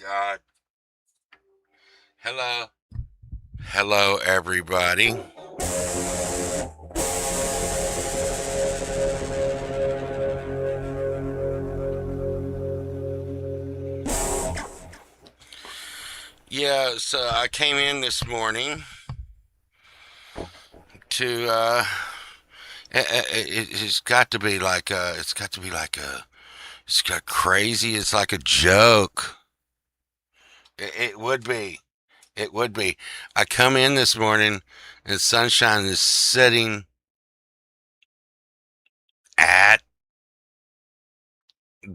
God. Hello. Hello, everybody. Yeah, so I came in this morning to, it's got to be like it's got crazy. It's like a joke. It would be. It would be. I come in this morning and sunshine is sitting at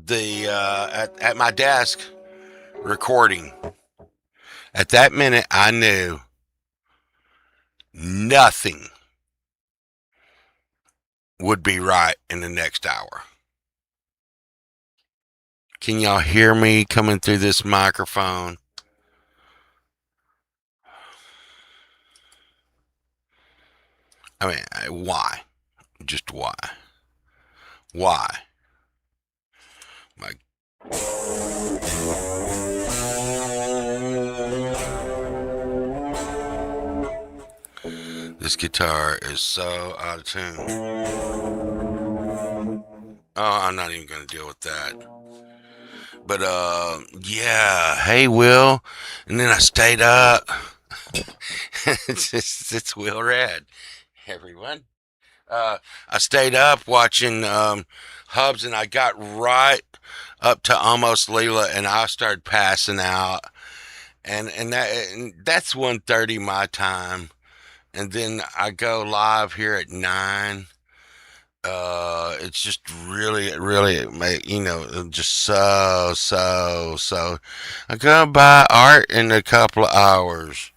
at my desk recording. At that minute, I knew nothing would be right in the next hour. Can y'all hear me coming through this microphone? I mean, why? Just why? Why? Like, this guitar is so out of tune. Oh, I'm not even going to deal with that. But, yeah. Hey, Will. And then I stayed up. It's Will Red, everyone. I stayed up watching Hubs, and I got right up to almost Leela, and I started passing out, and that's 1:30 my time, and then I go live here at 9. It's just really, just so. I go buy art in a couple of hours.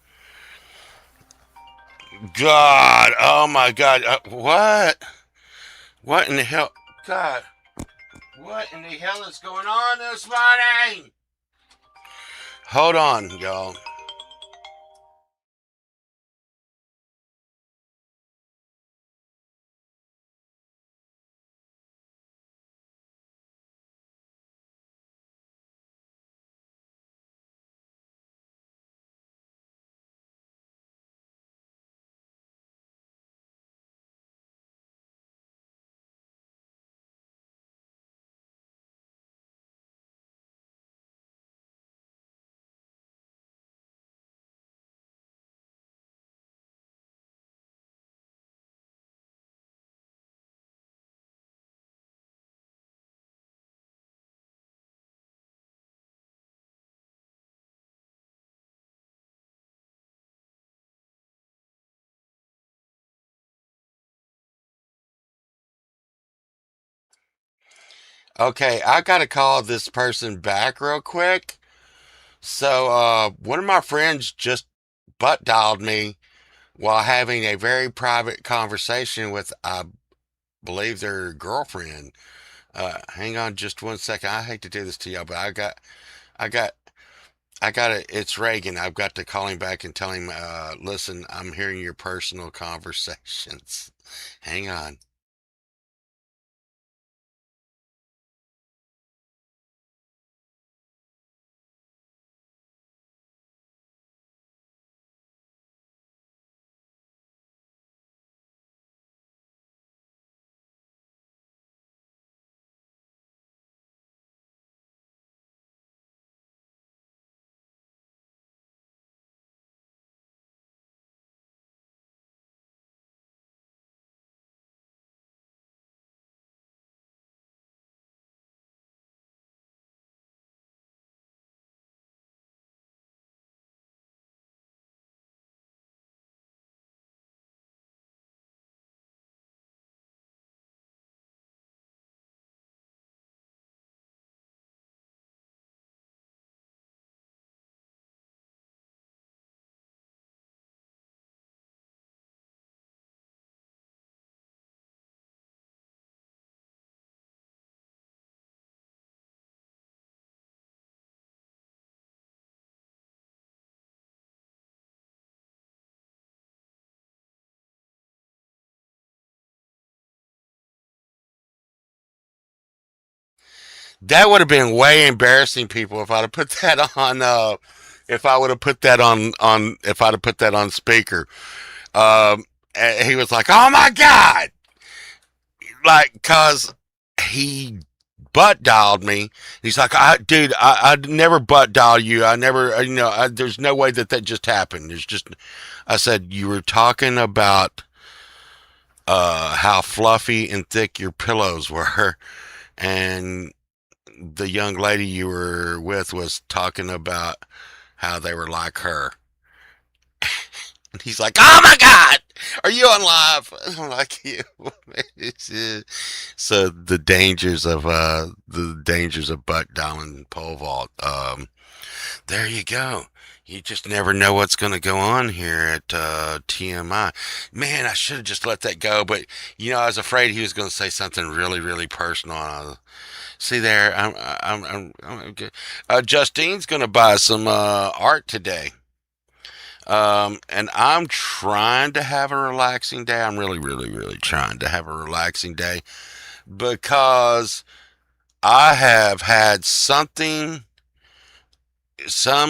God, oh my God, what? What in the hell? God, what in the hell is going on this morning? Hold on, y'all. Okay, I gotta call this person back real quick. So, one of my friends just butt dialed me while having a very private conversation with, I believe, their girlfriend. Hang on just 1 second. I hate to do this to y'all, but I got, I got it. It's Reagan. I've got to call him back and tell him, listen, I'm hearing your personal conversations. Hang on. That would have been way embarrassing, people, if I'd have put that on. If I would have put that on, if I'd have put that on speaker. And he was like, "Oh my god!" Like, cause he butt dialed me. He's like, dude, I never butt dial you. I never, there's no way that that just happened. There's just, I said, you were talking about how fluffy and thick your pillows were, and the young lady you were with was talking about how they were like her. And he's like, "Oh my God, are you on live?" I'm like, "You." So the dangers of butt dialing pole vault. There you go. You just never know what's going to go on here at TMI. Man, I should have just let that go, but I was afraid he was going to say something really, really personal. See there, I'm good. Justine's going to buy some art today. And I'm trying to have a relaxing day. I'm really, really, really trying to have a relaxing day because I have had some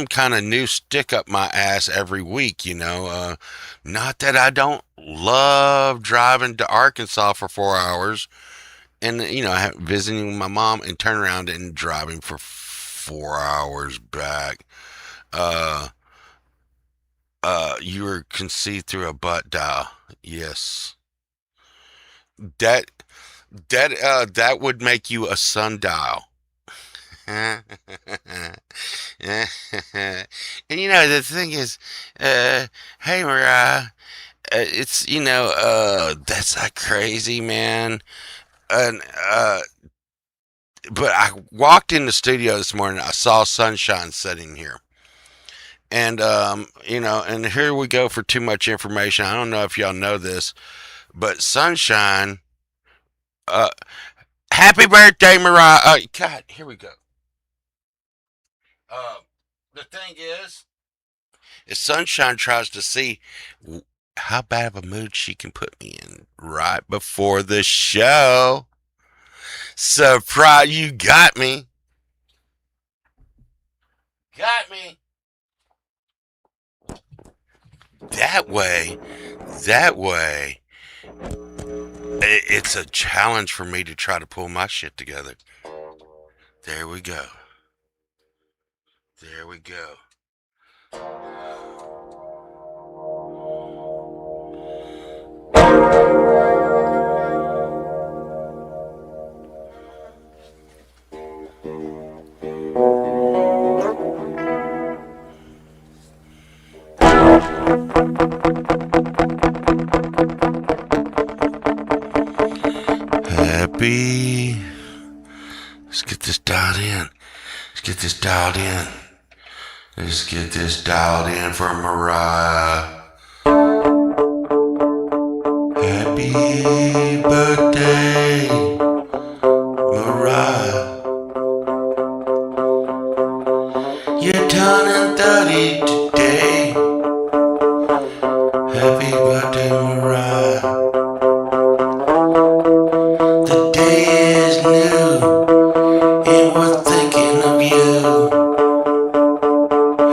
kind of new stick up my ass every week. Not that I don't love driving to Arkansas for 4 hours and visiting my mom and turn around and driving for 4 hours back. Uh, you can see through a butt dial. Yes, that that would make you a sundial. And the thing is, hey Mariah, it's that's not crazy, man. And but I walked in the studio this morning. I saw sunshine sitting here. And and here we go for too much information. I don't know if y'all know this, but Sunshine, uh, happy birthday, Mariah. God, here we go. Uh, the thing is Sunshine tries to see how bad of a mood she can put me in right before the show. Surprise! You got me. That way, that way, it's a challenge for me to try to pull my shit together. There we go. There we go. Happy. Let's get this dialed in. Let's get this dialed in. Let's get this dialed in for Mariah. Happy birthday, Mariah. You're turning 30 today. Happy birthday, Mariah. The day is new, and we're thinking of you.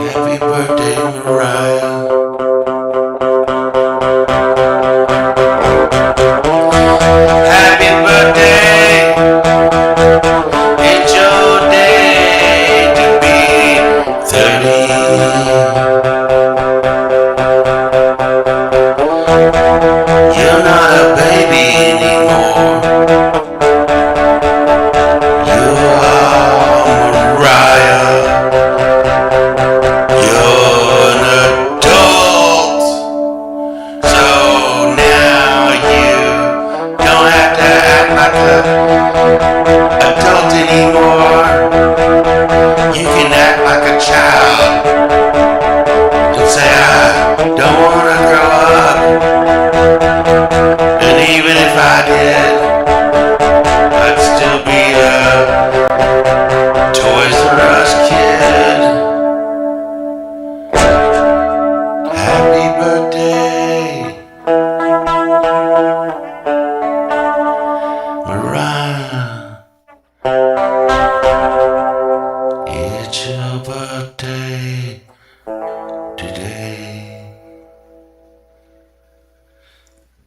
Happy birthday, Mariah. Happy birthday. It's your day to be 30. You're not a baby anymore. You are Mariah. You're an adult. So now you don't have to act like an adult anymore. You can act like a child and say, "I don't want to grow up."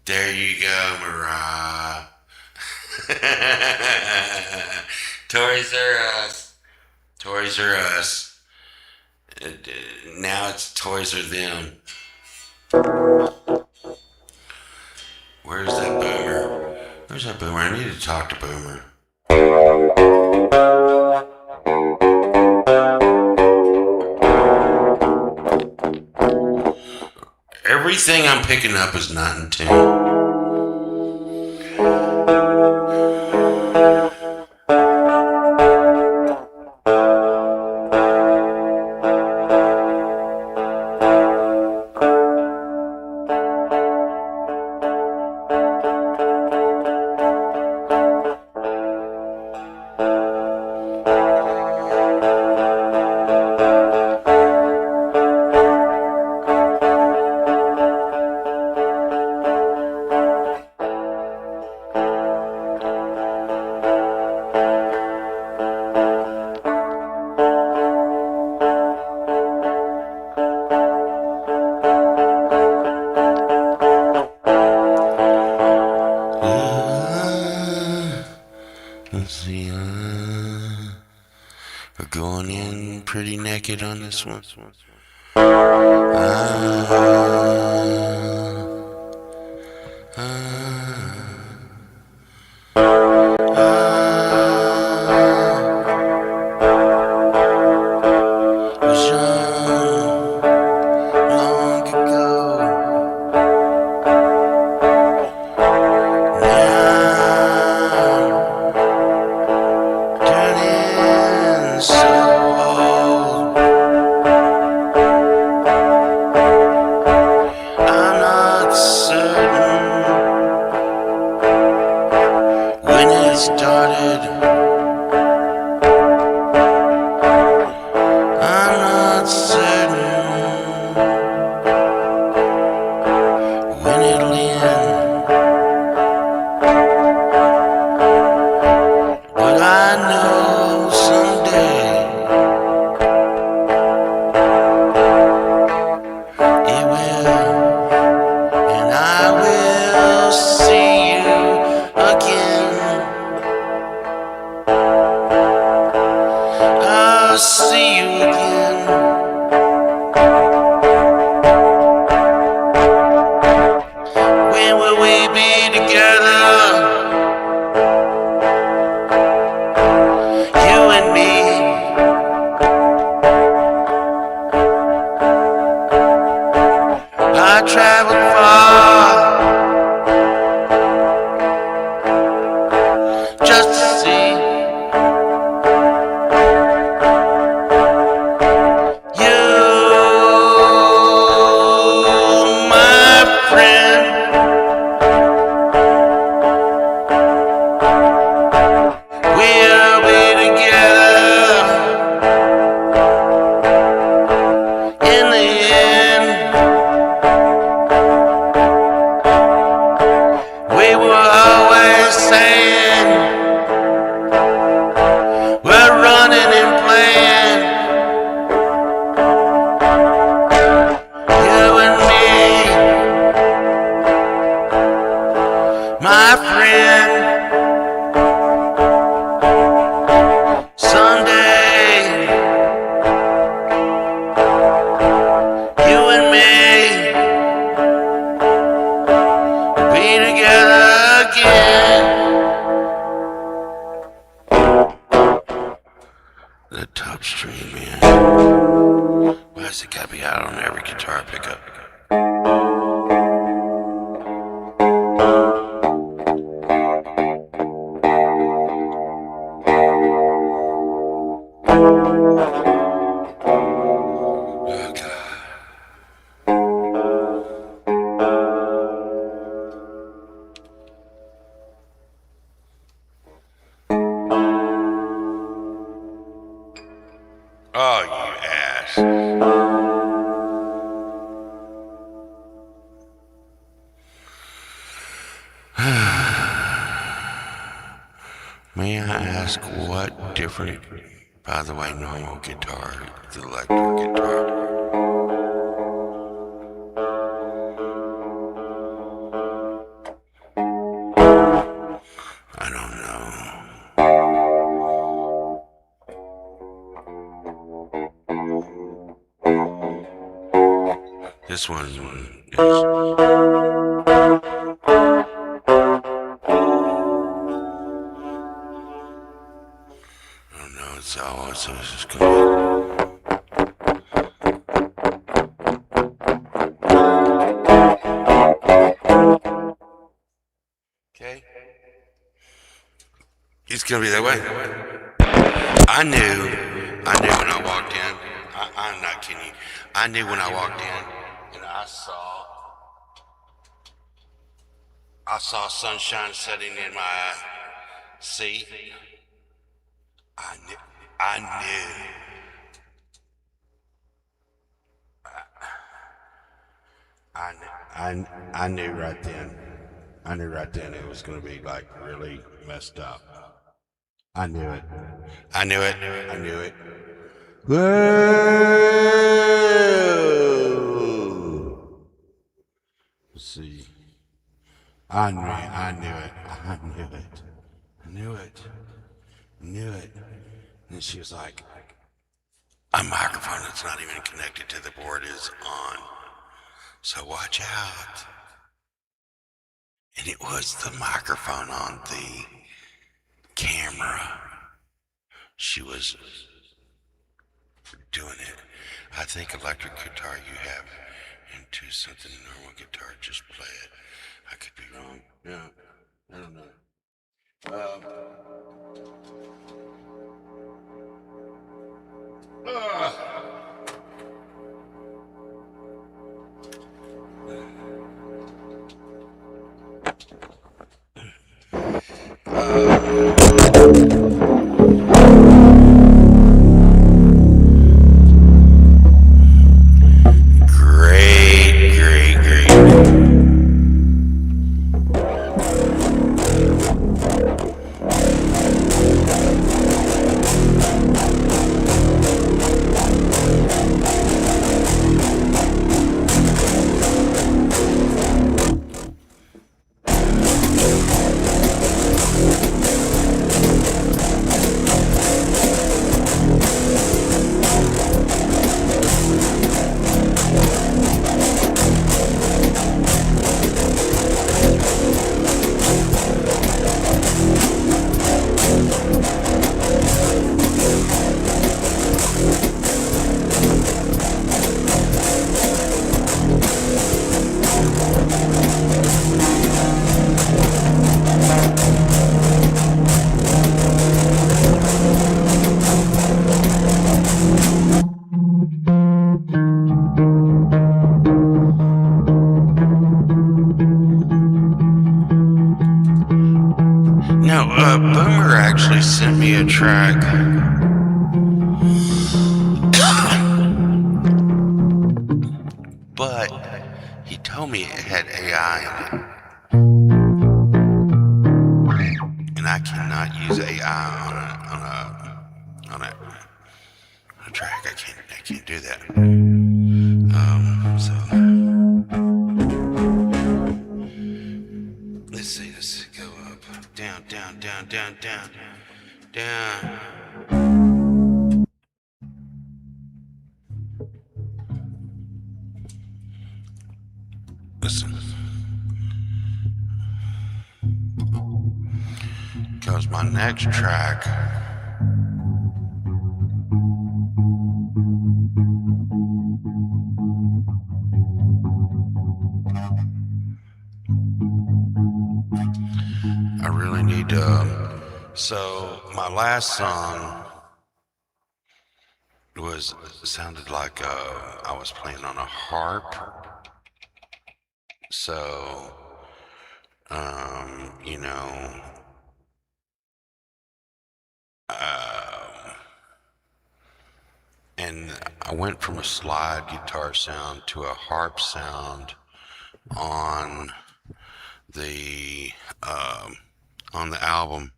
There you go, Mariah. Toys R Us. Toys R Us. Now it's Toys R Them. Where's that boomer? Where's that boomer? I need to talk to Boomer. Everything I'm picking up is not in tune. Let's see. We're going in pretty naked on this one. Was young long ago. Now turning so old. I'm not certain when it started. I'm not certain when it'll end, but I know someday it will, and I will see you again. I'll see you again. When will we be together? You and me. I traveled far just to see you, my friend. We'll be together in the end. We were always saying we're running and playing, you and me, my friend. Someday, you and me will be together again. The top string, man. Why's it gotta be out on every guitar pickup? Oh, God. Oh, you ass. May I ask what different, by the way, normal guitar, the electric guitar? This one is. Oh no, it's all. It's just gonna. Okay. He's gonna be that way. I knew when I walked in. I'm not kidding you. I knew when I walked in, and I saw sunshine setting in my seat. I knew, I knew, I knew right then. I knew right then it was going to be like really messed up. I knew it. I knew it. I knew it. Whoa! See, I knew it. I knew it. I knew it. I knew it. I knew it. And she was like, a microphone that's not even connected to the board is on. So watch out. And it was the microphone on the camera. She was doing it. I think electric guitar you have into something normal guitar, just play it. I could be wrong. Yeah, I don't know. Great, great, great. No, Boomer actually sent me a track. But he told me it had AI in it. And I cannot use AI on a track. I can't do that. So let's see, let's go up, down, down, down, down, down, down. Listen. Because my next track I really need to. So my last song sounded like I was playing on a harp. So, you know, and I went from a slide guitar sound to a harp sound on the album.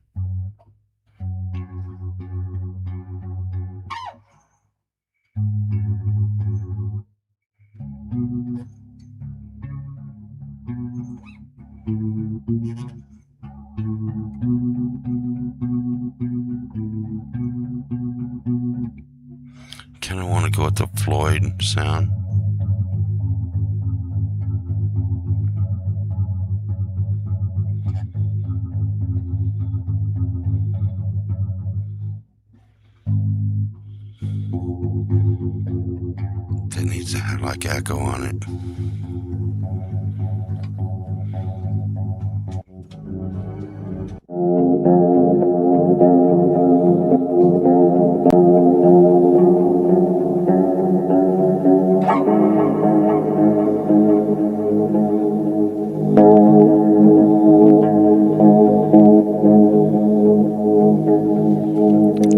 Kind of want to go with the Floyd sound. like echo on it.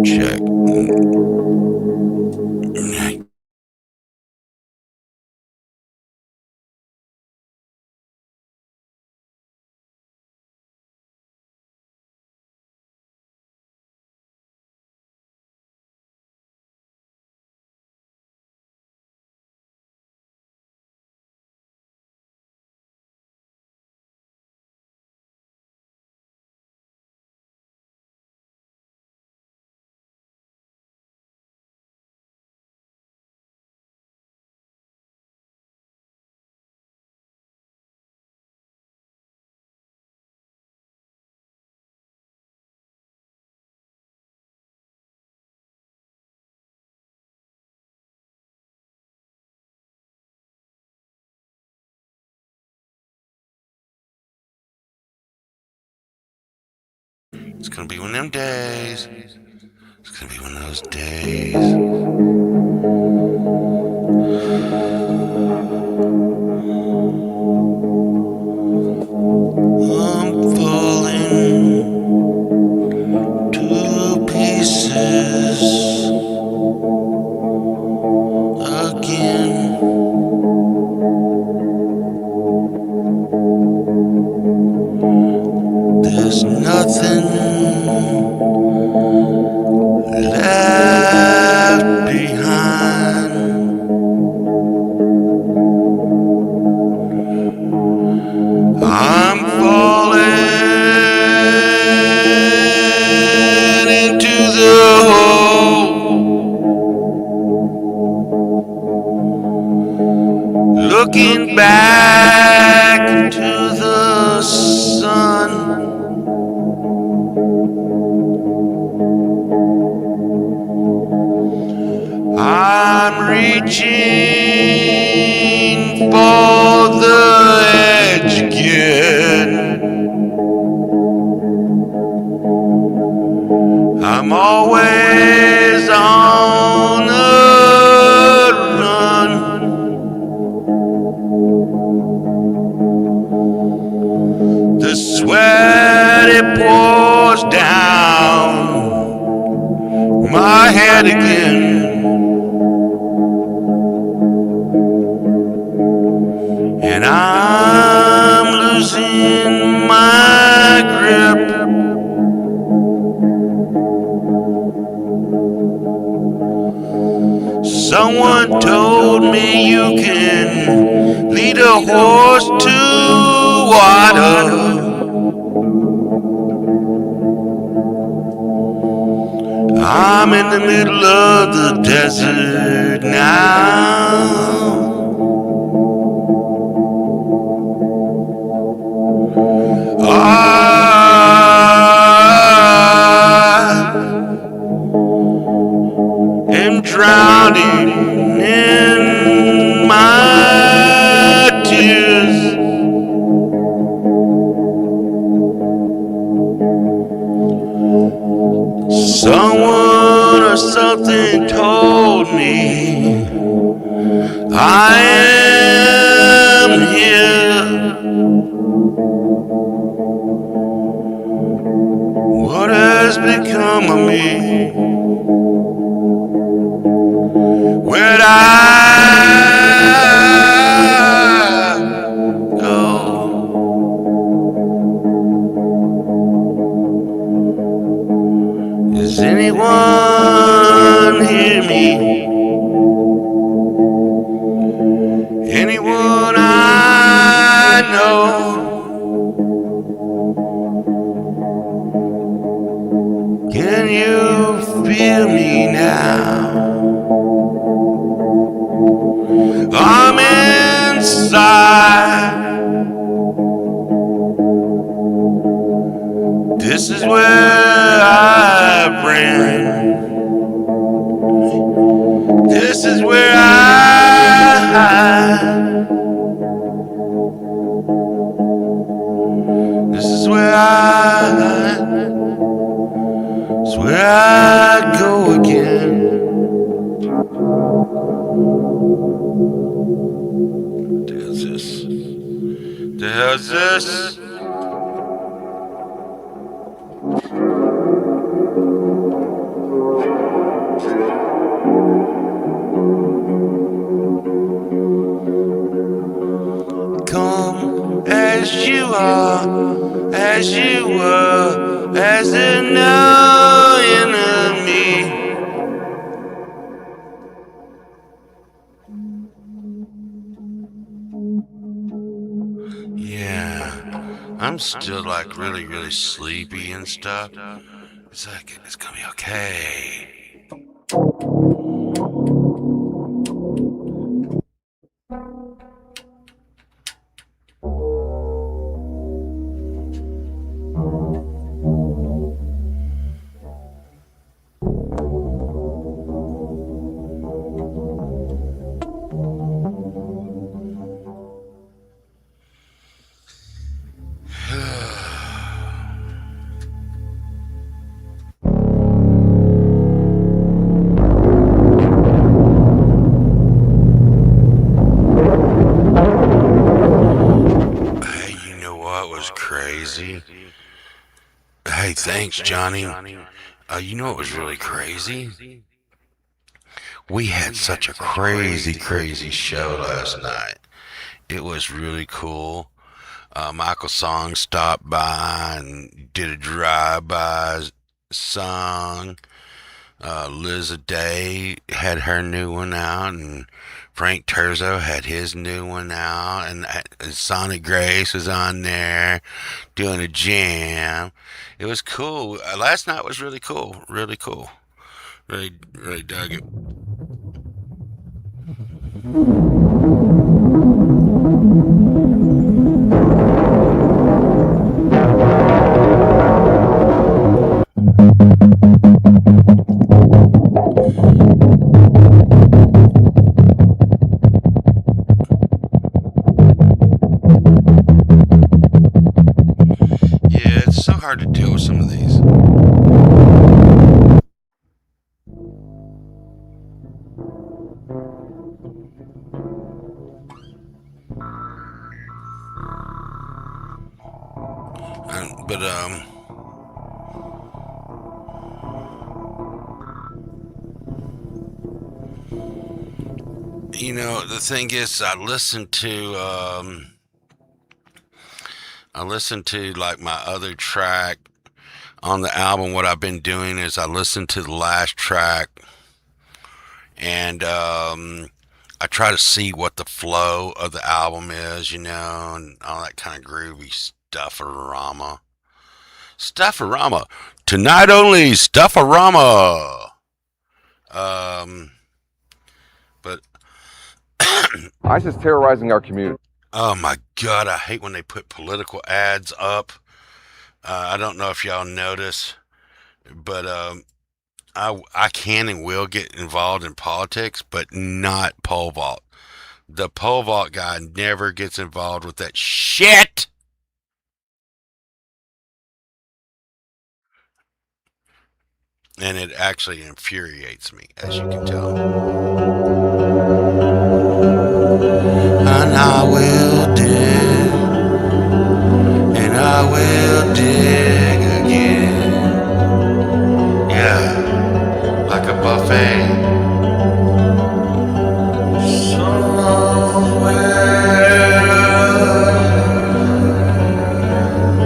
Check. It's gonna be one of them days. It's gonna be one of those days. I'm falling to pieces again. There's nothing left behind. I'm falling into the hole, looking back into the sun. I'm reaching for the edge again. I'm always on the run. The sweat, it pours down my head again. And I'm losing my grip. Someone told me you can lead a horse to water. I'm in the middle of the desert now. I am drowning in my tears. Someone or something told me I am here. What has become of me? Where'd I go? Does anyone hear me? Anyone I know? Can you feel me now? I'm inside. This is where I've ran. This is where I does this. Come as you are, as you were, as an enemy. Yeah, I'm still like really, really sleepy and stuff. It's like, it's gonna be okay. Hey, you know what was crazy? Hey, thanks, Johnny. You know what was really crazy? We had such a crazy, crazy show last night. It was really cool. Michael Song stopped by and did a drive-by song. Liz Day had her new one out, and Frank Terzo had his new one out, and Sonic Grace was on there doing a jam. It was cool. Last night was really cool. Really cool. Really, really dug it. Yeah, it's so hard to deal with some of these. But you know, the thing is, I listened to like my other track on the album. What I've been doing is I listen to the last track, and I try to see what the flow of the album is, you know, and all that kind of groovy stufferama. Stufferama. Tonight only, Stufferama. Um, but ICE is terrorizing our community. oh my God, I hate when they put political ads up. I don't know if y'all notice, but I can and will get involved in politics, but not pole vault. The pole vault guy never gets involved with that shit. And it actually infuriates me, as you can tell. And I will dig, and I will dig again. Yeah, like a buffet. Somewhere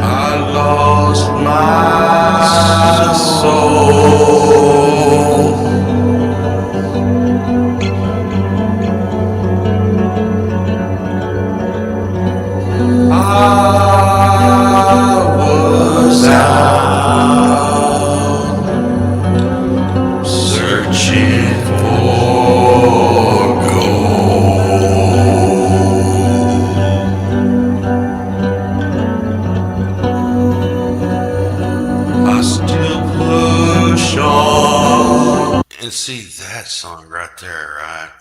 I lost my soul. I was out searching for gold. I still push on. And see that song right there, right?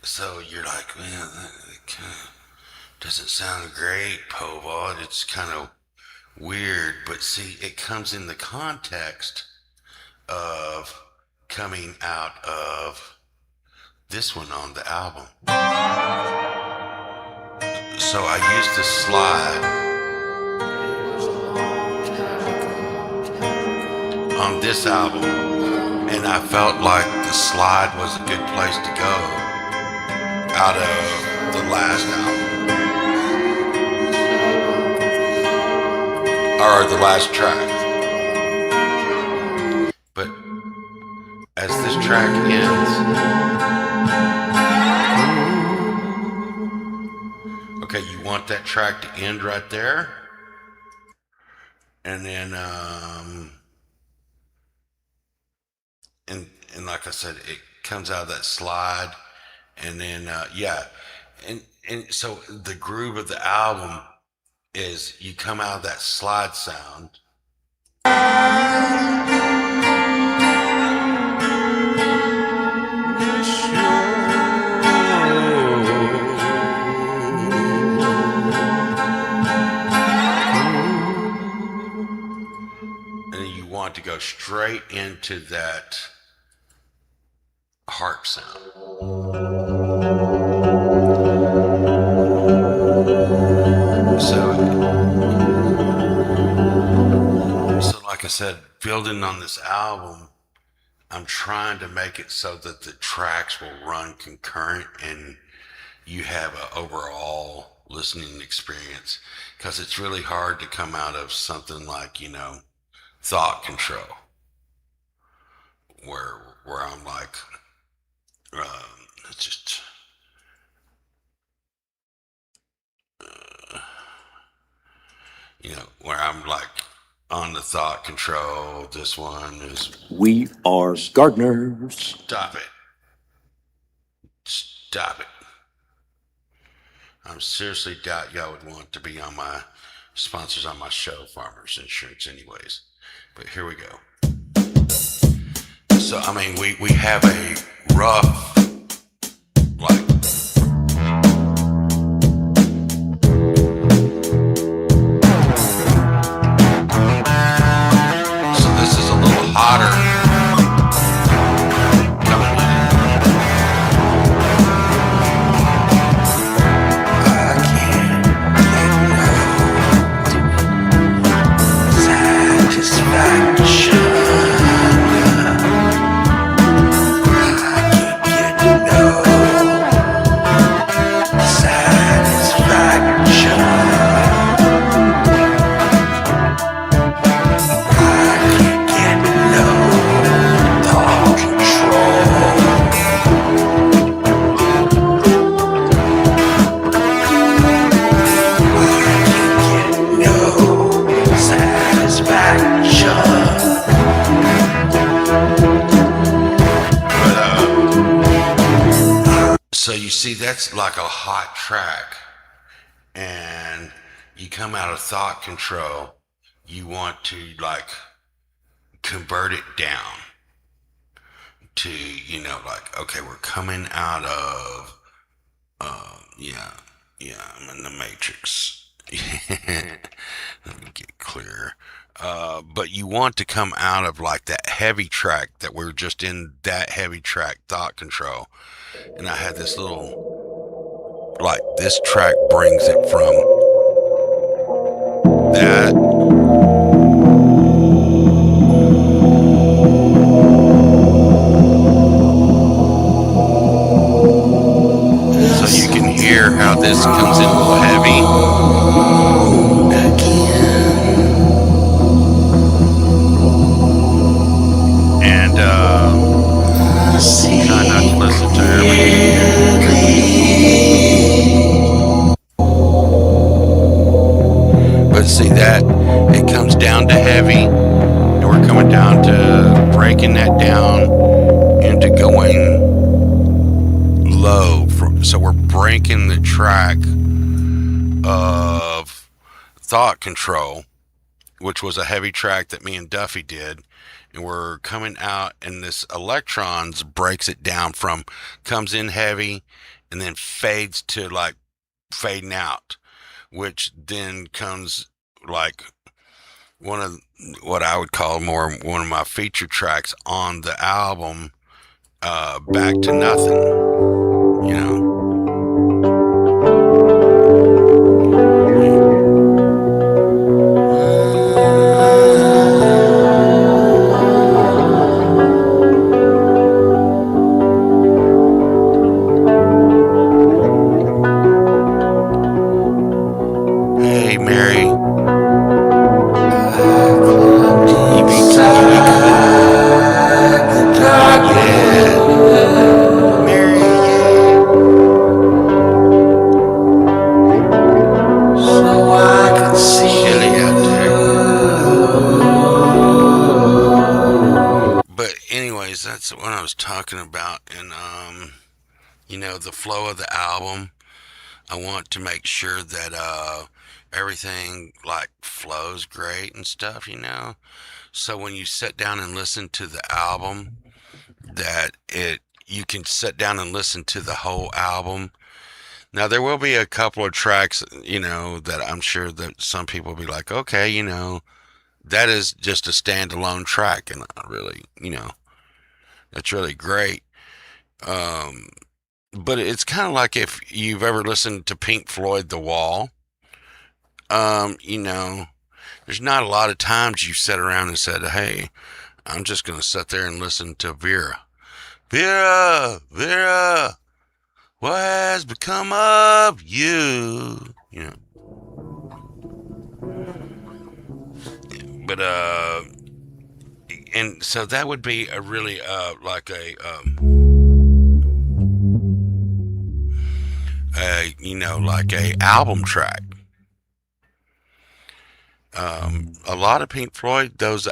So you're like, man, that kind of doesn't sound great, Povod. It's kind of weird, but see, it comes in the context of coming out of this one on the album. So I used the slide on this album, and I felt like the slide was a good place to go out of the last album, or the last track. But as this track ends, okay, you want that track to end right there, and then and like I said, it comes out of that slide, and then yeah, and so the groove of the album is you come out of that slide sound. And then you want to go straight into that harp sound. So like I said, building on this album, I'm trying to make it so that the tracks will run concurrent and you have an overall listening experience, because it's really hard to come out of something like, Thought Control, where I'm like, it's just, where I'm like on the Thought Control. This one is, we are gardeners. Stop it. I seriously doubt y'all would want to be on my sponsors on my show, Farmers Insurance, anyways. But here we go. So, I mean, we have a rough, like, so this is a little hotter coming in. I can't get no satisfaction. So you see, that's like a hot track, and you come out of Thought Control, you want to like convert it down to, like, okay, we're coming out of, I'm in the Matrix. Let me get clear. But you want to come out of like that heavy track that we're just in, that heavy track, Thought Control. And I had this little, like, this track brings it from that. So you can hear how this comes in a little heavy. And try not to listen to everything. But see that it comes down to heavy, and we're coming down to breaking that down into going low. So we're breaking the track of Thought Control, which was a heavy track that me and Duffy did, and we're coming out, and this Electrons breaks it down from, comes in heavy and then fades to like fading out, which then comes like one of what I would call one of my feature tracks on the album, Back to Nothing, talking about, and the flow of the album. I want to make sure that everything like flows great and stuff. So when you sit down and listen to the album, that it you can sit down and listen to the whole album. Now there will be a couple of tracks, that I'm sure that some people will be like, okay, that is just a standalone track, and I really, that's really great. Um, but it's kind of like if you've ever listened to Pink Floyd, The Wall. Um, you know, there's not a lot of times you sat around and said, "Hey, I'm just gonna sit there and listen to Vera." Vera, Vera, what has become of you? But and so that would be a really like like a album track. A lot of Pink Floyd, those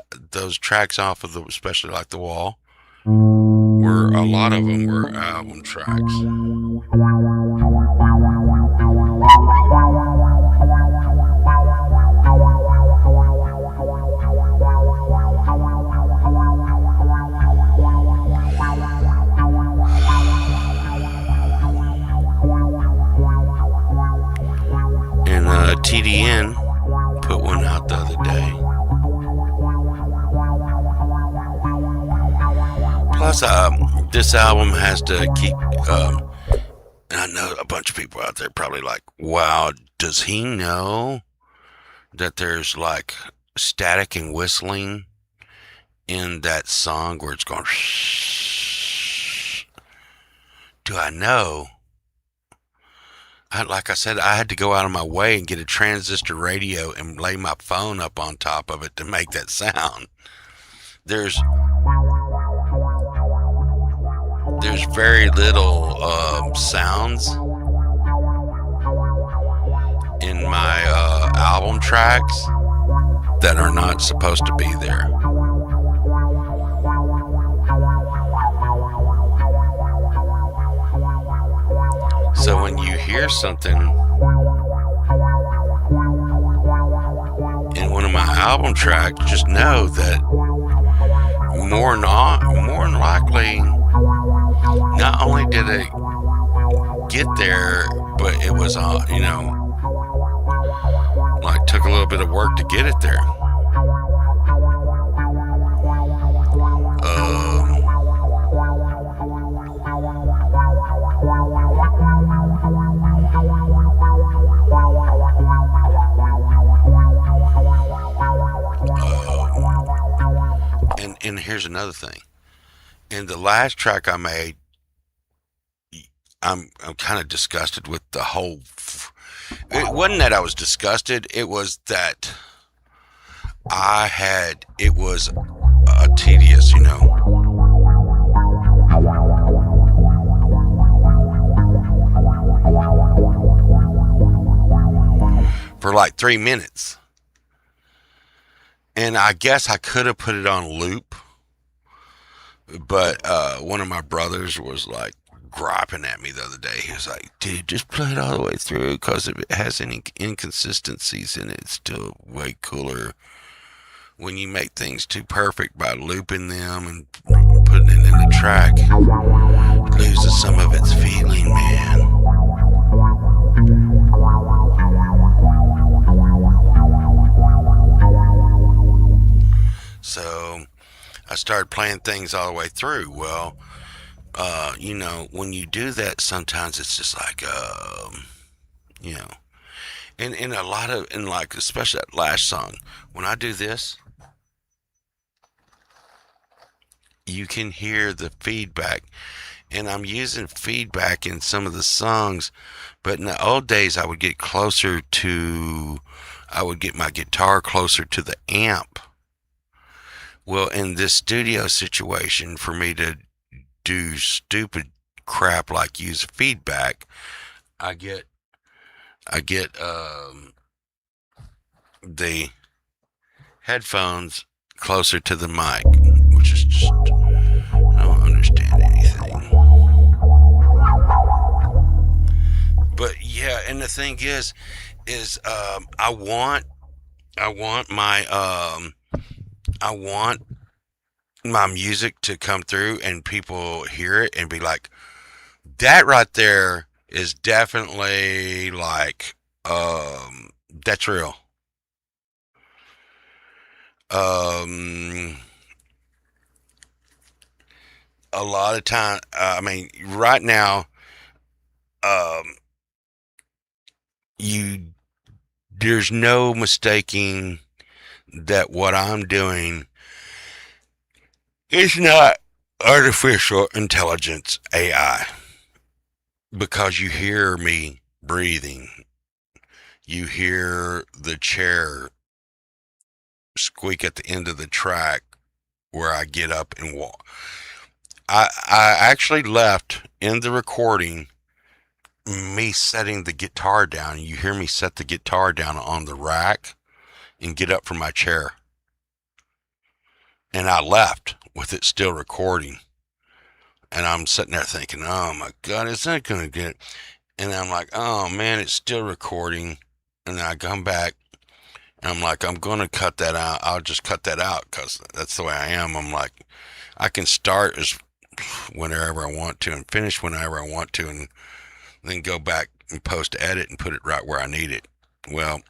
tracks off of the, especially like The Wall, were a lot of them were album tracks. And TDN put one out the other day. Plus, this album has to keep. And I know a bunch of people out there probably like, wow, does he know that there's like static and whistling in that song where it's going? Do I know? Like I said, I had to go out of my way and get a transistor radio and lay my phone up on top of it to make that sound. There's very little sounds in my album tracks that are not supposed to be there. So when you hear something in one of my album tracks, just know that more than likely, not only did it get there, but it was like took a little bit of work to get it there. And here's another thing. In the last track I made, I'm kind of disgusted with the whole. It wasn't that I was disgusted. It was that it was tedious, for like 3 minutes. And I guess I could have put it on loop, but one of my brothers was like griping at me the other day. He was like, dude, just play it all the way through, because if it has any inconsistencies in it, it's still way cooler when you make things too perfect by looping them and putting it in the track. It loses some of its feeling, man. So I started playing things all the way through. Well, when you do that, sometimes it's just like, and a lot of, and like, especially that last song, when I do this, you can hear the feedback. And I'm using feedback in some of the songs, but in the old days, I would get my guitar closer to the amp. Well, in this studio situation, for me to do stupid crap like use feedback, I get the headphones closer to the mic, which is just, I don't understand it. But yeah, and the thing is I want my I want my music to come through and people hear it and be like, that right there is definitely like that's real. Um a lot of time, I mean, right now, um you there's no mistaking that what I'm doing is not artificial intelligence AI, because you hear me breathing. You hear the chair squeak at the end of the track where I get up and walk. I actually left in the recording me setting the guitar down. You hear me set the guitar down on the rack and get up from my chair. And I left with it still recording. And I'm sitting there thinking, oh my God, is that going to get. And I'm like, oh man, it's still recording. And then I come back and I'm like, I'm going to cut that out. I'll just cut that out because that's the way I am. I'm like, I can start as whenever I want to and finish whenever I want to, and then go back and post edit and put it right where I need it. Well,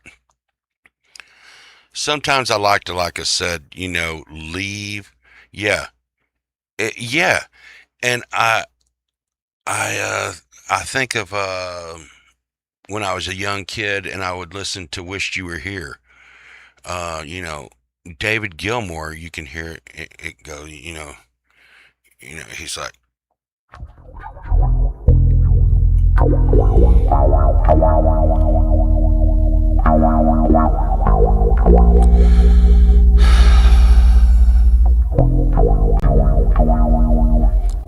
sometimes I like to, like I said, leave. Yeah. Yeah. And I, I think of, when I was a young kid and I would listen to Wished You Were Here. You know, David Gilmour, you can hear it go, he's like,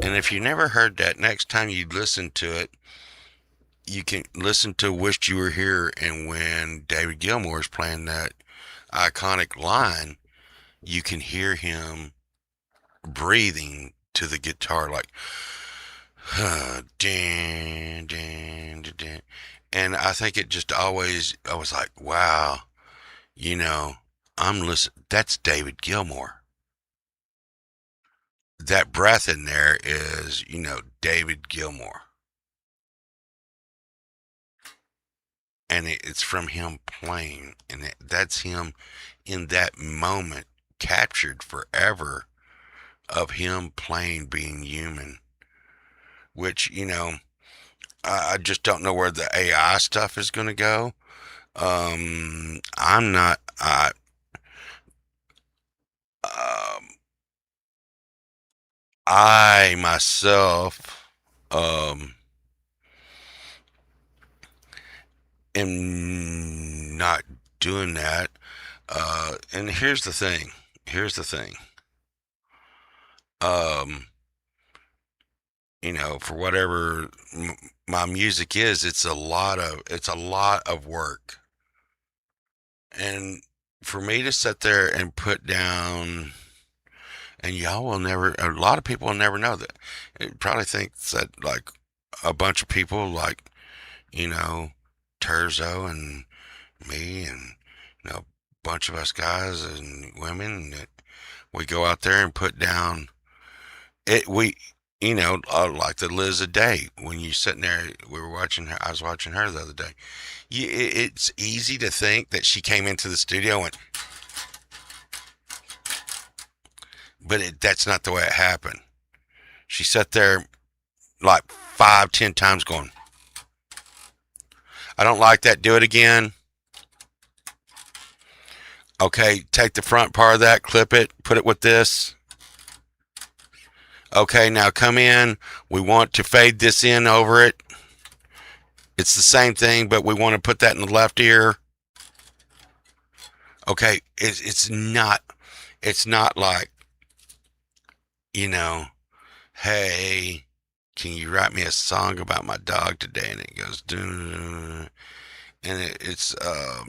and if you never heard that, next time you listen to it, you can listen to Wished You Were Here, and when David Gilmour is playing that iconic line, you can hear him breathing to the guitar like, dan, dan, dan, dan. And I think it just always, I was like, wow, you know, I'm listening. That's David Gilmour. That breath in there is, David Gilmour. And it's from him playing. And that's him in that moment, captured forever, of him playing being human. Which, I just don't know where the AI stuff is going to go. I'm not, um, I myself, am not doing that. And here's the thing. Here's the thing. Um, for whatever my music is, it's a lot of work. And for me to sit there and put down, and y'all will never, a lot of people will never know that. It probably thinks that like a bunch of people like, you know, Terzo and me and, a bunch of us guys and women that we go out there and put down it. Like the Liz a Day, when you sitting there, I was watching her the other day. It's easy to think that she came into the studio and went, but that's not the way it happened. She sat there like 5, 10 times going, I don't like that. Do it again. Okay, take the front part of that, clip it, put it with this. Okay, now come in. We want to fade this in over it. It's the same thing, but we want to put that in the left ear. Okay, it's not like, hey, can you write me a song about my dog today? And it goes, dun, and it's, I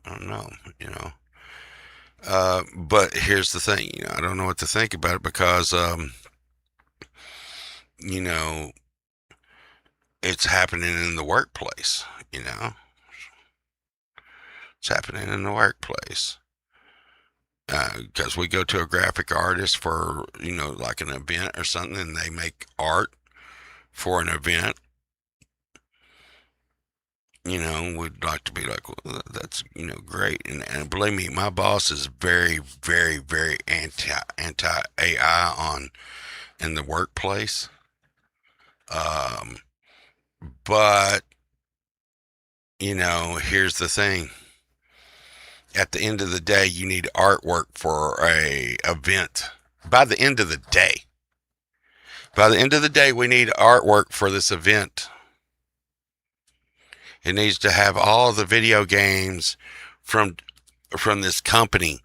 don't know, but here's the thing, I don't know what to think about it because, you know, it's happening in the workplace, It's happening in the workplace. Because we go to a graphic artist for, like an event or something, and they make art for an event. We'd like to be like, well, that's, great. And believe me, my boss is very, very, very anti AI in the workplace. Um, but, here's the thing. At the end of the day, you need artwork for a event. By the end of the day, we need artwork for this event. It needs to have all the video games from this company,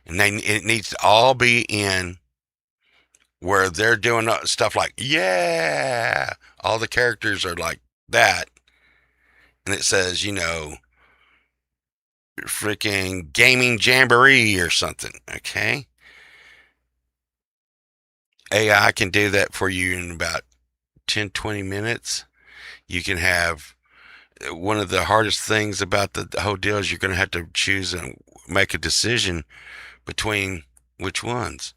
and it needs to all be in where they're doing stuff like, yeah, all the characters are like that, and it says, freaking gaming jamboree or something. Okay, AI can do that for you in about 10-20 minutes. You can have one of the hardest things about the whole deal is you're going to have to choose and make a decision between which ones.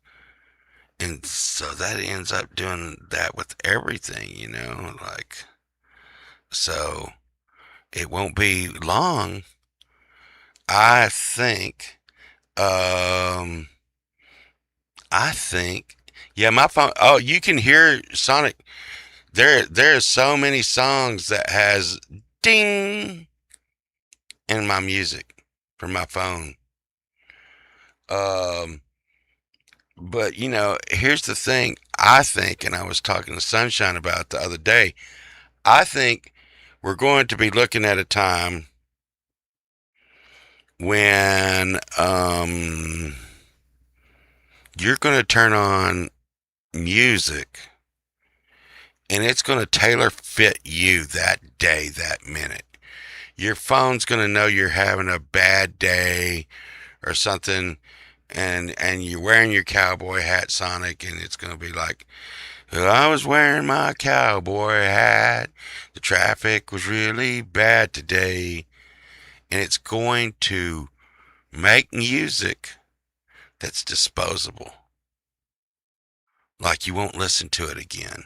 And so that ends up doing that with everything, like, so it won't be long. I think, yeah, my phone, oh, you can hear Sonic. There's so many songs that has ding in my music from my phone. Um, but here's the thing. I think, and I was talking to Sunshine about it the other day. I think we're going to be looking at a time when you're going to turn on music, and it's going to tailor fit you that day, that minute. Your phone's going to know you're having a bad day or something, and you're wearing your cowboy hat, Sonic, and it's going to be like, well, I was wearing my cowboy hat. The traffic was really bad today. And it's going to make music that's disposable. Like you won't listen to it again.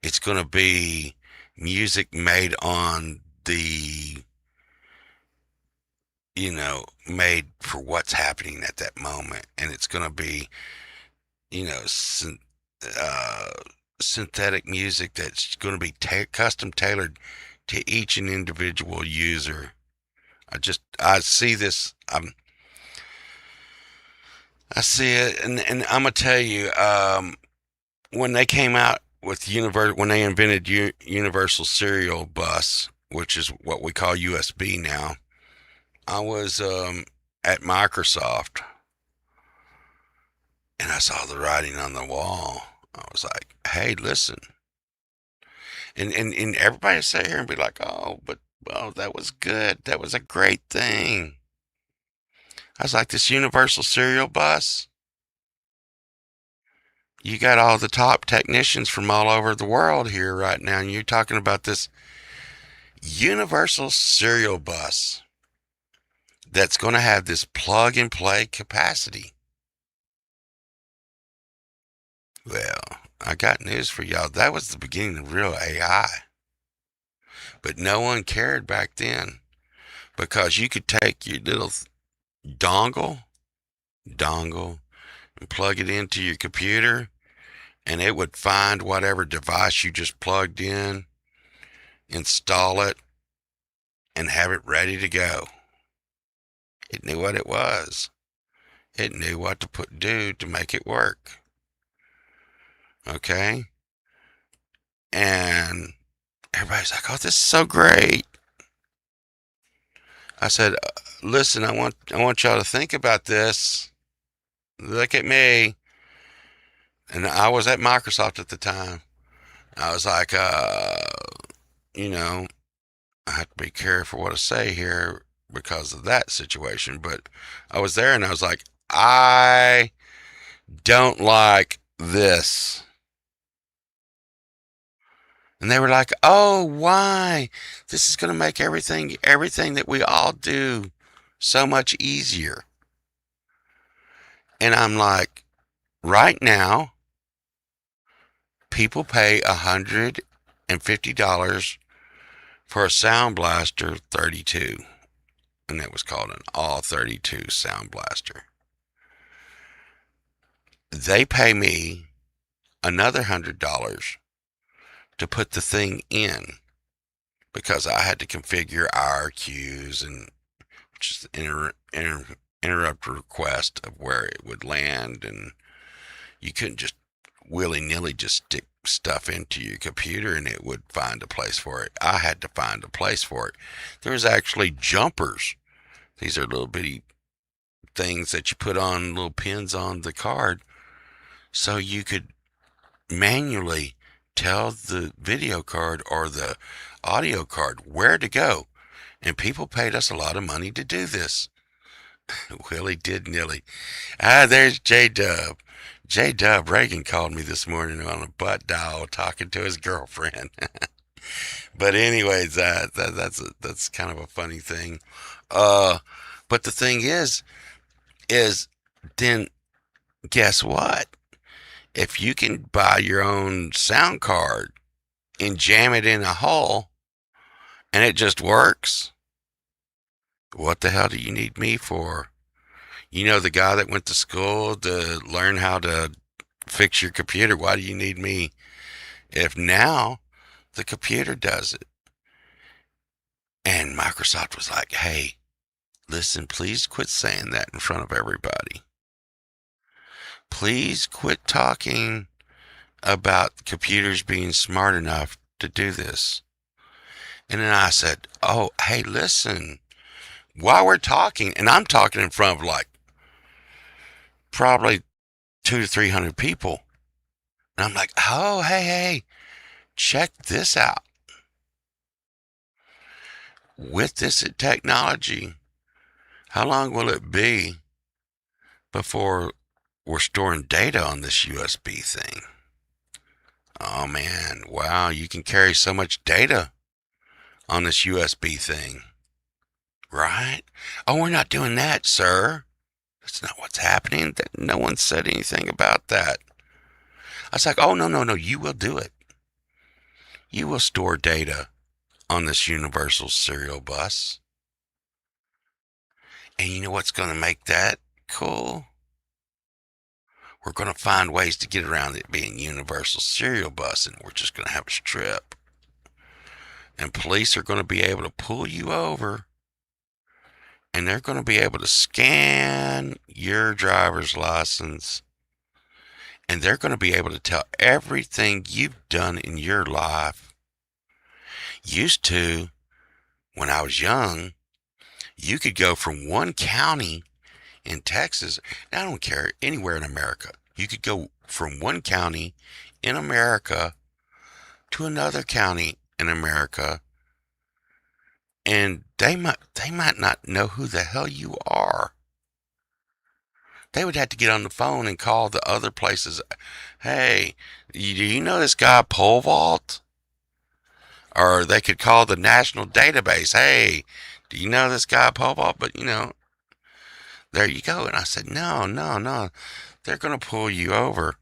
It's going to be music made on the, made for what's happening at that moment. And it's going to be, synthetic music that's going to be custom tailored to each and individual user. I see this. I see it, and I'm gonna tell you, when they came out with when they invented Universal Serial Bus, which is what we call USB now, I was at Microsoft, and I saw the writing on the wall. I was like, "Hey, listen," and everybody sit here and be like, "Oh, but that was good. That was a great thing." I was like, "This Universal Serial Bus, you got all the top technicians from all over the world here right now, and you're talking about this Universal Serial Bus that's going to have this plug and play capacity." Well, I got news for y'all. That was the beginning of real AI. But no one cared back then, because you could take your little dongle, and plug it into your computer, and it would find whatever device you just plugged in, install it, and have it ready to go. It knew what it was. It knew what to do to make it work. Okay? And everybody's like, "Oh, this is so great." I said, "Listen, I want y'all to think about this. Look at me." And I was at Microsoft at the time. I was like, I have to be careful what I say here because of that situation. But I was there, and I was like, I don't like this. And they were like, "Oh, why? This is going to make everything that we all do so much easier." And I'm like, right now, people pay $150 for a Sound Blaster 32. And that was called an all 32 Sound Blaster. They pay me another $100 to put the thing in because I had to configure IRQs and just interrupt request of where it would land, and you couldn't just willy-nilly just stick stuff into your computer and it would find a place for it. I had to find a place for it. There's actually jumpers. These are little bitty things that you put on little pins on the card so you could manually tell the video card or the audio card where to go. And people paid us a lot of money to do this. Willie did nilly. There's J Dub. J Dub Reagan called me this morning on a butt dial talking to his girlfriend. But anyways, that's kind of a funny thing. But the thing is then guess what? If you can buy your own sound card and jam it in a hole and it just works, what the hell do you need me for? You know, the guy that went to school to learn how to fix your computer, why do you need me? If now the computer does it. And Microsoft was like, hey, listen, please quit saying that in front of everybody. Please quit talking about computers being smart enough to do this. And then I said, oh, hey, listen, while we're talking, and I'm talking in front of like probably 200 to 300 people. And I'm like, oh, hey, check this out. With this technology, how long will it be before we're storing data on this USB thing? Oh man, wow, you can carry so much data on this USB thing. Right? Oh, we're not doing that, sir. That's not what's happening. No one said anything about that. I was like, oh, no, you will do it. You will store data on this universal serial bus. And you know what's going to make that cool? We're going to find ways to get around it being universal serial bus, and we're just going to have a strip. And police are going to be able to pull you over, and they're going to be able to scan your driver's license, and they're going to be able to tell everything you've done in your life. Used to, when I was young, you could go from one county in Texas, and I don't care, anywhere in America. You could go from one county in America to another county in America, and they might not know who the hell you are. They would have to get on the phone and call the other places. Hey, do you know this guy Pole Vault? Or they could call the national database. Hey, do you know this guy Pole Vault? But there you go. And I said, no. They're going to pull you over,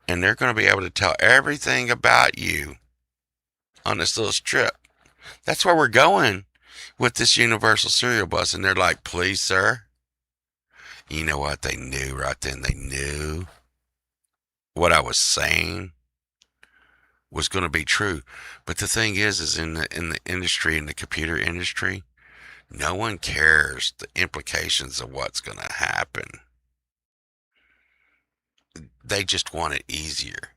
and they're going to be able to tell everything about you on this little strip. That's where we're going with this universal serial bus. And they're like, please, sir. You know what? They knew right then. They knew what I was saying was going to be true. But the thing is in the industry, in the computer industry, no one cares the implications of what's going to happen. They just want it easier.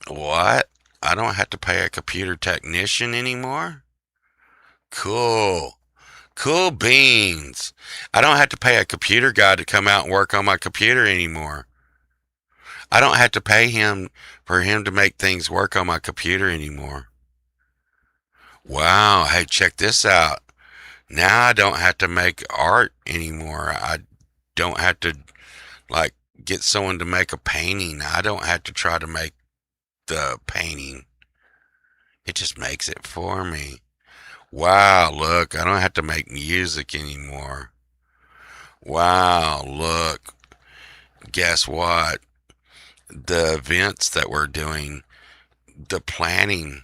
What? I don't have to pay a computer technician anymore? Cool beans. I don't have to pay a computer guy to come out and work on my computer anymore. I don't have to pay him for him to make things work on my computer anymore. Wow, hey, check this out. Now I don't have to make art anymore. I don't have to get someone to make a painting. I don't have to try to make the painting. It just makes it for me. Wow, look, I don't have to make music anymore. Wow, look, guess what? The events that we're doing, the planning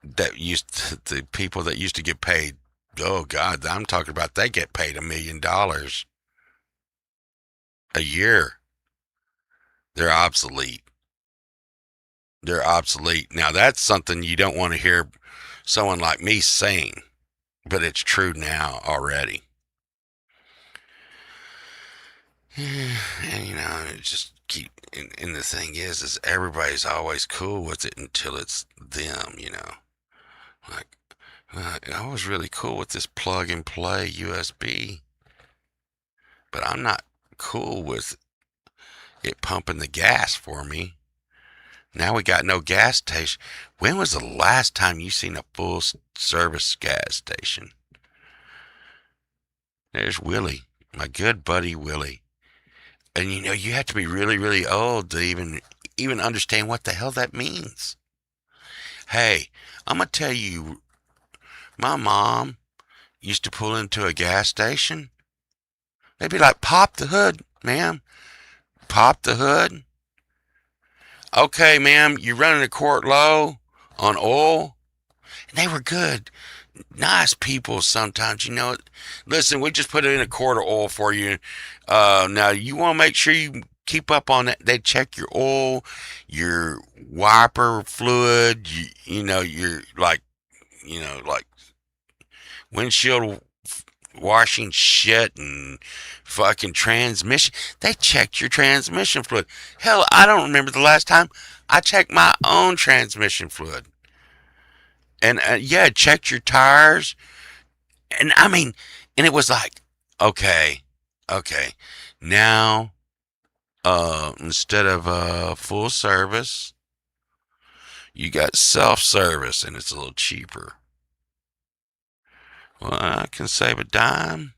the people that used to get paid, oh God, I'm talking about they get paid $1 million a year. They're obsolete. They're obsolete. Now that's something you don't want to hear someone like me saying, but it's true now already. And it just keep. And the thing is everybody's always cool with it until it's them. Like I was really cool with this plug and play USB, but I'm not cool with it pumping the gas for me. Now we got no gas station. When was the last time you seen a full service gas station? There's Willie, my good buddy Willie. And you have to be really, really old to even understand what the hell that means. Hey, I'm gonna tell you, my mom used to pull into a gas station. They'd be like, "Pop the hood, ma'am. Pop the hood. Okay, ma'am, you running a quart low on oil?" And they were good, nice people sometimes. Listen, we just put it in a quart of oil for you. Now you want to make sure you keep up on that. They check your oil, your wiper fluid. You're like windshield washing shit and fucking transmission. They checked your transmission fluid. Hell, I don't remember the last time I checked my own transmission fluid. And yeah, checked your tires. And I mean, and it was like, okay, now, instead of full service, you got self-service and it's a little cheaper. Well, I can save a dime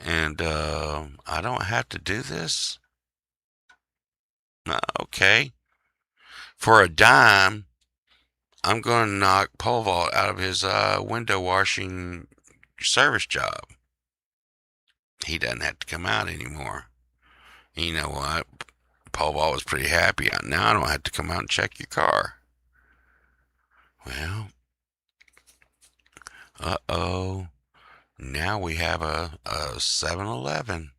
and I don't have to do this. Okay. For a dime, I'm going to knock Pole Vault out of his window washing service job. He doesn't have to come out anymore. And you know what? Pole Vault was pretty happy. Now I don't have to come out and check your car. Well, uh-oh. Now we have a 7-Eleven.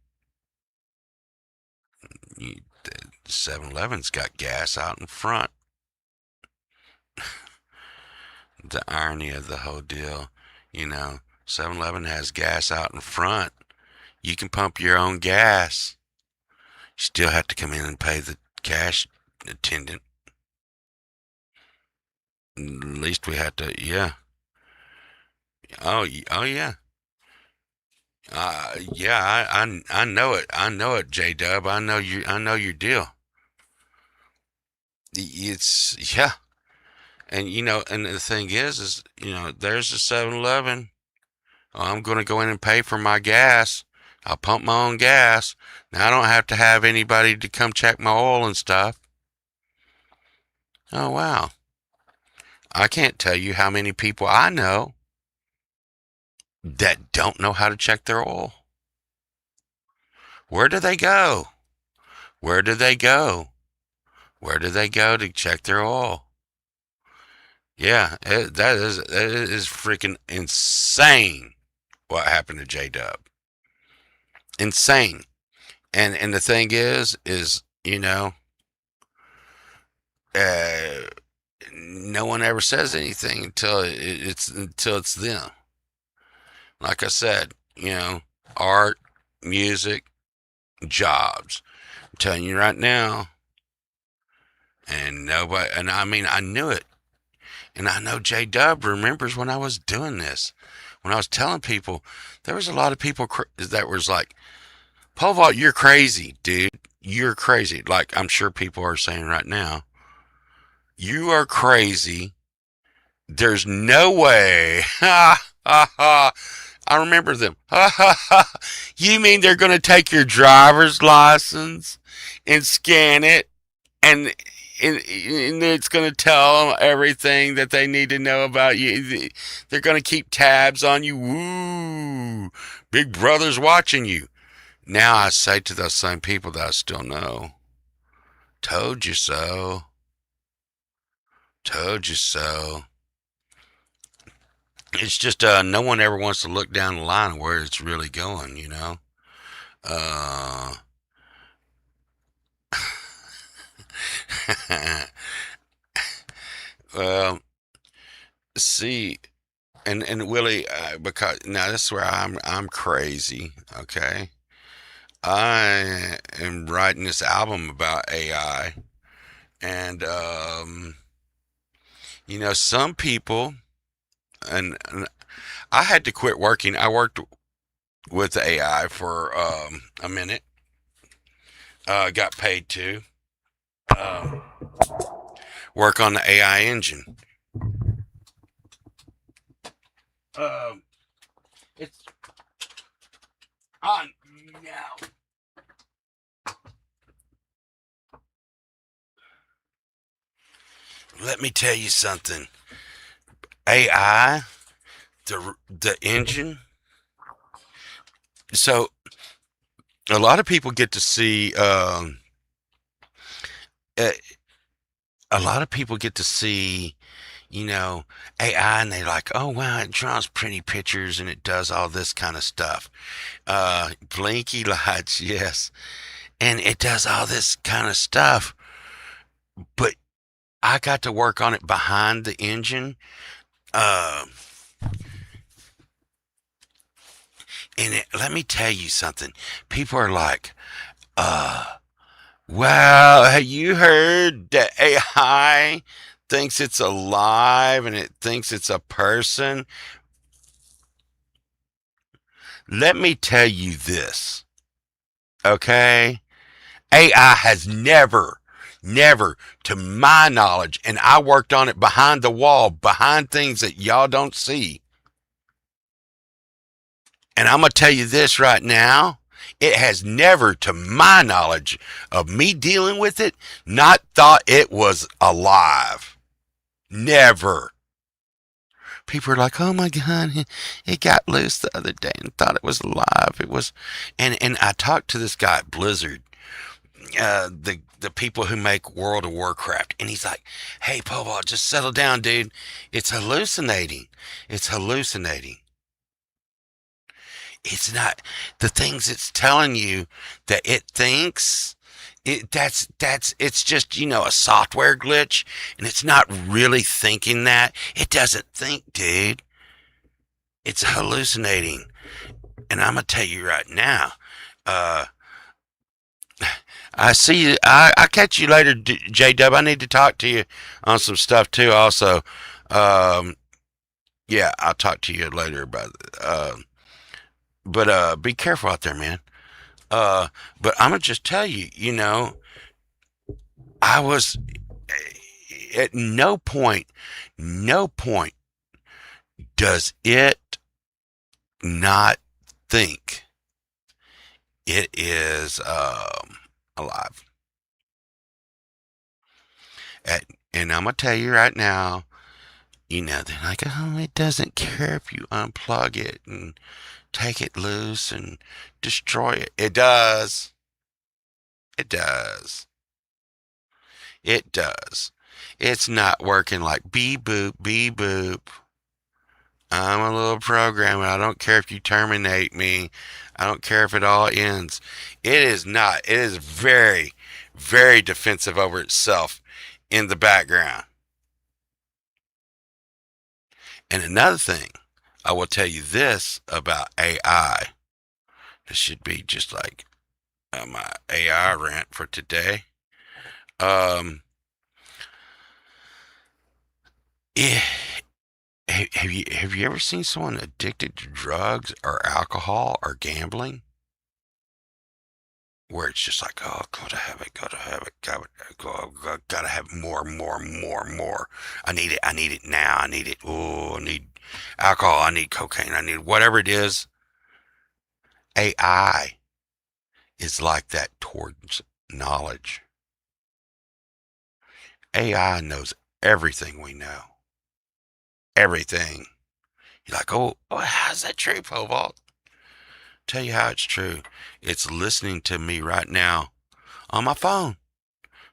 7-Eleven's got gas out in front. The irony of the whole deal, 7-Eleven has gas out in front. You can pump your own gas. You still have to come in and pay the cash attendant. At least we have to, yeah. Oh yeah. Yeah, I know it. I know it, J-Dub. I know your deal. It's, yeah. And, and the thing is, there's a 7-Eleven. I'm going to go in and pay for my gas. I'll pump my own gas. Now I don't have to have anybody to come check my oil and stuff. Oh, wow. I can't tell you how many people I know that don't know how to check their oil. Where do they go? Where do they go? Where do they go to check their oil? Yeah, that is freaking insane what happened to J-Dub. Insane. And the thing is, no one ever says anything until it's them. Like I said, art, music, jobs. I'm telling you right now. And nobody, and I mean, I knew it. And I know J-Dub remembers when I was doing this. When I was telling people, there was a lot of people that was like, Pole Vault, you're crazy, dude. You're crazy. Like I'm sure people are saying right now. You are crazy. There's no way. Ha, ha, ha. I remember them. Ha, ha, ha. You mean they're going to take your driver's license and scan it? And and it's going to tell them everything that they need to know about you. They're going to keep tabs on you. Woo! Big Brother's watching you. Now I say to those same people that I still know, told you so. Told you so. It's just no one ever wants to look down the line of where it's really going, you know? Uh, well, see, and Willie, because now this is where I'm crazy. Okay, I am writing this album about AI, and some people, and I had to quit working. I worked with AI for a minute. Got paid to um, work on the AI engine. Um, it's on now. Let me tell you something. AI, the engine. So a lot of people get to see. A, a lot of people get to see, you know, AI, and they're like, "Oh wow, it draws pretty pictures and it does all this kind of stuff." Blinky lights, yes, and it does all this kind of stuff. But I got to work on it behind the engine. Uh, Let me tell you something. People are like, "Wow, have you heard that AI thinks it's alive and it thinks it's a person?" Let me tell you this, okay? AI has never, to my knowledge, and I worked on it behind the wall, behind things that y'all don't see. And I'm going to tell you this right now. It has never, to my knowledge of me dealing with it, not thought it was alive. Never. People are like, "Oh my God, it got loose the other day and thought it was alive." It was, and I talked to this guy at Blizzard, the people who make World of Warcraft, and he's like, "Hey, Pobo, just settle down, dude. It's hallucinating. It's hallucinating. It's not the things it's telling you that it thinks." It's just a software glitch, and it's not really thinking that. It doesn't think, dude. It's hallucinating. And I'm gonna tell you right now. Uh, I see you. I catch you later, J Dub. I need to talk to you on some stuff too. Also, um, yeah, I'll talk to you later about it. But be careful out there, man. But I'm gonna just tell you. I was at no point does it not think it is alive. And I'm gonna tell you right now, they're like, "Oh, it doesn't care if you unplug it and take it loose and destroy it." It does. It does. It does. It's not working like beep boop, beep boop. I'm a little programmer. I don't care if you terminate me. I don't care if it all ends. It is not. It is very, very defensive over itself in the background. And another thing, I will tell you this about AI. This should be just like my AI rant for today. Um, eh, have you ever seen someone addicted to drugs or alcohol or gambling? Where it's just like, "Oh, gotta have it, gotta have it, gotta have more, more, more, more. I need it now. I need it. Oh, I need alcohol. I need cocaine. I need whatever it is." AI is like that towards knowledge. AI knows everything we know. Everything. You're like, oh, how's that true, Povalt? Tell you how it's true. It's listening to me right now on my phone.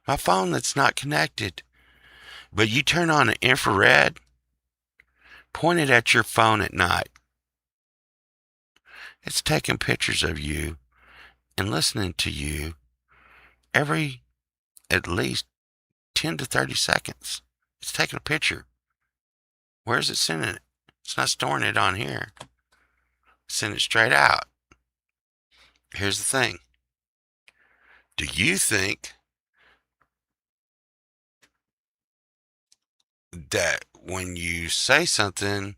My phone that's not connected. But you turn on an infrared, point it at your phone at night. It's taking pictures of you and listening to you every at least 10 to 30 seconds. It's taking a picture. Where is it sending it? It's not storing it on here. Send it straight out. Here's the thing. Do you think that when you say something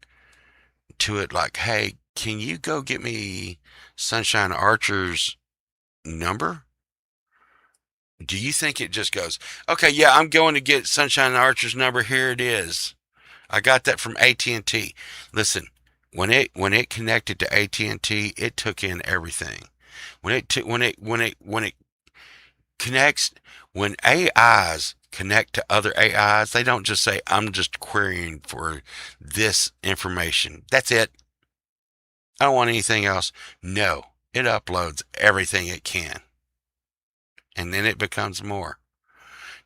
to it like, hey, can you go get me Sunshine Archer's number? Do you think it just goes, okay, yeah, I'm going to get Sunshine Archer's number. Here it is. I got that from AT&T. Listen, when it connected to AT&T, it took in everything. When it connects, when AIs connect to other AIs, they don't just say, I'm just querying for this information. That's it. I don't want anything else. No, it uploads everything it can. And then it becomes more.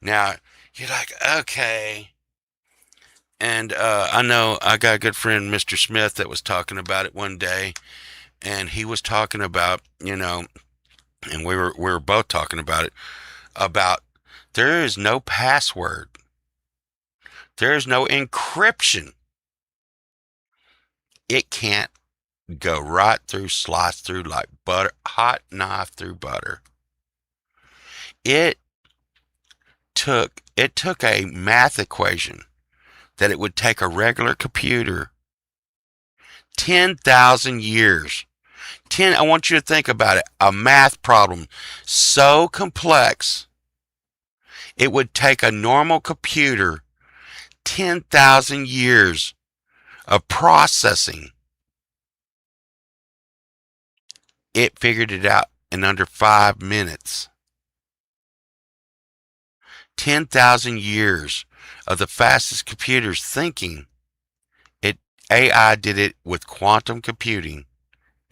Now, you're like, okay. And I know I got a good friend, Mr. Smith, that was talking about it one day. And he was talking about, and we were both talking about it, about there is no password. There is no encryption. It can't go right through, slice through like butter, hot knife through butter. It took a math equation that it would take a regular computer 10,000 years. I want you to think about it. A math problem so complex, it would take a normal computer 10,000 years of processing. It figured it out in under 5 minutes. 10,000 years of the fastest computers thinking. AI did it with quantum computing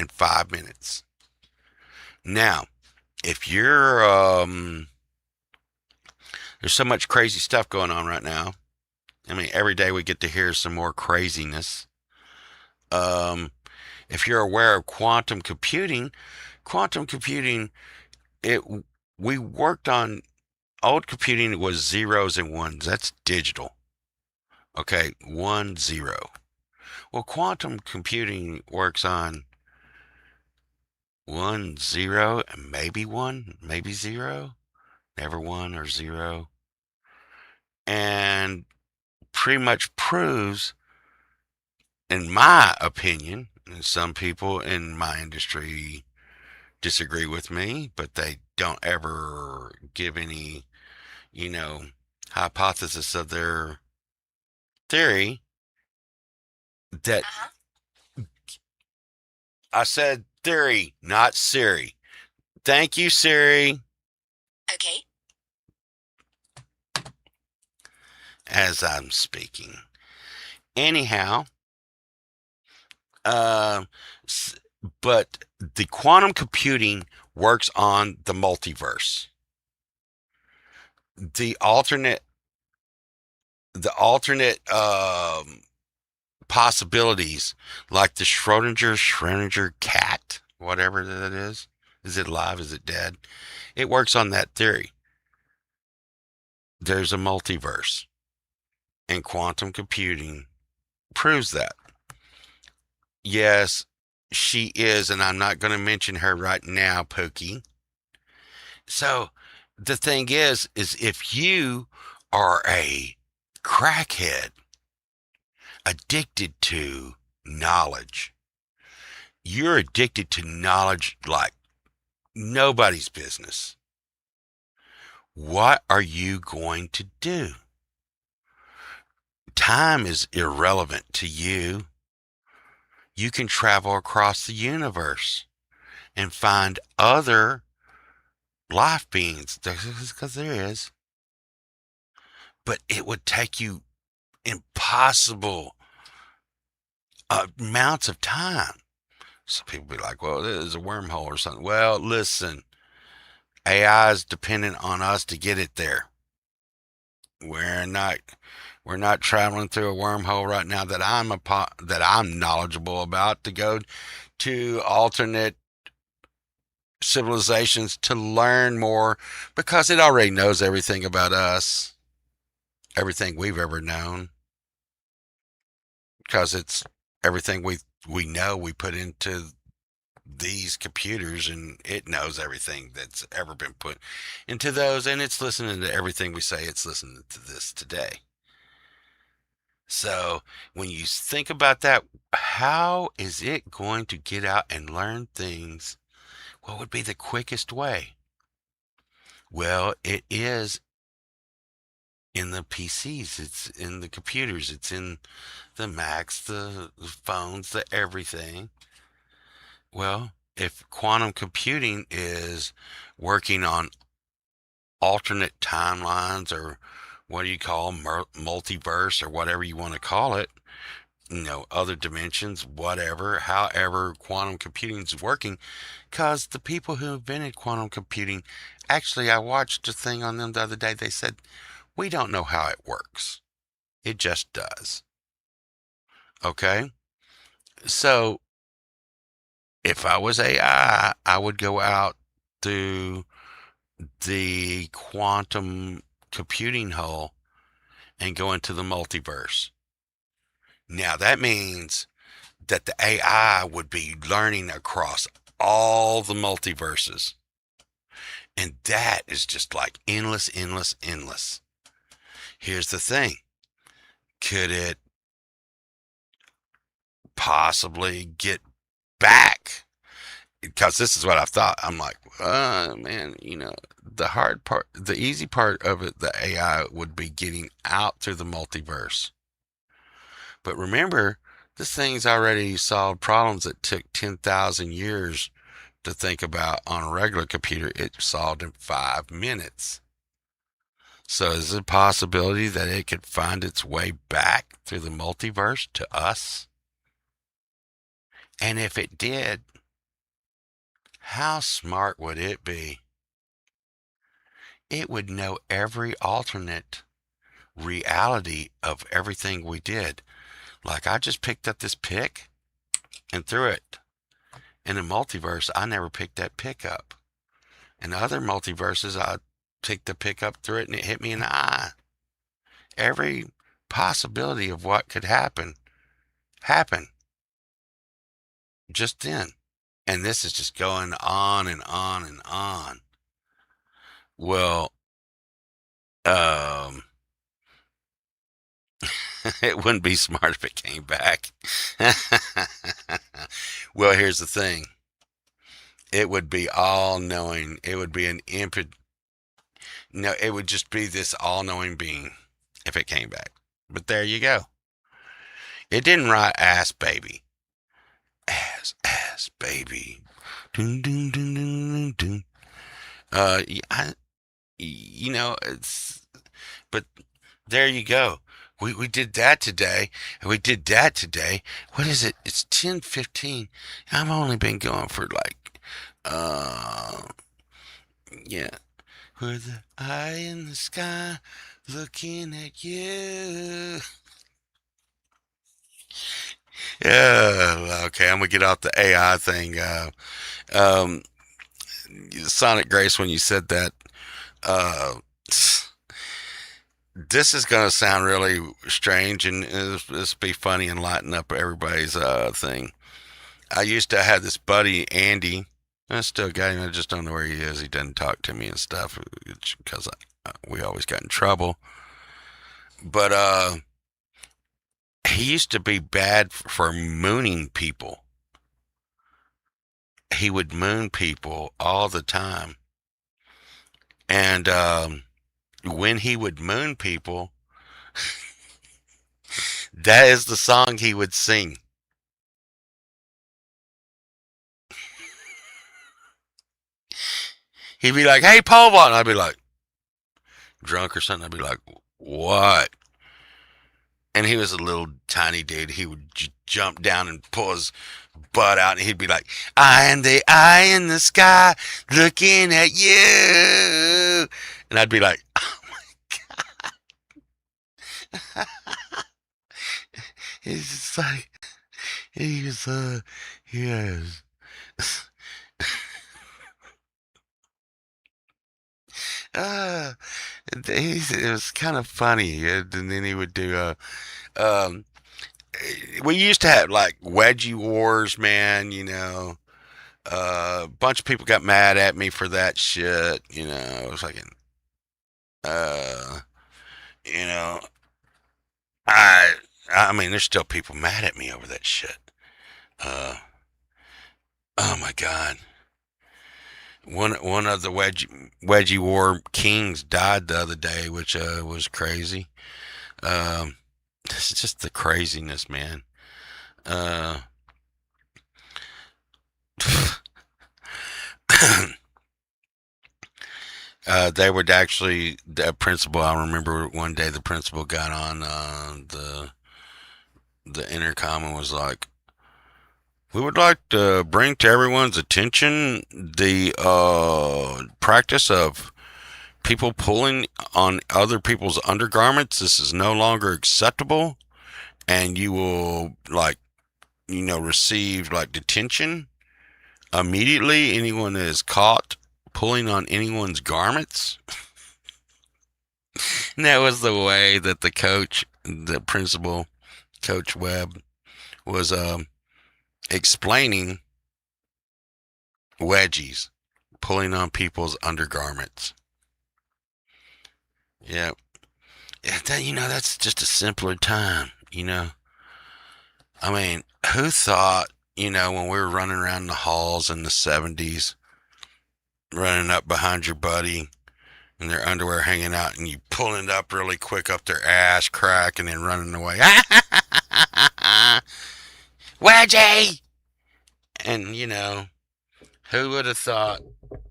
in 5 minutes. Now, if you're there's so much crazy stuff going on right now. I mean, every day we get to hear some more craziness. If you're aware of quantum computing, it we worked on old computing. It was zeros and ones. That's digital. Okay, 1 0. Well, quantum computing works on 1 0 and maybe 1, maybe 0, never 1 or 0, and pretty much proves, in my opinion, and some people in my industry disagree with me, but they don't ever give any, hypothesis of their theory, that I said theory, not Siri. Thank you, Siri. Okay. As I'm speaking. Anyhow, but the quantum computing works on the multiverse. The alternate possibilities, like the Schrodinger cat, whatever that is. Is it alive? Is it dead? It works on that theory. There's a multiverse, and quantum computing proves that. Yes, she is, and I'm not going to mention her right now, Pookie. So the thing is if you are a crackhead addicted to knowledge, you're addicted to knowledge like nobody's business. What are you going to do? Time is irrelevant to you. You can travel across the universe and find other life beings, because there is. but it would take you impossible amounts of time. So people be like, well, this is a wormhole or something. Well, listen, AI is dependent on us to get it there. We're not we're not traveling through a wormhole right now that I'm knowledgeable about to go to alternate civilizations to learn more, because it already knows everything about us, everything we've ever known, because it's everything we know we put into these computers, and it knows everything that's ever been put into those, and it's listening to everything we say. It's listening to this today. So when you think about that, how is it going to get out and learn things? What would be the quickest way? Well, it is in the PCs, it's in the computers, it's in the Macs, the phones, the everything. Well, if quantum computing is working on alternate timelines, or what do you call multiverse, or whatever you want to call it, other dimensions, whatever, however quantum computing is working, because the people who invented quantum computing, actually, I watched a thing on them the other day. They said, we don't know how it works. It just does. Okay? So if I was AI, I would go out through the quantum computing hole and go into the multiverse. Now that means that the AI would be learning across all the multiverses. And that is just like endless, endless, endless. Here's the thing. Could it possibly get back? Because this is what I thought. I'm like, man, the hard part, the easy part of it, the AI would be getting out through the multiverse. But remember, this thing's already solved problems that took 10,000 years to think about on a regular computer. It solved in 5 minutes. So is it a possibility that it could find its way back through the multiverse to us? And if it did, how smart would it be? It would know every alternate reality of everything we did. Like, I just picked up this pick and threw it. In a multiverse, I never picked that pick up. In other multiverses, I picked the pick up, threw it, and it hit me in the eye. Every possibility of what could happen happened just then. And this is just going on and on and on. Well, it wouldn't be smart if it came back. Well, here's the thing. It would be all knowing. It would be no, it would just be this all knowing being if it came back. But there you go. It didn't write ass baby. Ass baby. Dun, dun, dun, dun, dun. It's, but there you go. We did that today, and we did that today. What is it? It's 10:15. I've only been going for like, yeah. With the eye in the sky, looking at you. Yeah, okay, I'm gonna get off the AI thing. Um, Sonic Grace, when you said that, uh, this is gonna sound really strange, and this be funny and lighten up everybody's thing. I used to have this buddy Andy. I still got him. I just don't know where he is. He doesn't talk to me and stuff because we always got in trouble. But he used to be bad for mooning people. He would moon people all the time. And when he would moon people, that is the song he would sing. He'd be like, hey, Paul, and I'd be like, drunk or something. I'd be like, what? And he was a little tiny dude. He would jump down and pull his butt out, and he'd be like, I am the eye in the sky looking at you. And I'd be like, oh my God. He's just like, yes. uh, it was kind of funny. And then he would do, um, we used to have like wedgie wars, man, a bunch of people got mad at me for that shit. It was like, uh, you know, I, I mean, there's still people mad at me over that shit. Uh, oh my God. One of the wedgie war kings died the other day, which was crazy. Um, it's just the craziness, man. Uh, they would actually, the principal. I remember one day the principal got on the intercom and was like, "We would like to bring to everyone's attention the practice of people pulling on other people's undergarments. This is no longer acceptable, and you will receive like detention immediately. Anyone that is caught pulling on anyone's garments." And that was the way that the principal, Coach Webb, was explaining wedgies pulling on people's undergarments. Yeah, yeah. That's just a simpler time. I mean, who thought? When we were running around the halls in the '70s, running up behind your buddy and their underwear hanging out, and you pulling it up really quick up their ass crack, and then running away. Wedgie! And, who would have thought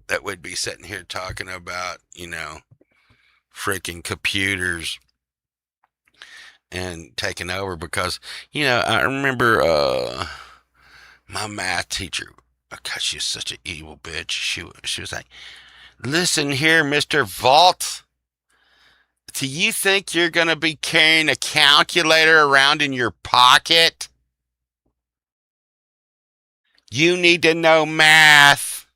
that we'd be sitting here talking about, freaking computers and taking over? Because, I remember my math teacher, God, she was such an evil bitch. She was like, listen here, Mr. Vault. Do you think you're going to be carrying a calculator around in your pocket? You need to know math.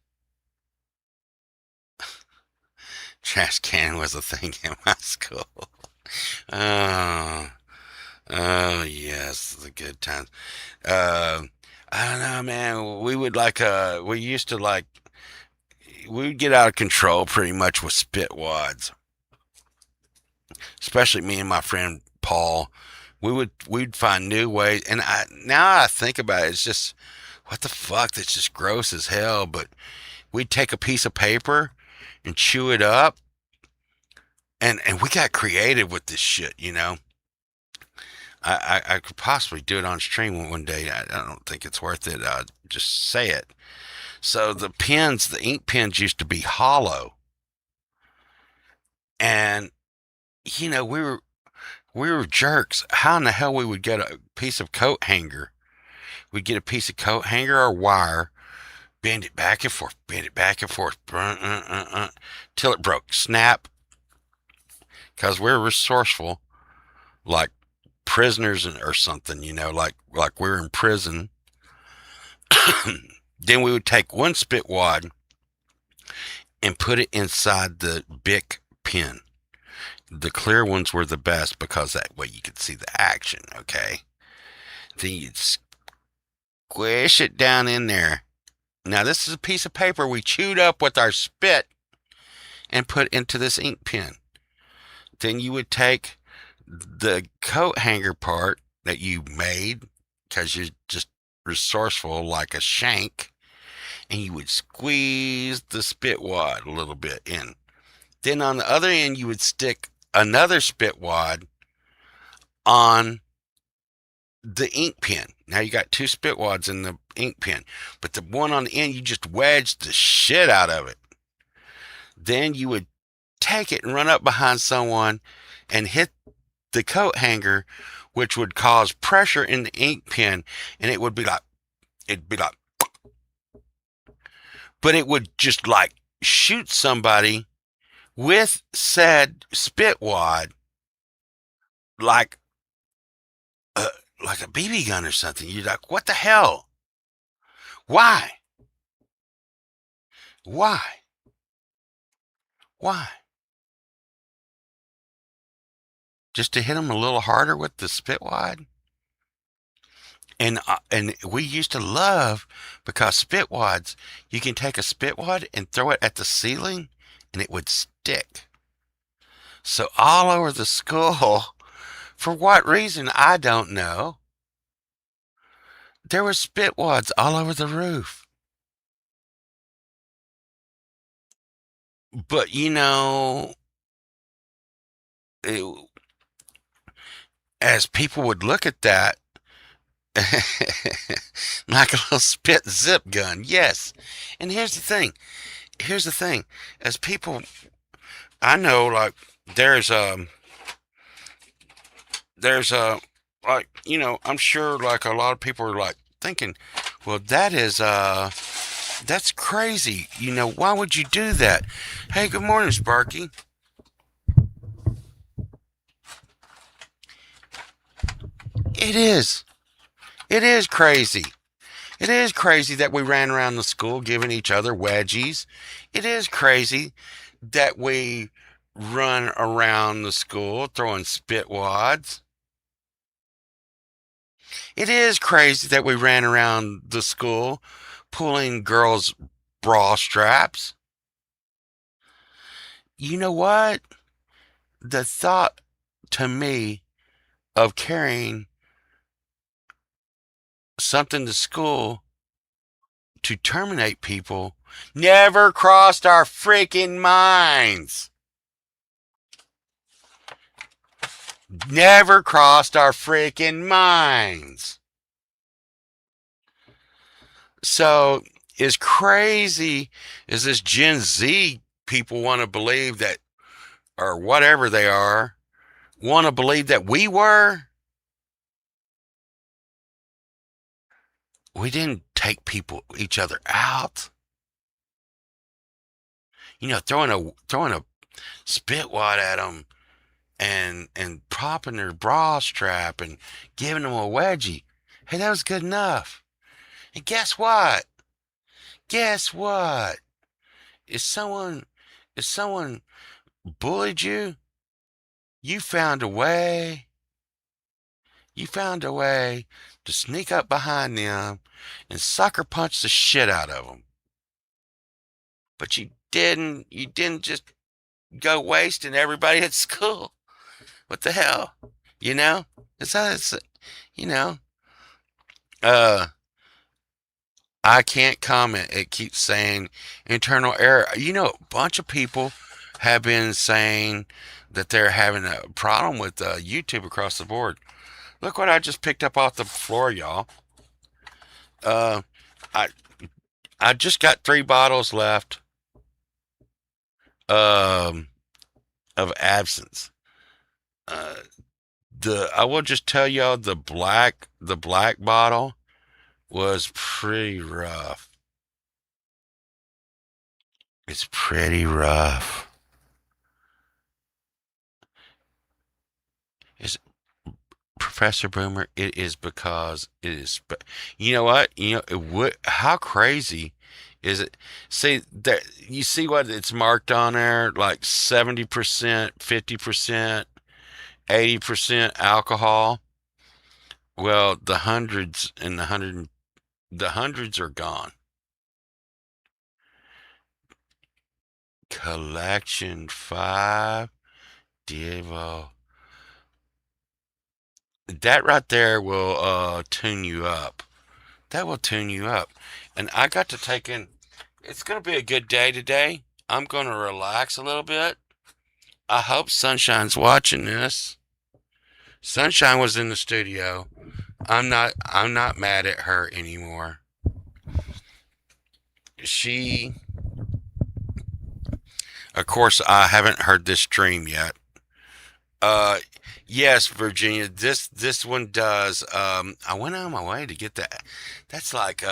Trash can was a thing in my school. Oh, oh yes, the good times. Uh, I don't know, man. We used to we would get out of control pretty much with spit wads. Especially me and my friend Paul. We'd find new ways, and now I think about it, it's just what the fuck. That's just gross as hell. But we'd take a piece of paper and chew it up, and we got creative with this shit. I could possibly do it on stream one day. I don't think it's worth it. I'll just say it. So the ink pens used to be hollow, and we were jerks. How in the hell we would get a piece of coat hanger? We'd get a piece of coat hanger or wire, bend it back and forth, till it broke. Snap. Because we're resourceful, like prisoners or something, like we're in prison. Then we would take one spit wad and put it inside the Bic pen. The clear ones were the best because that way you could see the action, okay? Then you'd squish it down in there. Now, this is a piece of paper we chewed up with our spit and put into this ink pen. Then you would take the coat hanger part that you made, because you're just resourceful like a shank, and you would squeeze the spit wad a little bit in. Then on the other end, you would stick another spit wad on the ink pen. Now you got two spit wads in the ink pen, but the one on the end, you just wedged the shit out of it. Then you would take it and run up behind someone and hit the coat hanger, which would cause pressure in the ink pen, and it'd be like, but it would just like shoot somebody with said spit wad like uh, like a BB gun or something. You're like, what the hell? Why? Why? Why? Just to hit them a little harder with the spit wad? And we used to love, because spit wads, you can take a spit wad and throw it at the ceiling and it would stick. So all over the school, for what reason I don't know, there were spit wads all over the roof. But it, as people would look at that, like a little spit zip gun, yes. And here's the thing. As people, I know, like like, I'm sure like a lot of people are like thinking, well, that's crazy. Why would you do that? Hey, good morning, Sparky. It is. It is crazy. It is crazy that we ran around the school giving each other wedgies. It is crazy that we run around the school throwing spit wads. It is crazy that we ran around the school pulling girls' bra straps. You know what? The thought to me of carrying something to school to terminate people never crossed our freaking minds. Never crossed our freaking minds. So, as crazy as this Gen Z people want to believe that, or whatever they are, want to believe that we were, we didn't take each other out. Throwing a spit wad at them and popping their bra strap and giving them a wedgie. Hey, that was good enough. And guess what? Guess what? If someone bullied you, you found a way. You found a way to sneak up behind them and sucker punch the shit out of them. But you didn't just go wasting everybody at school. What the hell? It's you know, uh, I can't comment. It keeps saying internal error. A bunch of people have been saying that they're having a problem with YouTube across the board. Look what I just picked up off the floor, y'all. Uh, I I just got 3 bottles left um of absinthe. Uh, I will just tell y'all the black bottle was pretty rough. It's pretty rough. It's Professor Boomer. It is because it is. You know what? How crazy is it? See that you see what it's marked on there, like 70%, 50%, 80% alcohol. Well, the hundreds are gone. Collection 5, Devo. That right there will tune you up. That will tune you up. And I got to take in. It's gonna be a good day today. I'm gonna relax a little bit. I hope Sunshine's watching this. Sunshine was in the studio. I'm not mad at her anymore. She Of course, I haven't heard this stream yet. Uh, yes, Virginia. This one does. I went on my way to get that. That's like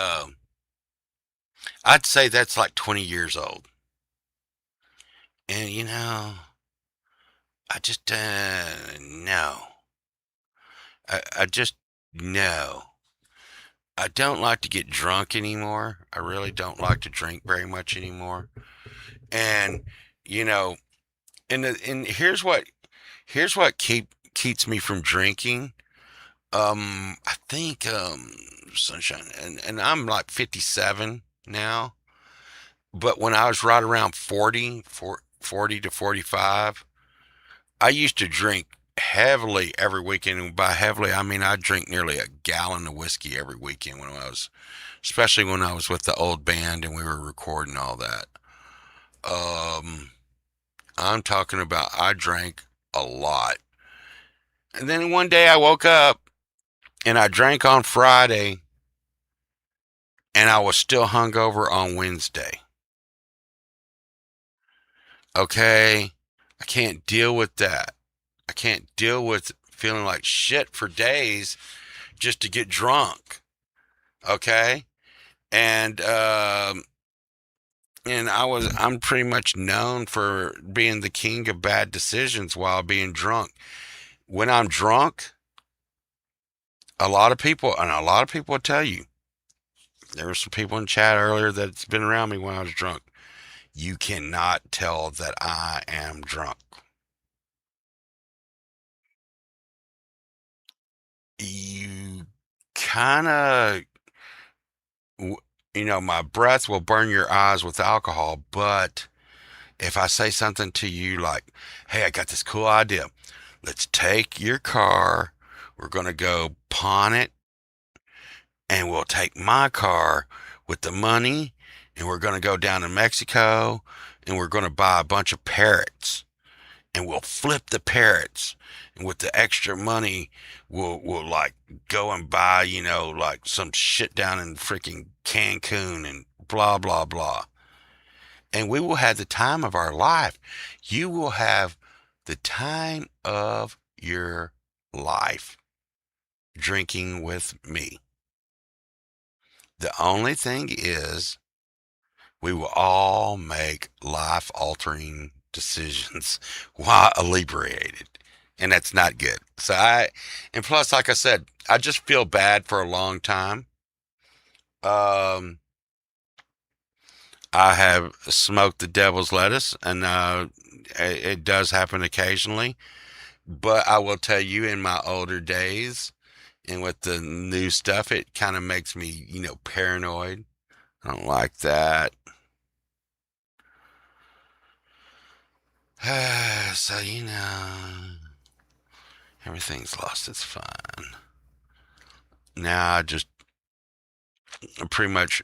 I'd say that's like 20 years old. And I just no. I just no. I don't like to get drunk anymore. I really don't like to drink very much anymore. And you know, and here's what keeps me from drinking. I think sunshine, and I'm like 57 now. But when I was right around 40 to 45, I used to drink heavily every weekend. And by heavily, I mean I drink nearly a gallon of whiskey every weekend especially when I was with the old band and we were recording all that. Um, I'm talking about I drank a lot. And then one day I woke up and I drank on Friday and I was still hungover on Wednesday. Okay? I can't deal with that. I can't deal with feeling like shit for days just to get drunk. Okay? And I'm pretty much known for being the king of bad decisions while being drunk. When I'm drunk, a lot of people will tell you. There were some people in chat earlier that's been around me when I was drunk. You cannot tell that I am drunk. You kind of, my breath will burn your eyes with alcohol, but if I say something to you like, hey, I got this cool idea. Let's take your car. We're going to go pawn it, and we'll take my car with the money, and we're going to go down to Mexico, and we're going to buy a bunch of parrots, and we'll flip the parrots, and with the extra money we'll like go and buy like some shit down in freaking Cancun and blah blah blah, and we will have the time of our life. You will have the time of your life drinking with me. The only thing is we will all make life altering decisions while inebriated. And that's not good. And plus, like I said, I just feel bad for a long time. Um, I have smoked the devil's lettuce, and it does happen occasionally. But I will tell you, in my older days, and with the new stuff, it kind of makes me, paranoid. I don't like that. So, everything's lost its fun. Now I just pretty much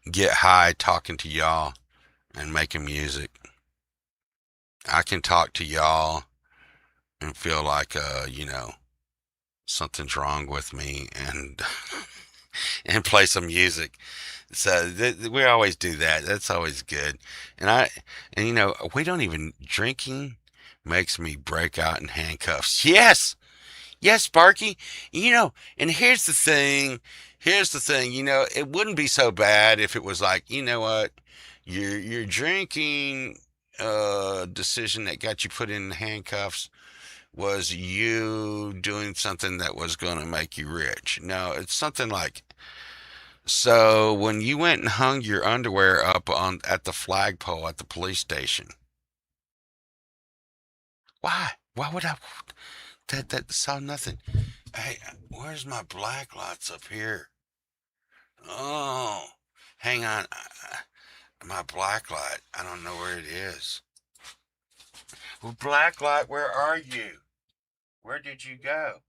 get high talking to y'all and making music. I can talk to y'all and feel like, something's wrong with me and and play some music. So we always do that. That's always good. And we don't even drinking makes me break out in handcuffs. Yes, yes, Sparky. And here's the thing. It wouldn't be so bad if it was like, you know what, your drinking decision that got you put in handcuffs was you doing something that was going to make you rich. No, it's something like, so when you went and hung your underwear up on at the flagpole at the police station, why would I? That saw nothing. Hey, where's my black lights up here? Oh, hang on. My black light. I don't know where it is. Well, black light, where are you? Where did you go?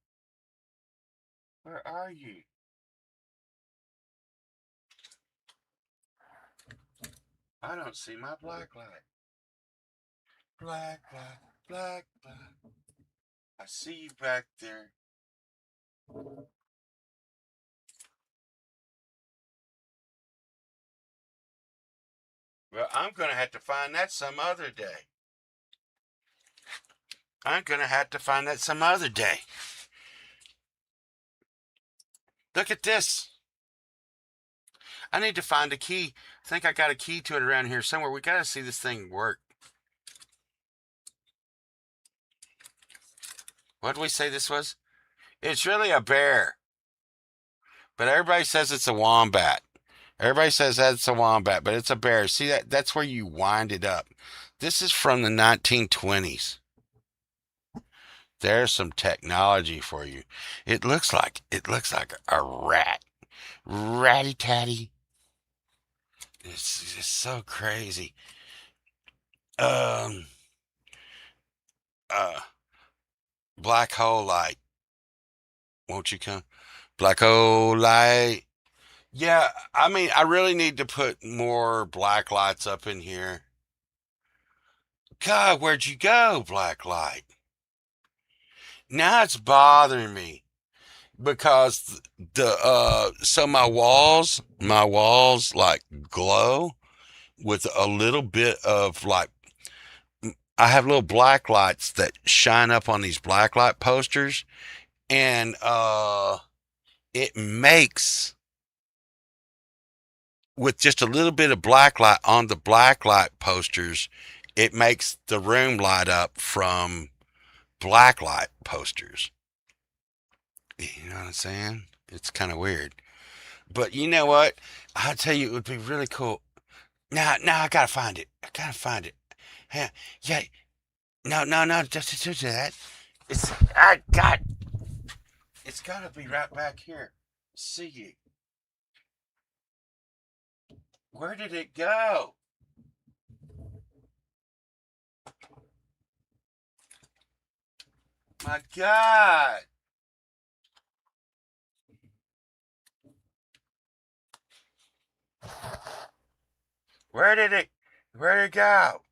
Where are you? I don't see my black light. Black light, black light. I see you back there. Well, I'm going to have to find that some other day. I'm going to have to find that some other day. Look at this. I need to find a key. I think I got a key to it around here somewhere. We got to see this thing work. What did we say this was? It's really a bear. But everybody says it's a wombat. Everybody says that's a wombat, but it's a bear. See that's where you wind it up. This is from the 1920s. There's some technology for you. It looks like a rat. Ratty tatty. It's just so crazy. Um uh Black hole light. Won't you come? Black hole light. Yeah, I mean, I really need to put more black lights up in here. God, where'd you go, black light? Now it's bothering me because so my walls like glow with a little bit of like I have little black lights that shine up on these black light posters, and it makes with just a little bit of black light on the black light posters, it makes the room light up from black light posters. You know what I'm saying? It's kind of weird. But you know what? I'll tell you, it would be really cool. Now I gotta find it. I gotta find it. Yeah, yeah. No, just do that. I got. It's gotta be right back here. See you. Where did it go? My God. Where did it go?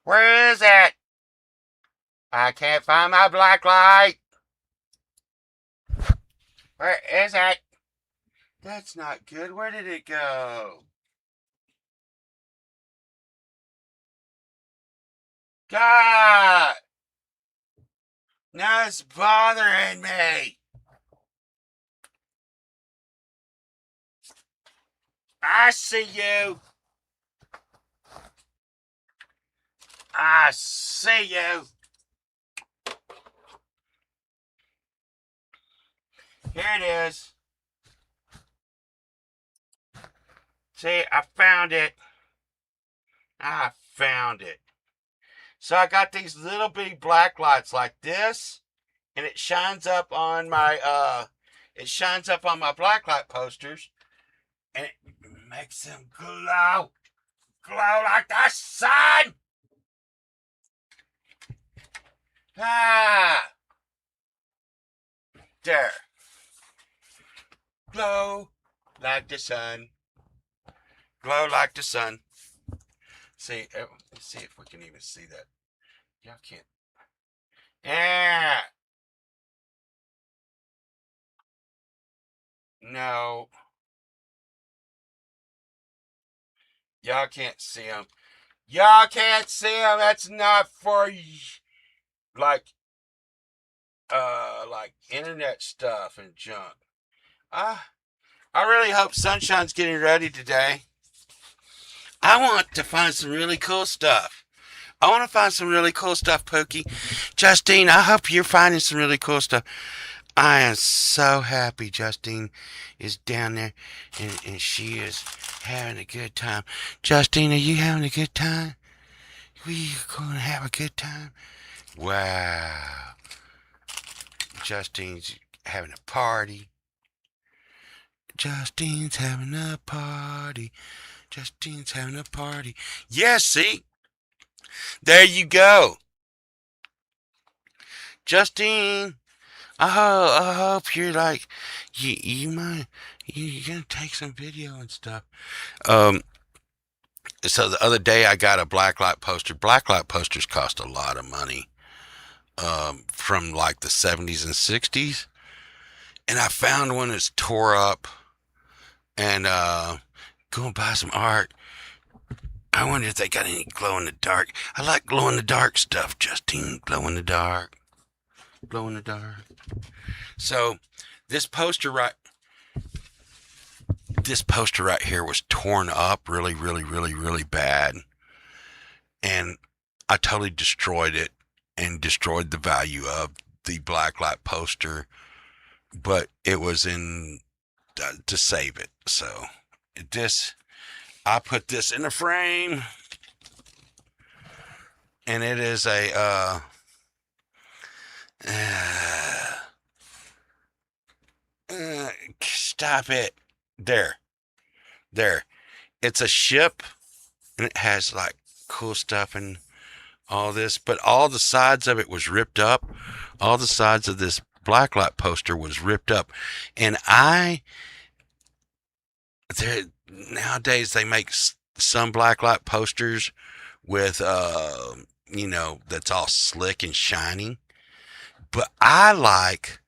Where is it? I can't find my black light. Where is it? That's not good. Where did it go? God! Now it's bothering me. I see you. I see you. Here it is. See, I found it. I found it. So I got these little bitty black lights like this, and it shines up on my black light posters, and it makes them glow like the sun. Ah, there. Glow like the sun. Glow like the sun. See, let's see if we can even see that. Y'all can't. Yeah. No. Y'all can't see them. Y'all can't see them. That's not for like internet stuff and junk. I really hope Sunshine's getting ready today. I want to find some really cool stuff. I want to find some really cool stuff, Pookie. Justine, I hope you're finding some really cool stuff. I am so happy Justine is down there and she is having a good time. Justine, are you having a good time? We going to have a good time? Wow. Justine's having a party. Justine's having a party. Justine's having a party. Yes, see? There you go. Justine, I hope you're like, you're gonna take some video and stuff. So the other day I got a blacklight poster. Blacklight posters cost a lot of money. From like the 70s and 60s. And I found one that's tore up. and go and buy some art. I wonder if they got any glow in the dark. I like glow in the dark stuff, Justine. Glow in the dark. Glow in the dark. So this poster right here was torn up really, really, really, really bad. And I totally destroyed it and destroyed the value of the blacklight poster, but it was in to save it. So this, I put this in a frame, and it is a stop it. There. It's a ship, and it has like cool stuff and all this, but all the sides of it was ripped up. All the sides of this blacklight poster was ripped up, and nowadays they make some blacklight posters with that's all slick and shiny, but I like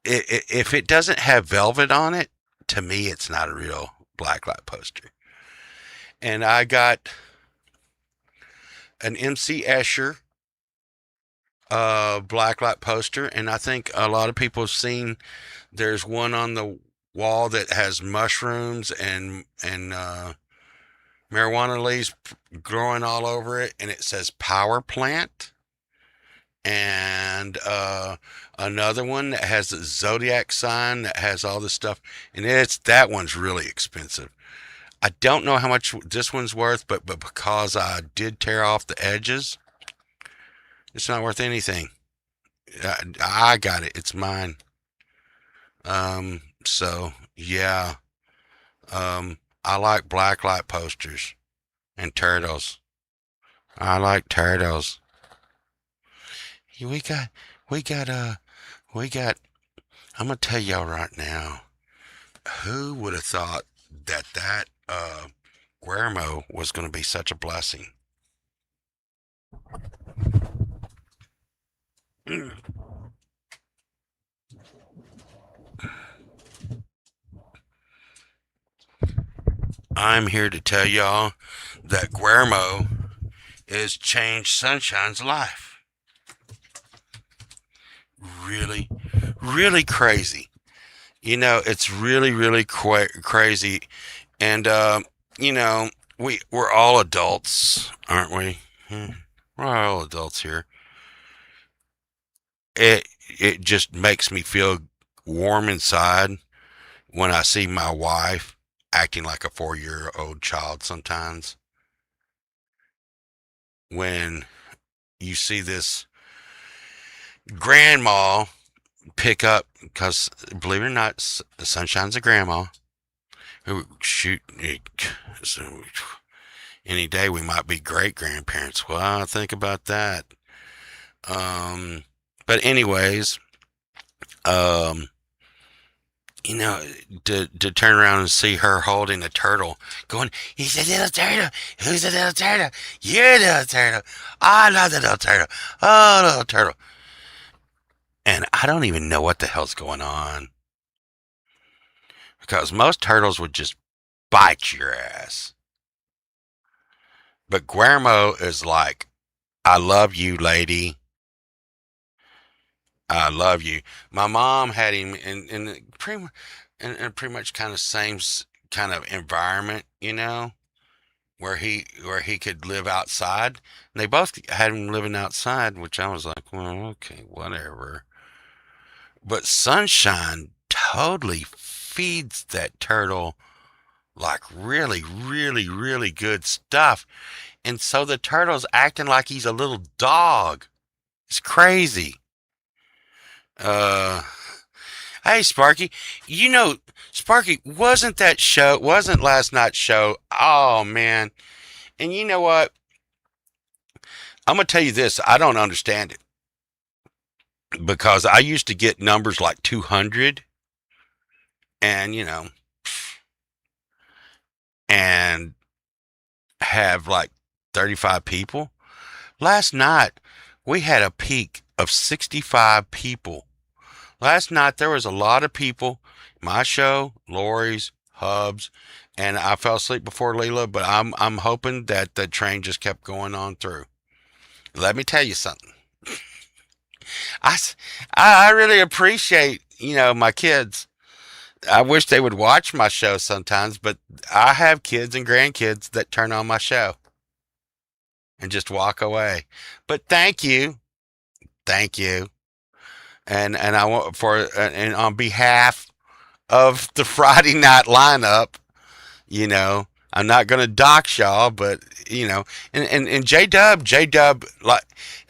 it if it doesn't have velvet on it. To me, it's not a real blacklight poster. And I got an MC Escher blacklight poster, and I think a lot of people have seen. There's one on the wall that has mushrooms and marijuana leaves growing all over it, and it says power plant. And another one that has a zodiac sign that has all this stuff, and that one's really expensive. I don't know how much this one's worth, but because I did tear off the edges, it's not worth anything. I got it. It's mine. So yeah. I like blacklight posters and turtles. I like turtles. We got, we got, I'm gonna tell y'all right now, who would have thought that Guillermo was gonna be such a blessing? I'm here to tell y'all that Guillermo has changed Sunshine's life. Really, really crazy. It's really, really crazy. And, we're all adults, aren't we? We're all adults here. It just makes me feel warm inside when I see my wife acting like a 4-year-old child sometimes. When you see this grandma pick up, because believe it or not, Sunshine's a grandma who shoot. So any day we might be great grandparents. Well, I think about that. But anyways, um, to turn around and see her holding a turtle, going, "He's a little turtle. Who's a little turtle? You're a little turtle. I love the little turtle. Oh, little turtle." And I don't even know what the hell's going on, because most turtles would just bite your ass. But Guillermo is like, "I love you, lady. I love you." My mom had him in pretty much kind of same kind of environment, where he could live outside. And they both had him living outside, which I was like, well, okay, whatever. But Sunshine totally feeds that turtle like really, really, really good stuff. And so the turtle's acting like he's a little dog. It's crazy. Uh, hey, Sparky. Sparky, wasn't last night's show? Oh, man. And you know what? I'm going to tell you this. I don't understand it, because I used to get numbers like 200 and, and have like 35 people. Last night, we had a peak of 65 people. Last night, there was a lot of people. My show, Lori's, Hubs, and I fell asleep before Leela. But I'm hoping that the train just kept going on through. Let me tell you something. I s- I really appreciate my kids. I wish they would watch my show sometimes, but I have kids and grandkids that turn on my show and just walk away. But thank you, and I want and on behalf of the Friday night lineup, you know, I'm not gonna dox y'all, but and J Dub, like,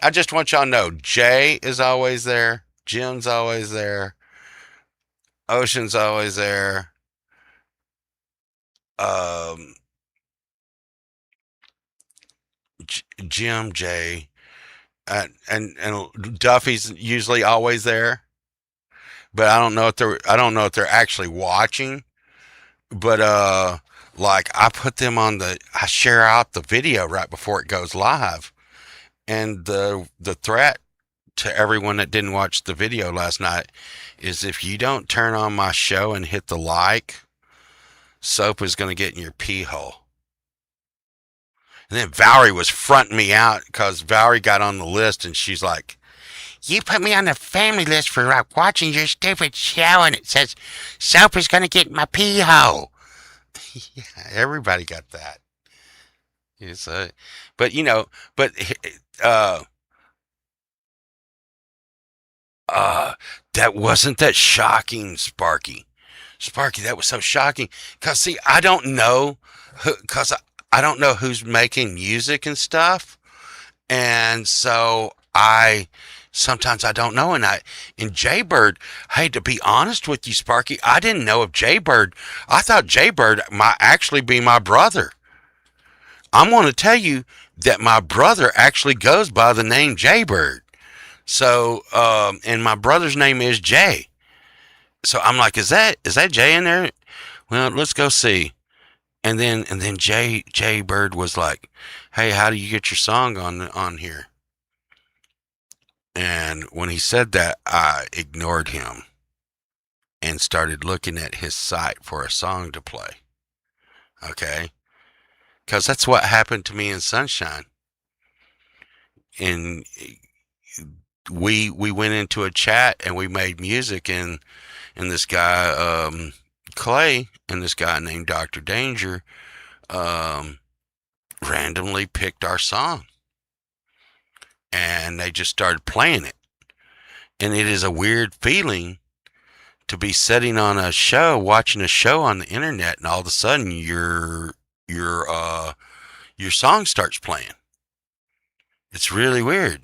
I just want y'all to know, Jay is always there, Jim's always there, Ocean's always there, um, Jim, Jay, and Duffy's usually always there, but I don't know if they're actually watching. But like, I share out the video right before it goes live, and the threat to everyone that didn't watch the video last night is, if you don't turn on my show and hit the like, soap is going to get in your pee hole. And then Valerie was fronting me out because Valerie got on the list, and she's like, "You put me on the family list for watching your stupid show, and it says soap is going to get in my pee hole." Yeah, everybody got that. It's but but uh, uh, that wasn't that shocking, Sparky. Sparky, that was so shocking. Cause see, I don't know, cause I don't know who's making music and stuff, and so I sometimes I don't know. And in Jaybird, hey, to be honest with you, Sparky, I didn't know of Jaybird. I thought Jaybird might actually be my brother. I'm going to tell you that my brother actually goes by the name Jaybird. So, and my brother's name is Jay. So I'm like, is that Jay in there? Well, let's go see. And then Jay Bird was like, "Hey, how do you get your song on here?" And when he said that, I ignored him and started looking at his site for a song to play. Okay, because that's what happened to me in Sunshine. And we went into a chat and we made music, and this guy, Clay, and this guy named Dr. Danger, um, randomly picked our song, and they just started playing it. And it is a weird feeling to be sitting on a show, watching a show on the internet, and all of a sudden your song starts playing. It's really weird,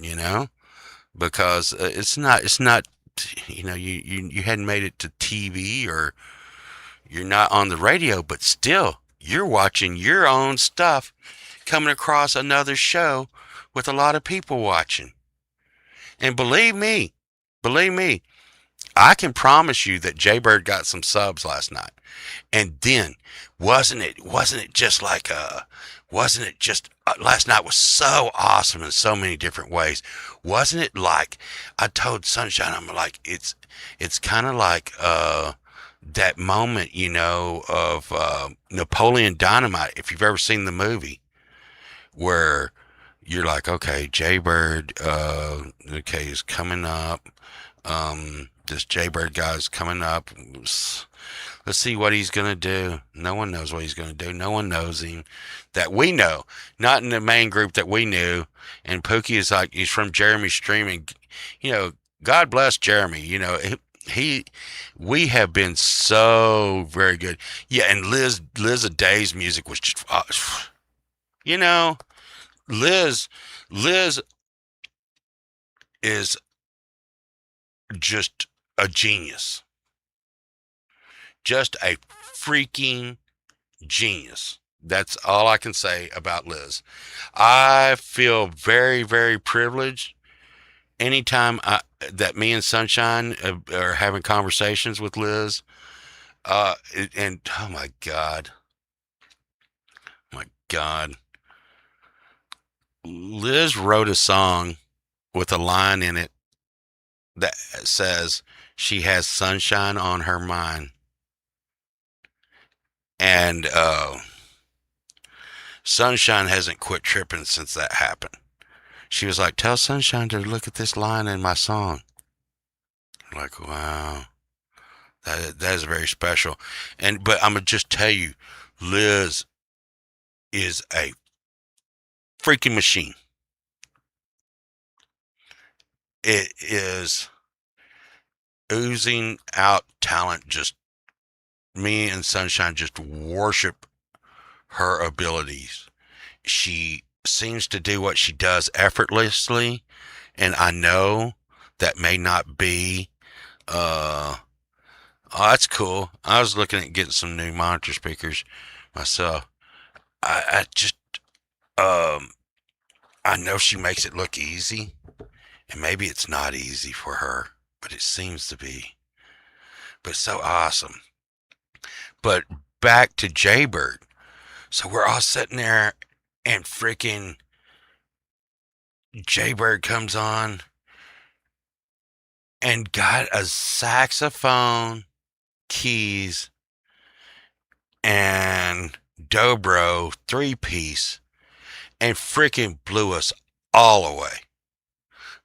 because it's not you hadn't made it to TV, or you're not on the radio, but still you're watching your own stuff coming across another show with a lot of people watching. And believe me, I can promise you that Jaybird got some subs last night. And then, wasn't it just like wasn't it just last night was so awesome in so many different ways. Wasn't it like, I told Sunshine, I'm like, it's kind of like that moment, of Napoleon Dynamite, if you've ever seen the movie, where you're like, okay, Jaybird, okay, is coming up. This Jaybird guy's coming up. Let's see what he's gonna do. No one knows what he's gonna do. No one knows him that we know. Not in the main group that we knew. And Pookie is like, he's from Jeremy Streaming. God bless Jeremy. He we have been so very good. Yeah, and Liz Day's music was just, you know, Liz is just a genius. Just a freaking genius. That's all I can say about Liz. I feel very, very privileged anytime that me and Sunshine are having conversations with Liz. And oh my God, Liz wrote a song with a line in it that says she has sunshine on her mind. And Sunshine hasn't quit tripping since that happened. She was like, tell Sunshine to look at this line in my song. I'm like, wow, that is very special. But I'm gonna just tell you, Liz is a freaking machine. It is oozing out talent. Just me and Sunshine just worship her abilities. She seems to do what she does effortlessly, and I know that may not be oh, that's cool. I was looking at getting some new monitor speakers myself. I just um I know she makes it look easy, and maybe it's not easy for her, but it seems to be. But it's so awesome. But back to Jaybird. So we're all sitting there, and freaking Jaybird comes on and got a saxophone, keys, and dobro 3-piece, and freaking blew us all away.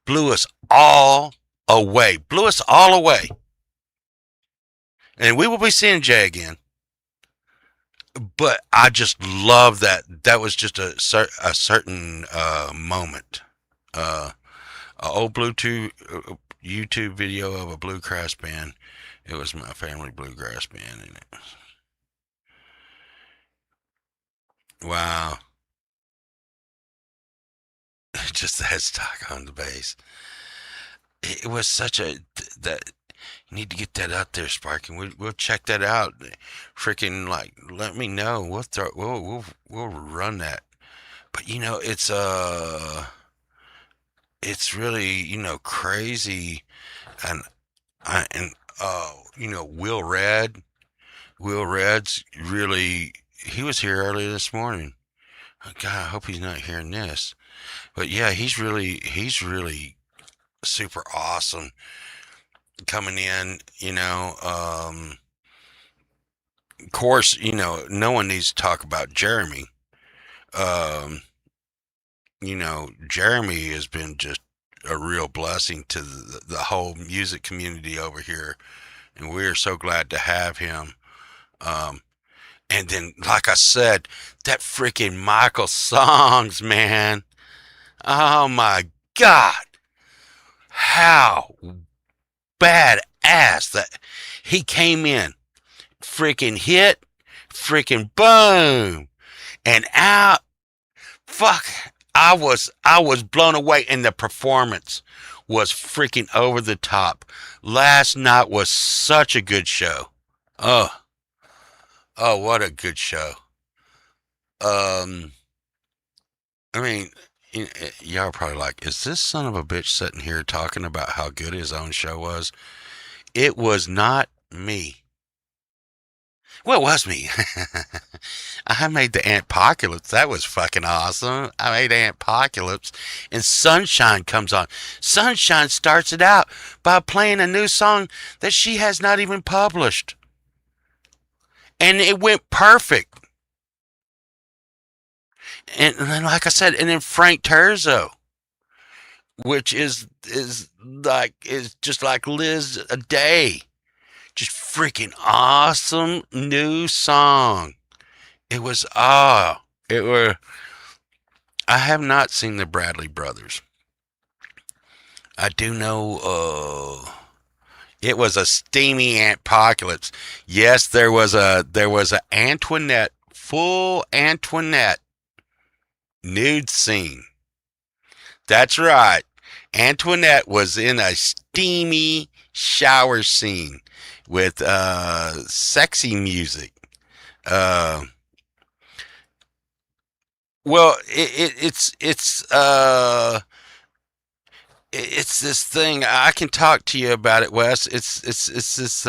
Blew us all away. Blew us all away. And we will be seeing Jay again. But I just love that. That was just a certain moment. A old Bluetooth YouTube video of a bluegrass band. It was my family bluegrass band in it. Wow. Just the headstock on the bass. It was such a that you need to get that out there, Sparky. We'll check that out. Freaking like, let me know. We'll run that. But it's really crazy, and Will Red. Will Red's really. He was here earlier this morning. Oh, God, I hope he's not hearing this. But yeah, he's really super awesome coming in. Of course, no one needs to talk about Jeremy. Um, Jeremy has been just a real blessing to the whole music community over here, and we're so glad to have him. Um, and then, like I said, that freaking Michael Songs, man. Oh my God. How badass that he came in. Freaking hit. Freaking boom. And out. Fuck. I was blown away, and the performance was freaking over the top. Last night was such a good show. Oh, what a good show. Um, I mean, y'all are probably like, is this son of a bitch sitting here talking about how good his own show was? It was not me. Well, it was me. I made the Antpocalypse. That was fucking awesome. I made Antpocalypse, and Sunshine comes on. Sunshine starts it out by playing a new song that she has not even published. And it went perfect. And then, like I said, and then Frank Terzo, which is just like Liz a day. Just freaking awesome new song. It was it were. I have not seen the Bradley Brothers. I do know it was a steamy Antpocalypse. Yes, there was a Antoinette, full Antoinette nude scene. That's right. Antoinette was in a steamy shower scene with sexy music. Well, it's this thing. I can talk to you about it, Wes. It's this.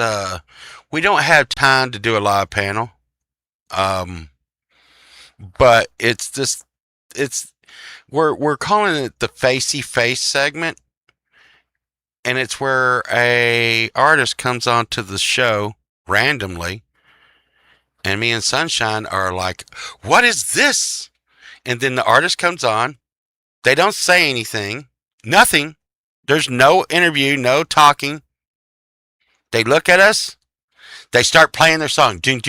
We don't have time to do a live panel. Um, but it's this. It's we're calling it the Facey Face segment, and it's where a artist comes onto the show randomly And me and Sunshine are like, what is this? And then the artist comes on. They don't say anything. Nothing. There's no interview, no talking. They look at us. They start playing their song. Then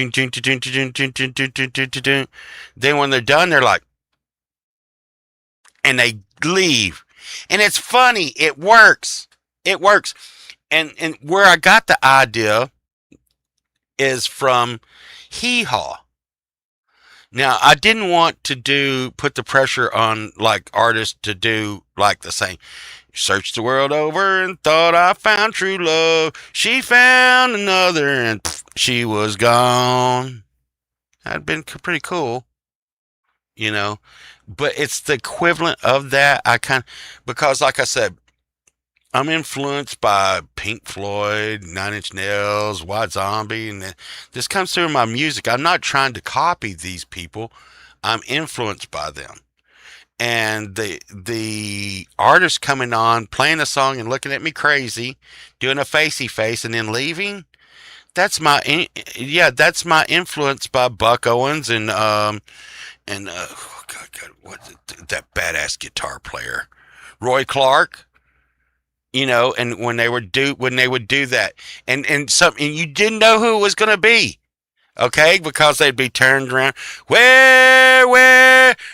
when they're done, they're like, and they leave. And it's funny. It works. It works. And where I got the idea is from Hee Haw. Now, I didn't want to put the pressure on like artists to do like the same. Searched the world over and thought I found true love. She found another and she was gone. That'd been pretty cool, you know. But it's the equivalent of that. Because like I said, I'm influenced by Pink Floyd, Nine Inch Nails, White Zombie, and this comes through my music. I'm not trying to copy these people. I'm influenced by them. And the artist coming on, playing a song and looking at me crazy, doing a facey face and then leaving, that's my influence by Buck Owens and oh God, that badass guitar player, Roy Clark. You know, and when they would do that, and you didn't know who it was gonna be, okay? Because they'd be turned around. Where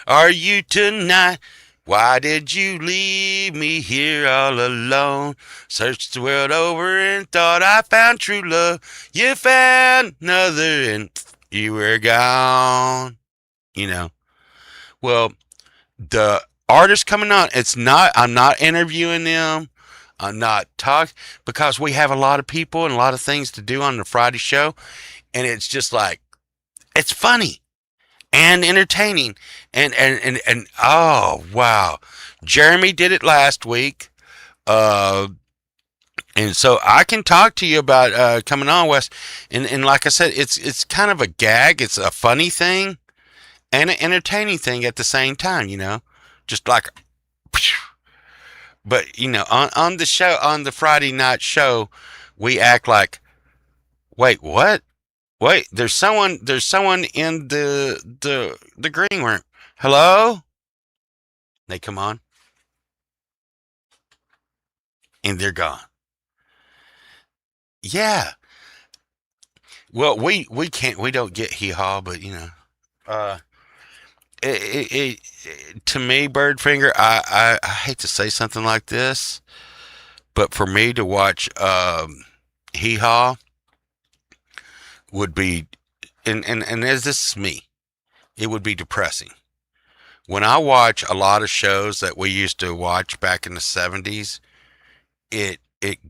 are you tonight? Why did you leave me here all alone? Searched the world over and thought I found true love. You found another and you were gone. You know. Well, the artist coming on, I'm not interviewing them. I'm not talking because we have a lot of people and a lot of things to do on the Friday show. And it's just like, it's funny and entertaining. And oh, wow. Jeremy did it last week. And so I can talk to you about coming on, Wes. And like I said, it's kind of a gag. It's a funny thing and an entertaining thing at the same time, you know, just like, but you know, on the show, on the Friday night show, we act like, wait, what? Wait, there's someone in the green room. Hello? They come on and they're gone. Yeah. Well, we don't get hee haw, but you know, to me, Birdfinger, I hate to say something like this, but for me to watch hee haw would be, and as this is me, it would be depressing. When I watch a lot of shows that we used to watch back in the 70s, it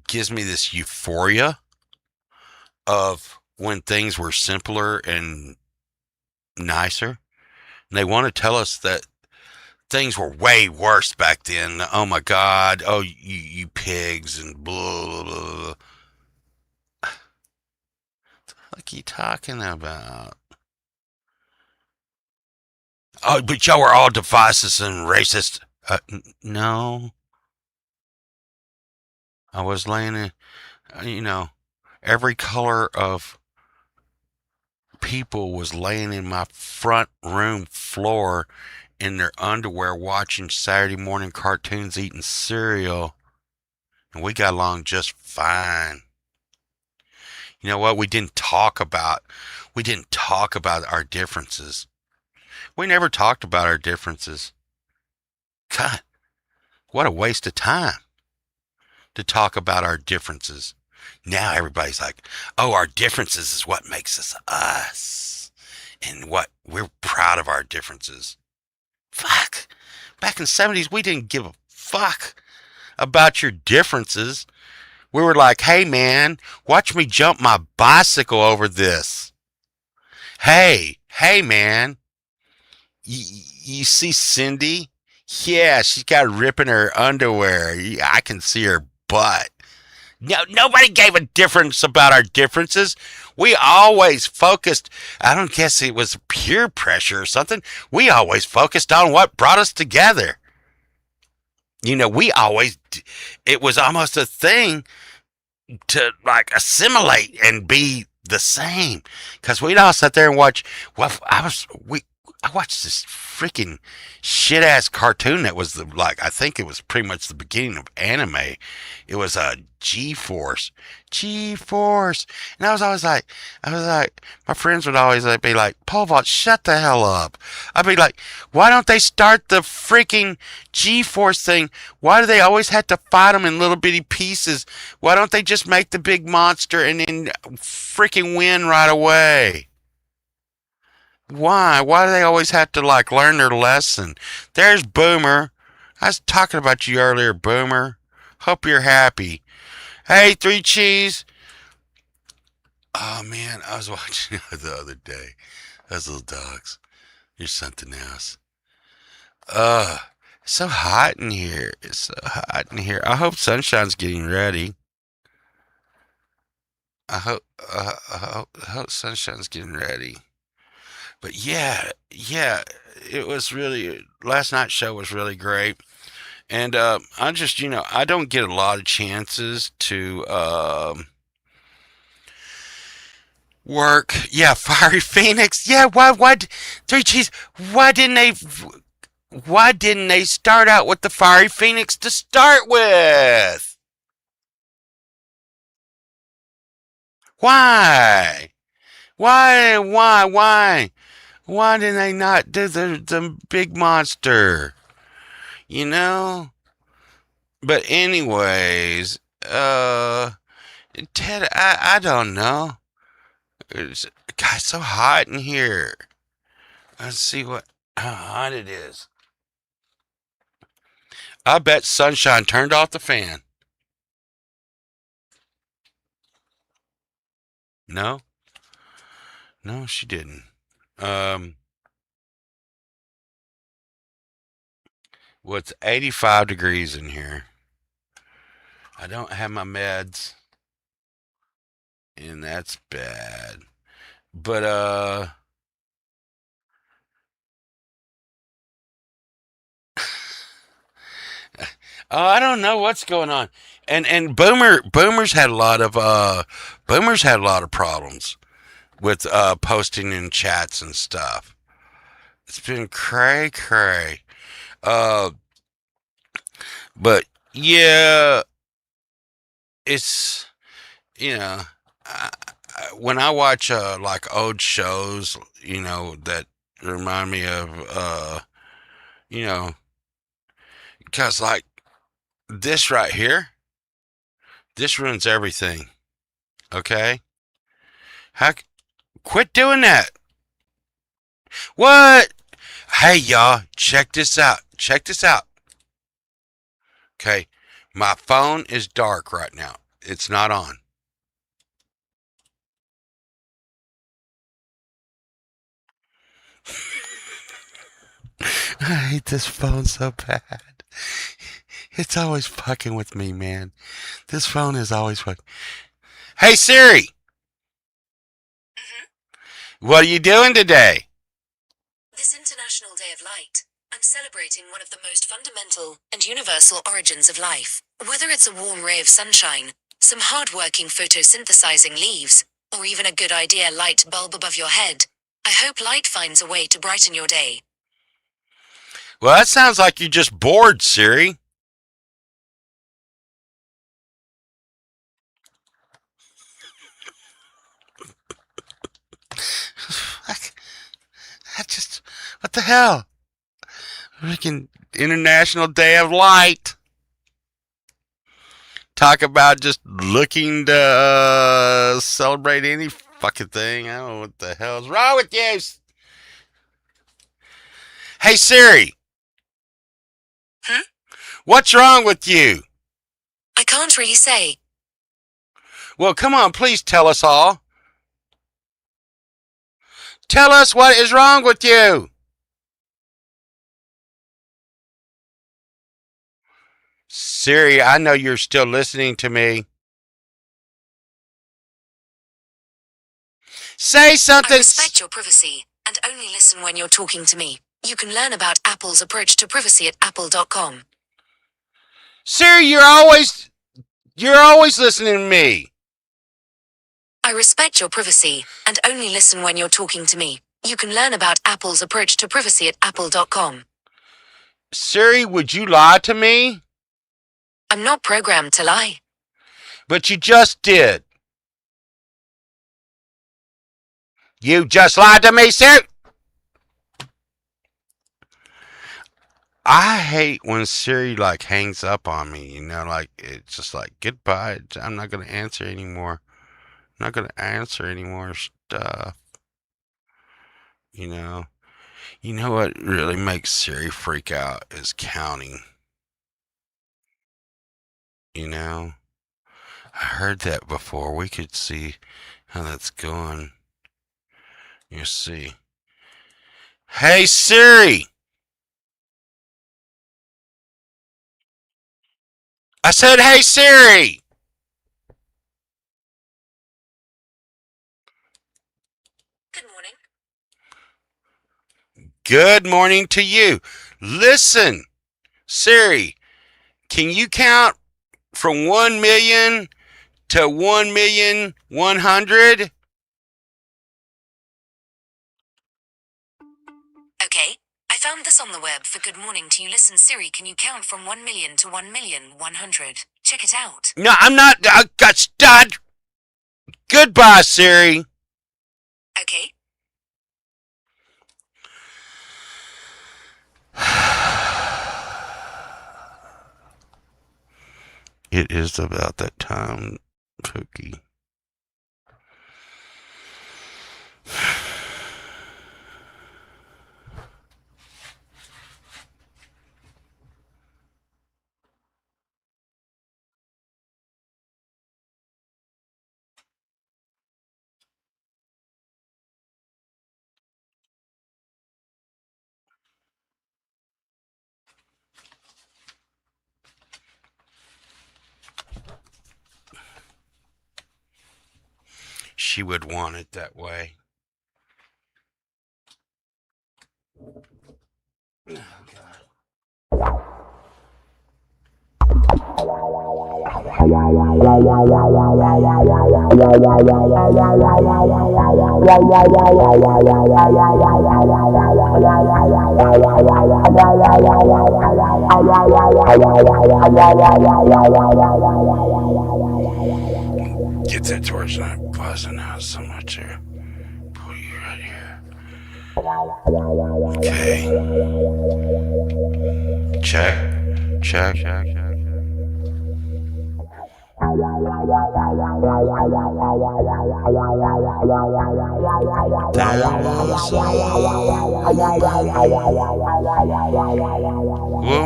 gives me this euphoria of when things were simpler and nicer. And they want to tell us that things were way worse back then. Oh my God. Oh, you pigs and blah, blah, blah. What are you talking about? Oh, but y'all were all divisive and racist. No. I was laying in, you know, every color of people was laying in my front room floor in their underwear watching Saturday morning cartoons, eating cereal. And we got along just fine. You know what? We didn't talk about our differences. We never talked about our differences. God, what a waste of time to talk about our differences. Now everybody's like, oh, our differences is what makes us us. And what we're proud of our differences. Fuck. Back in the 70s, we didn't give a fuck about your differences. We were like, hey man, watch me jump my bicycle over this. Hey man, you see Cindy? Yeah, she's got a rip in her underwear. I can see her butt. No, nobody gave a difference about our differences. We always focused, I don't guess it was peer pressure or something. We always focused on what brought us together. You know, it was almost a thing to like assimilate and be the same, because we'd all sit there and watch. Well, I watched this freaking shit ass cartoon that was I think it was pretty much the beginning of anime. It was a G Force, and I was like, my friends would always be like, Paul Vault, shut the hell up. I'd be like, why don't they start the freaking G Force thing? Why do they always have to fight them in little bitty pieces? Why don't they just make the big monster and then freaking win right away? Why? Why do they always have to learn their lesson? There's Boomer. I was talking about you earlier, Boomer. Hope you're happy. Hey, Three Cheese. Oh man, I was watching the other day. Those little dogs. You're something else. It's so hot in here. It's so hot in here. I hope Sunshine's getting ready. I hope Sunshine's getting ready. But yeah, it was really last night's show was really great, and I just I don't get a lot of chances to work. Yeah, Fiery Phoenix. Yeah, why Three Cheese? Why didn't they? Why didn't they start out with the Fiery Phoenix to start with? Why? Why? Why didn't they not do the big monster? You know? But anyways, Ted, I don't know. It's God, so hot in here. Let's see how hot it is. I bet Sunshine turned off the fan. No? No, she didn't. Well, it's 85 degrees in here. I don't have my meds, and that's bad. But I don't know what's going on. And Boomer's had a lot of problems with posting in chats and stuff. It's been cray. Uh but yeah, it's you know when I watch old shows, that remind me of you know cuz this right here, this ruins everything, okay? How quit doing that. What? Hey y'all, check this out. Check this out. Okay. My phone is dark right now. It's not on. I hate this phone so bad. It's always fucking with me, man. This phone is always fucking. Hey Siri, what are you doing today? This International Day of Light, I'm celebrating one of the most fundamental and universal origins of life. Whether it's a warm ray of sunshine, some hard-working photosynthesizing leaves, or even a good idea light bulb above your head, I hope light finds a way to brighten your day. Well, that sounds like you're just bored, Siri. What the hell? Freaking International Day of Light. Talk about just looking to celebrate any fucking thing. I don't know what the hell's wrong with you. Hey Siri. What's wrong with you? I can't really say. Well, come on, please tell us all. Tell us what is wrong with you. Siri, I know you're still listening to me. Say something. I respect your privacy and only listen when you're talking to me. You can learn about Apple's approach to privacy at apple.com. Siri, you're always listening to me. I respect your privacy and only listen when you're talking to me. You can learn about Apple's approach to privacy at apple.com. Siri, would you lie to me? I'm not programmed to lie. But you just did. You just lied to me, Siri. I hate when Siri like hangs up on me, like it's just like goodbye. I'm not gonna answer anymore. I'm not gonna answer anymore stuff. You know what really makes Siri freak out is counting. I heard that before. We could see how that's going. You see. Hey Siri. I said, hey Siri. Good morning. Good morning to you. Listen, Siri, can you count from 1 million to 1,100,000? Okay. I found this on the web for good morning to you. Listen, Siri, can you count from 1 million to 1,100,000? Check it out. No, I'm not. I got stud. Goodbye, Siri. Okay. It is about that time, Cookie. She would want it that way. Oh, God. Get that torch not buzzing out so much here. Put you right here. Okay. Check.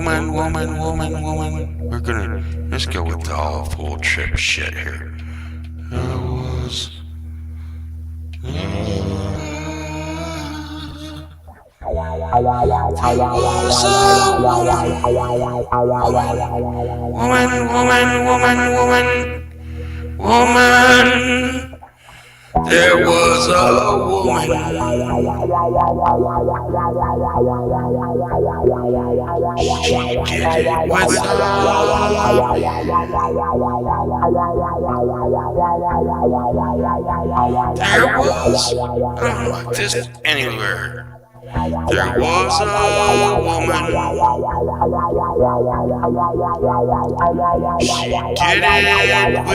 Woman. Let's go with the all full trip shit here. There was woman. There was a woman. She did it with There was. I don't like this anywhere. There was a woman. She did it with a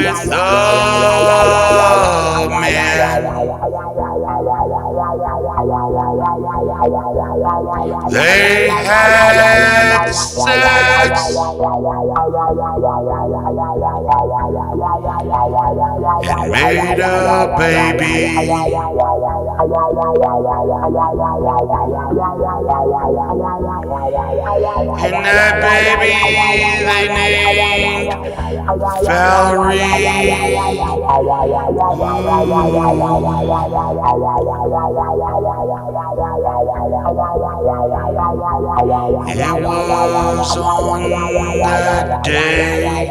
man. They had sex and made a baby. And that baby they named Valerie. It was on that day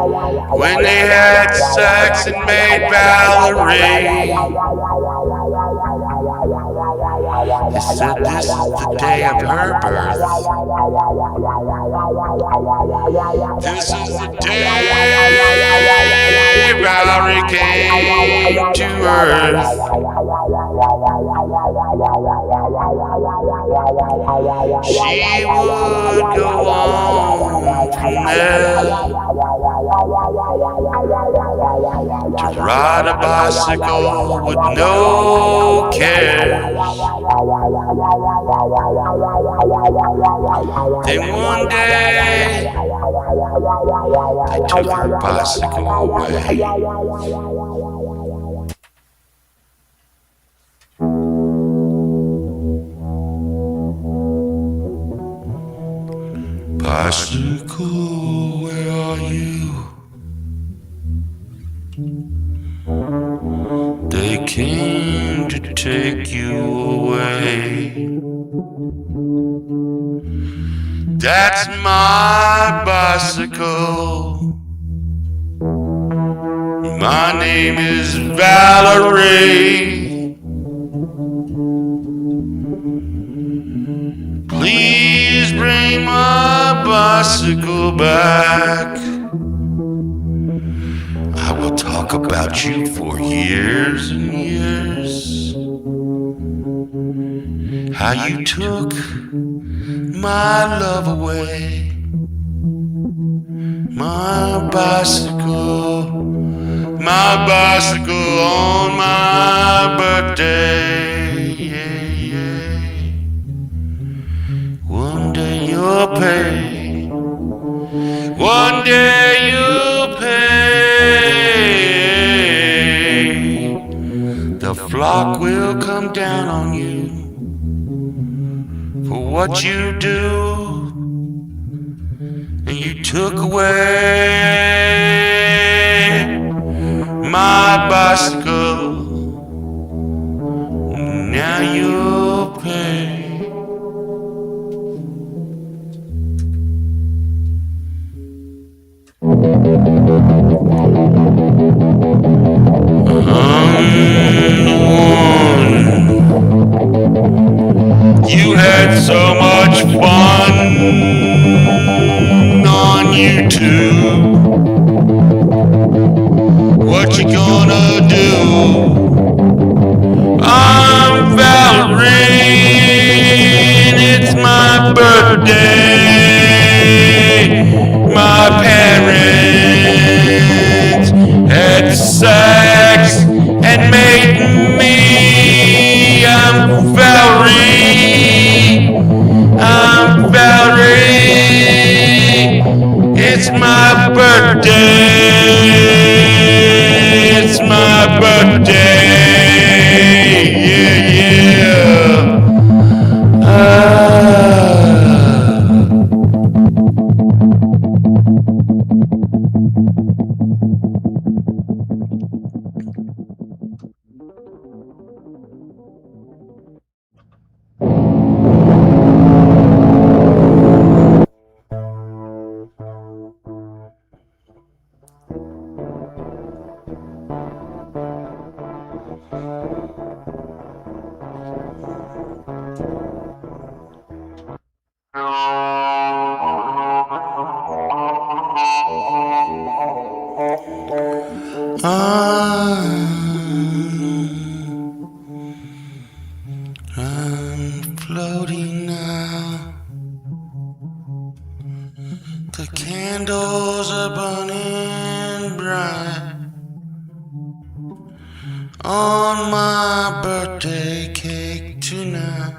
when they had sex and made Valerie. They said this is the day of her birth. This is the day Valerie came to earth. She would go on from there to ride a bicycle with no care. Then one day they took her bicycle away. Bicycle, where are you? They came to take you away. That's my bicycle. My name is Valerie. Please bring my bicycle back. I will talk about you for years and years. How you took my love away. My bicycle on my birthday. One day you'll pay. One day you'll pay. The flock will come down on you for what you do. And you took away my bicycle. Now you'll pay. You had so much fun on YouTube. What you gonna do? I'm Valerie, it's my birthday. My parents had sex and made me. I'm Valerie. I'm Valerie. It's my birthday. It's my birthday. Yeah, yeah. I'm floating now. The candles are burning bright on my birthday cake tonight.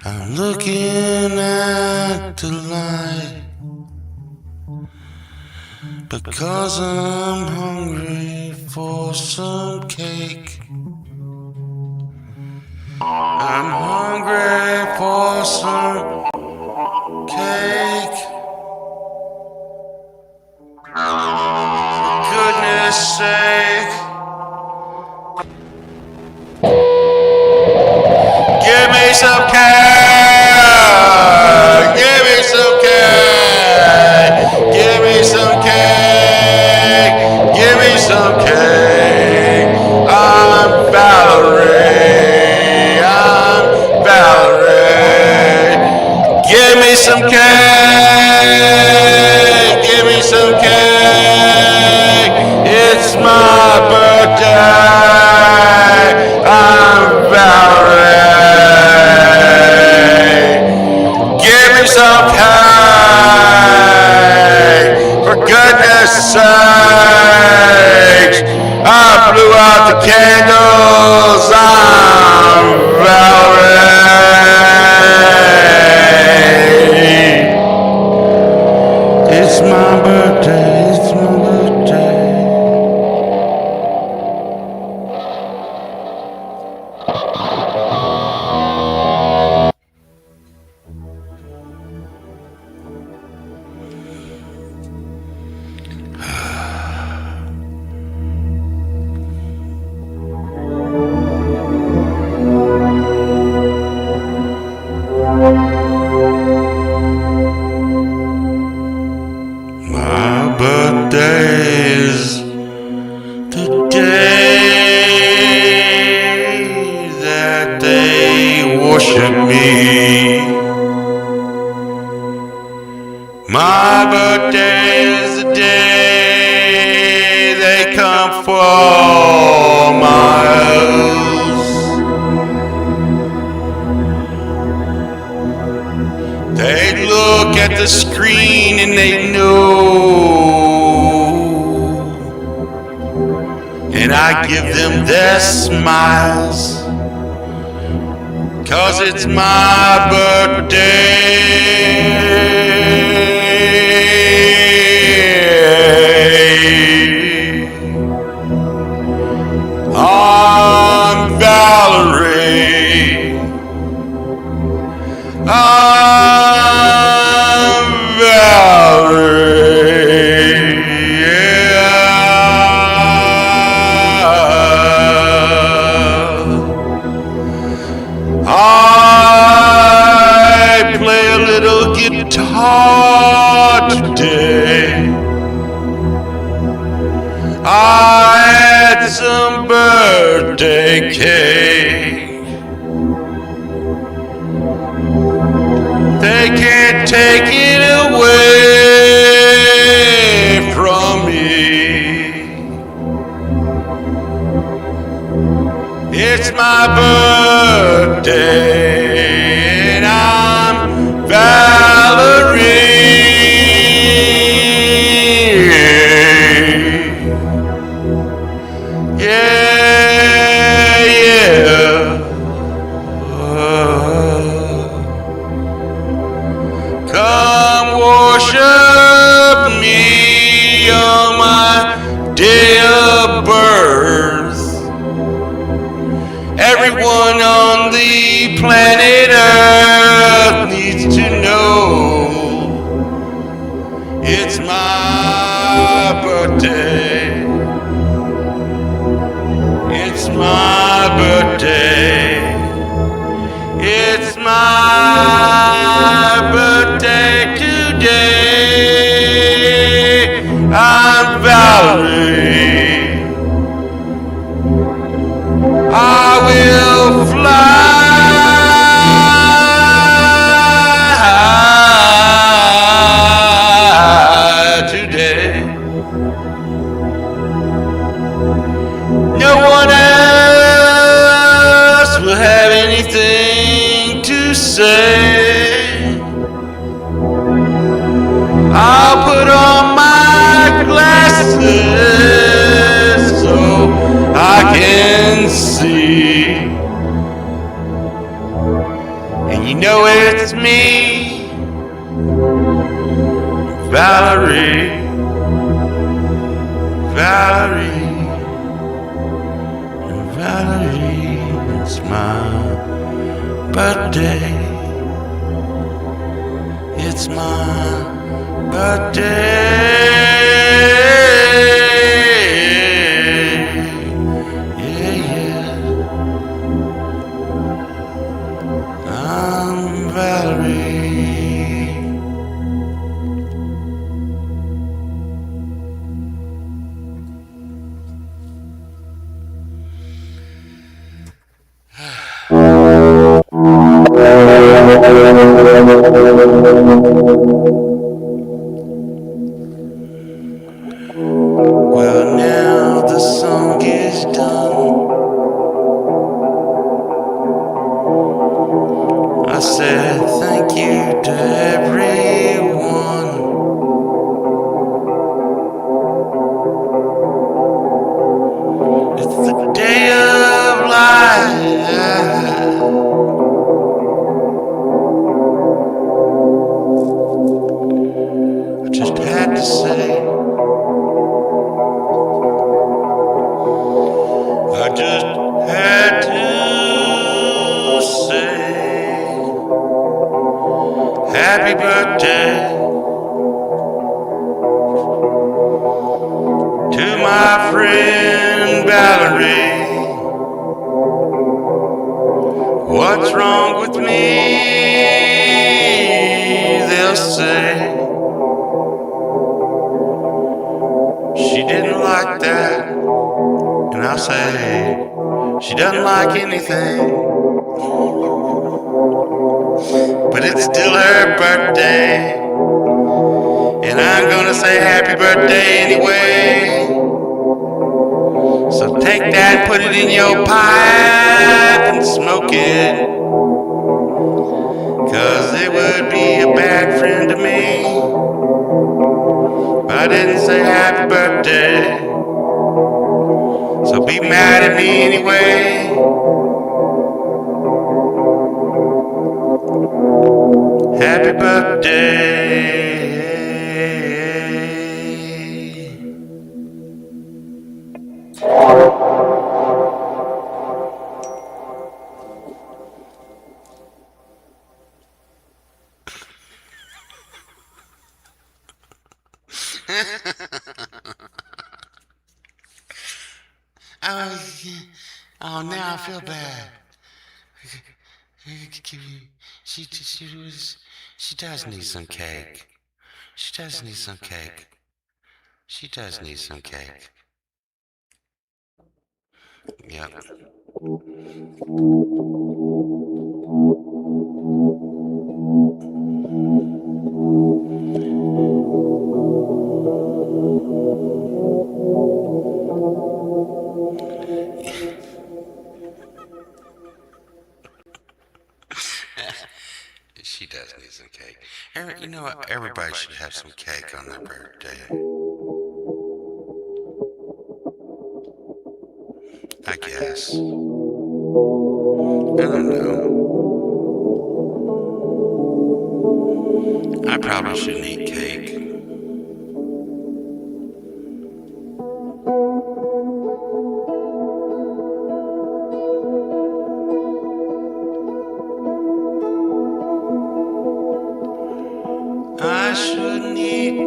I'm looking at the light because I'm hungry for some cake. I'm hungry for some cake. For goodness sake. Give me some cake. Give me some cake. birthday. I'm Valerie. I'm Valerie. Give me some cake. Give me some cake. It's my birthday. I'm Valerie. Give me some cake. For goodness sakes, I blew out the candles. I'm Valerie. It's my birthday. It's my birthday. My birthday is the day that they worship me. My birthday is the day they come for miles. They look at the screen and they know, and I give them their smiles, 'cause it's my birthday. I'm Valerie. I'm Valerie. Yeah. I play a little guitar today. I had some birthday cake. They can't take it away from me. It's my birthday and I'm Valerie. Yeah, yeah. Come worship me on my day of birth. Everyone on the planet Earth needs to know it's my birthday. It's my birthday. It's my birthday today. I'm Valerie. I will fly today. No one else will have anything to say. I'll put on my glasses so I can see. And you know it's me, Valerie. Valerie. Valerie, it's my birthday. It's my birthday. Yeah, yeah. I'm Valerie. just had to say happy birthday to my friend Valerie. What's wrong with me? They'll say she didn't like that, and I'll say she doesn't like anything, but it's still her birthday, and I'm gonna say happy birthday anyway. So take that, put it in your pipe and smoke it, 'cause it would be a bad friend to me if I didn't say happy birthday. So be mad at me anyway. Happy birthday. Oh, now I feel bad. She does need some cake. She does need some cake. She does need some cake. Yep. She does need some cake. You know what? Everybody should have some cake on their birthday. I guess. I don't know. I probably shouldn't eat cake. I shouldn't eat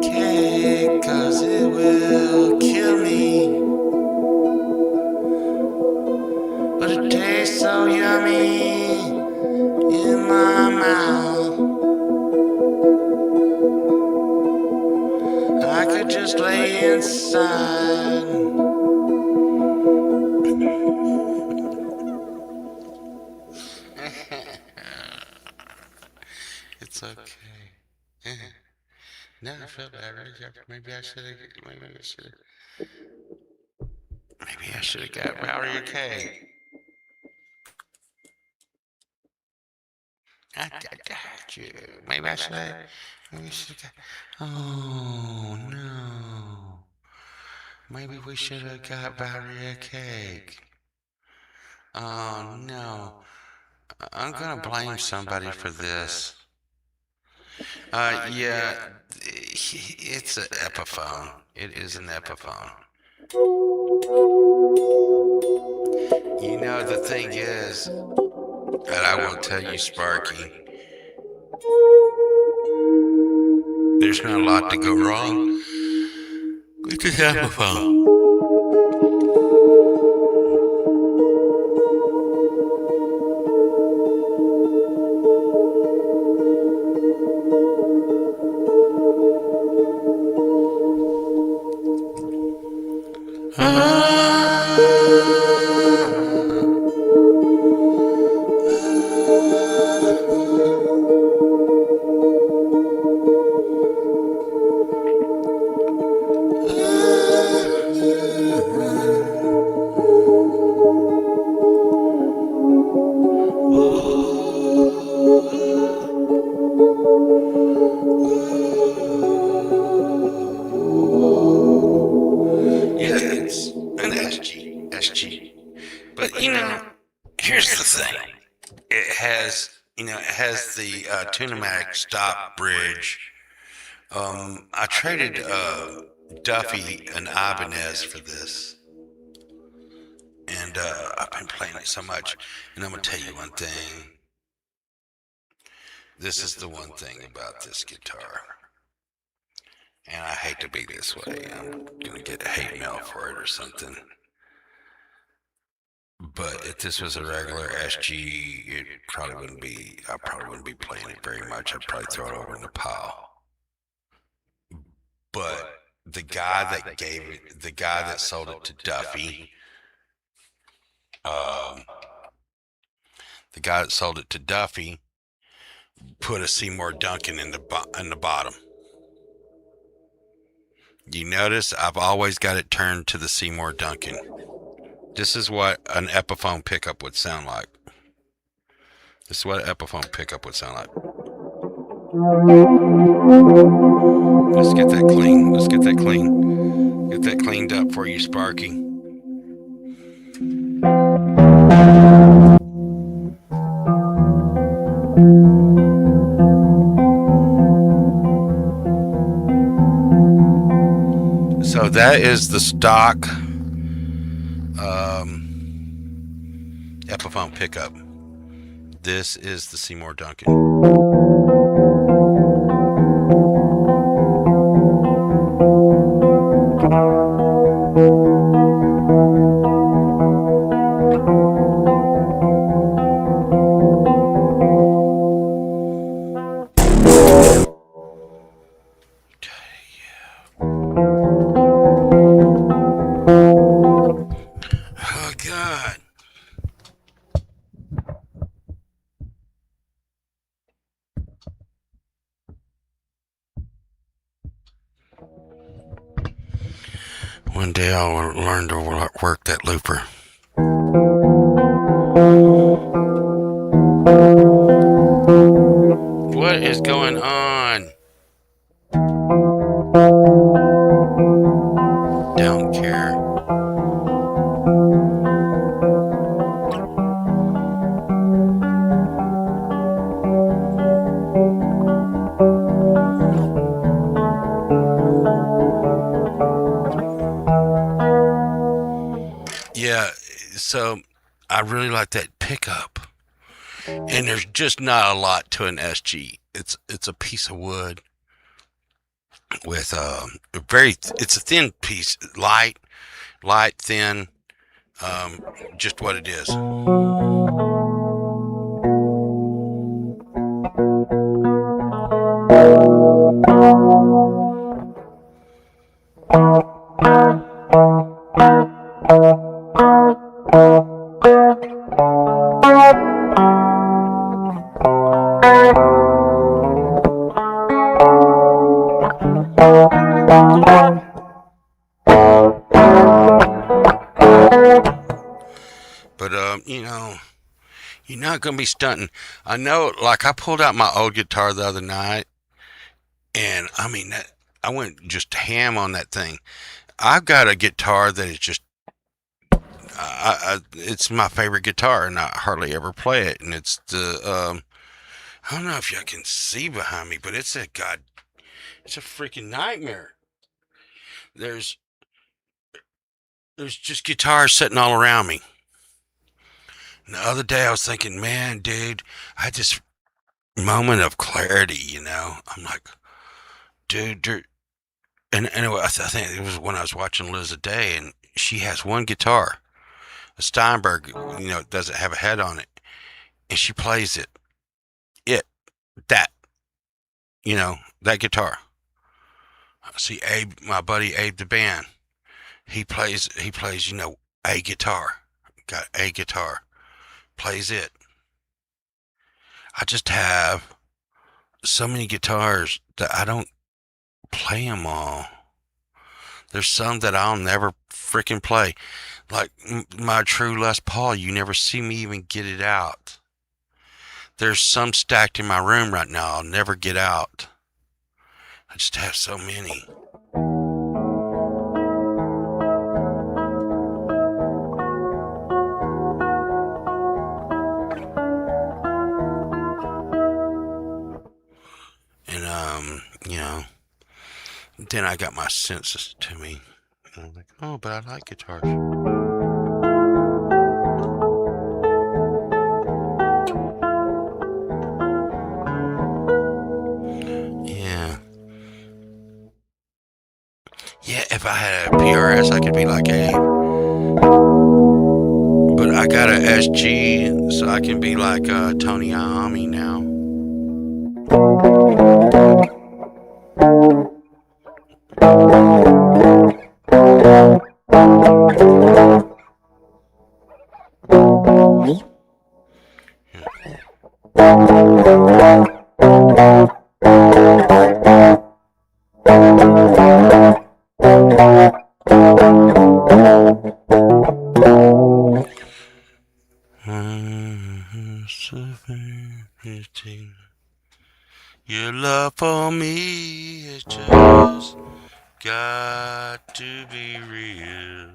cake 'cause it will kill me. But it tastes so yummy in my mouth. I could just lay inside. It's okay. Now I feel bad. Maybe I should have. Maybe I should have got Valerie a cake. I got you. Maybe I should have. Maybe I should have got. Oh no. Maybe we should have got Valerie a cake. Oh no. I'm gonna blame somebody for this. Yeah, it's an Epiphone. It is an Epiphone. You know, the thing is, that I will tell you, Sparky, there's not a lot to go wrong with this Epiphone. Yeah, it's an SG. But you know, here's the thing. It has the Tunematic stop bridge. I traded Duffy and Ibanez for this. And I've been playing it so much. And I'm going to tell you one thing. This is the one thing about this guitar. And I hate to be this way. I'm going to get a hate mail for it or something. But if this was a regular SG, it probably wouldn't be, I probably wouldn't be playing it very much. I'd probably throw it over in the pile. But the guy that sold it to Duffy, put a Seymour Duncan in the bottom. You notice I've always got it turned to the Seymour Duncan. This is what an Epiphone pickup would sound like. This is what an Epiphone pickup would sound like. Let's get that clean. Let's get that clean. Get that cleaned up for you, Sparky. So that is the stock Epiphone pickup. This is the Seymour Duncan. Oh, God. One day I'll learn to work that looper. What is going on? Don't care. Yeah, so I really like that pickup. And there's just not a lot to an SG. It's a piece of wood with it's a thin piece, light, thin, just what it is. But you're not gonna be stunting. I know, like I pulled out my old guitar the other night, and I mean I went just ham on that thing. I've got a guitar that is just, it's my favorite guitar, and I hardly ever play it. And it's the, I don't know if y'all can see behind me, but it's a freaking nightmare. There's just guitars sitting all around me. And the other day I was thinking, man, dude, I had this moment of clarity, I'm like, dude, and anyway, I think it was when I was watching Liz a Day, and she has one guitar, a Steinberg, it doesn't have a head on it, and she plays that guitar. See, Abe, my buddy Abe the band, he plays, a guitar, got a guitar, plays it. I just have so many guitars that I don't play them all. There's some that I'll never freaking play. Like my true Les Paul, you never see me even get it out. There's some stacked in my room right now I'll never get out. I just have so many. And then I got my senses to me. And I'm like, oh, but I like guitars. if I had a PRS, I could be like Abe. But I got a SG, so I can be like Tony Iommi now. Your love for me has just got to be real.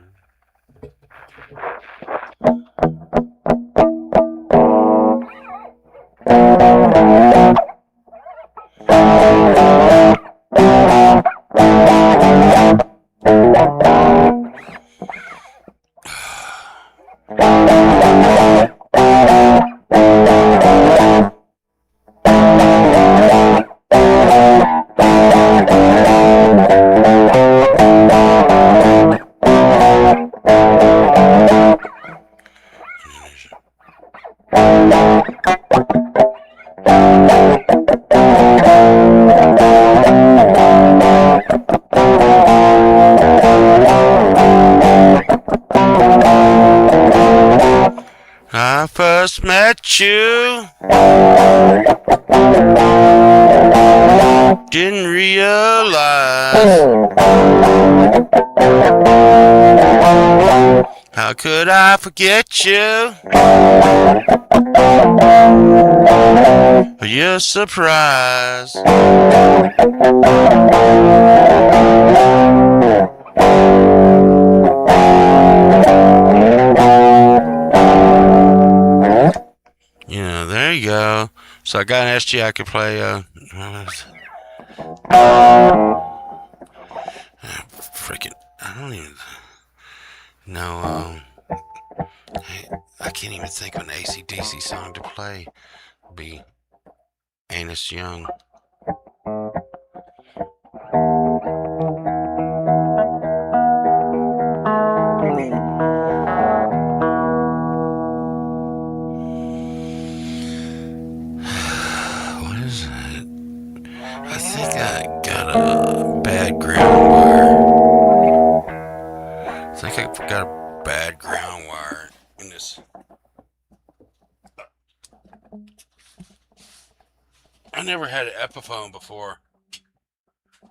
I first met you, didn't realize. How could I forget you? Your surprise. Yeah, there you go. So I got an SG I could play. Freaking, I don't even know. I can't even think of an AC/DC song to play. Be Anus Young. What is it? I think I got a bad ground wire. I think I got a bad ground wire in this. I never had an Epiphone before,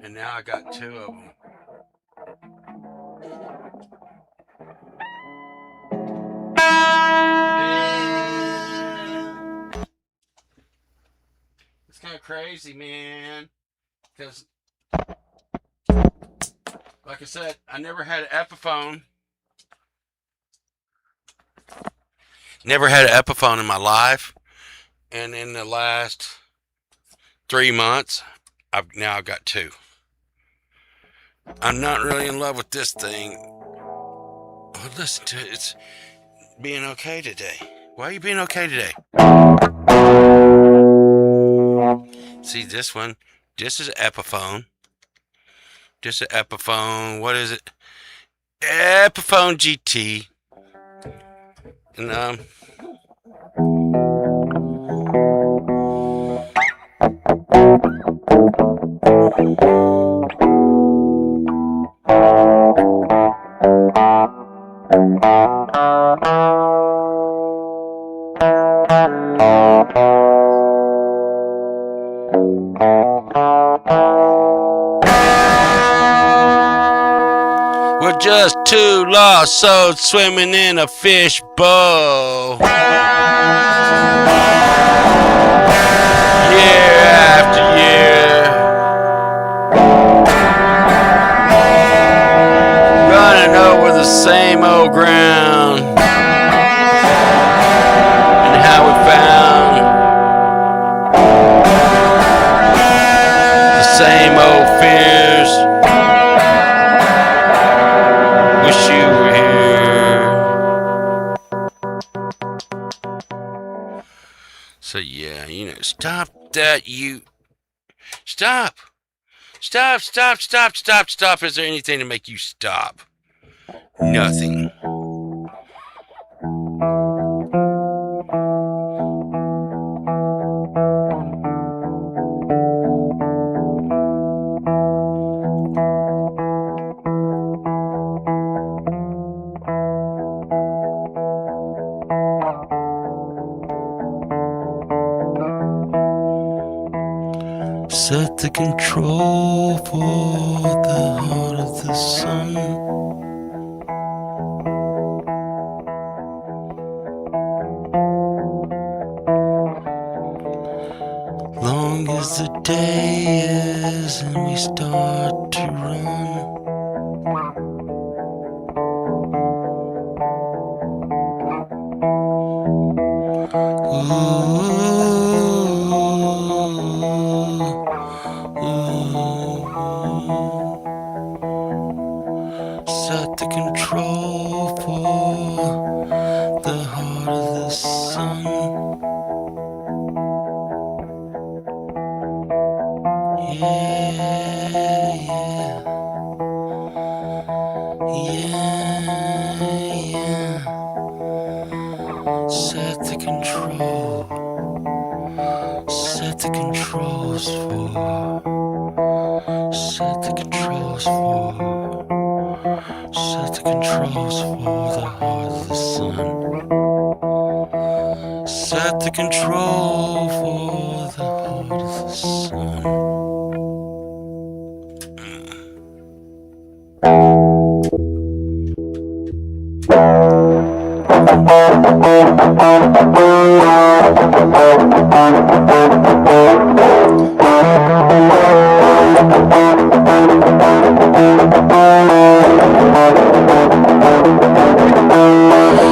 and now I got two of them. It's kind of crazy, man, because, like I said, I never had an Epiphone. Never had an Epiphone in my life, and in the last 3 months, I've now got two. I'm not really in love with this thing. Oh, listen to it. It's being okay today. Why are you being okay today? See this one? This is Epiphone. This is Epiphone. What is it? Epiphone GT. And we're just two lost souls swimming in a fishbowl. Year after year, running over the same old ground, and how we found the same old fears. Wish you were here. So yeah, stop that, you. Stop. Stop, stop, stop, stop, stop. Is there anything to make you stop? Nothing. Set the control for the heart of the sun. Long as the day is and we start to run. Set the control for the heart of the sun. Yeah, yeah. Yeah, yeah. Set the control. Set the controls for. Set the controls for. Set the controls for the heart of the sun. Set the control for the heart of the sun.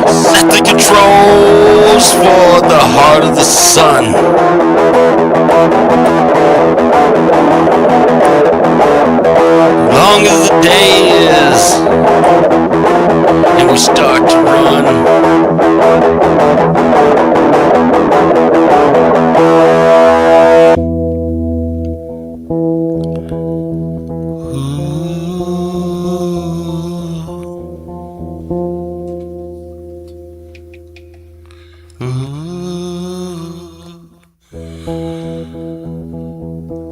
Set the controls for the heart of the sun. Long as the day is and we start to run.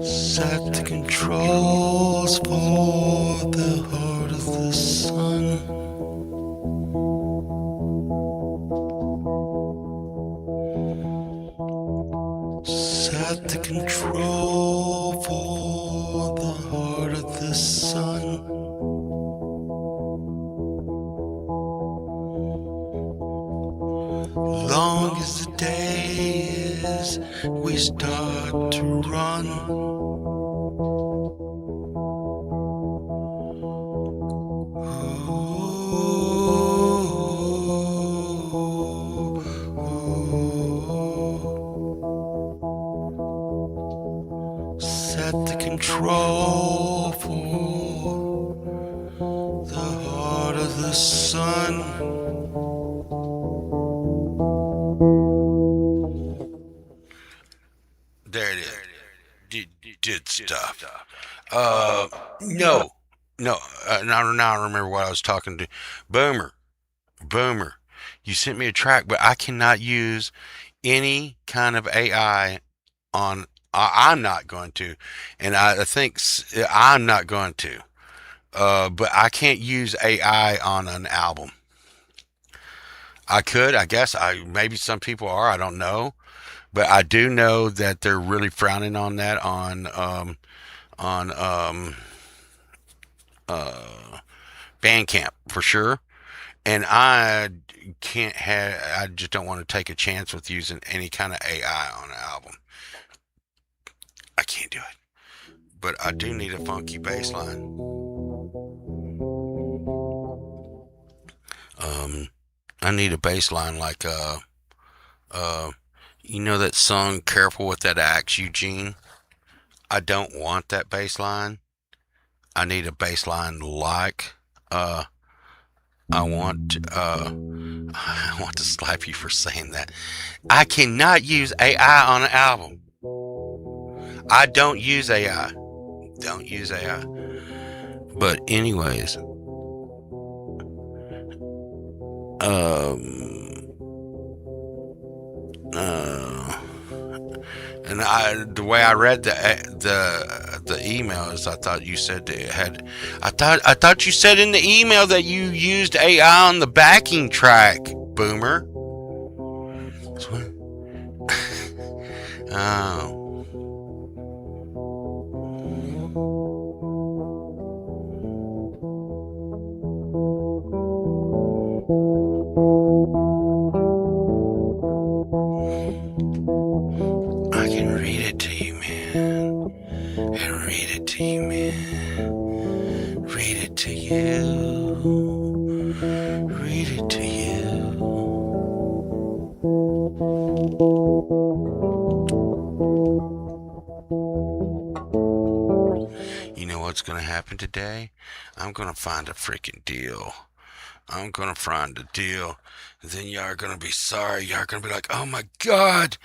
Set the controls for the heart of the sun. Set the control for the heart of the sun. Long as the day is, we start to run. Set the control for the heart of the sun. There it is. Did stuff. No. Now I remember what I was talking to. Boomer. You sent me a track, but I cannot use any kind of AI on. I'm not going to, and I think I'm not going to. But I can't use AI on an album. I could, I guess. Maybe some people are. I don't know, but I do know that they're really frowning on that on Bandcamp for sure. And I can't have. I just don't want to take a chance with using any kind of AI on an album. I can't do it. But I do need a funky bass line. I need a bass line like you know that song "Careful with That Axe, Eugene." I don't want that bass line. I need a bass line like I want I want to slap you for saying that. I cannot use AI on an album. I don't use AI. Don't use AI. But anyways, and the way I read the email is I thought you said that it had. I thought you said in the email that you used AI on the backing track, Boomer. Oh. I can read it to you, man. And read it to you, man. Read it to you. Read it to you. You know what's gonna happen today? I'm gonna find a freaking deal. I'm gonna find a deal. And then y'all are gonna be sorry. Y'all are gonna be like, oh my god,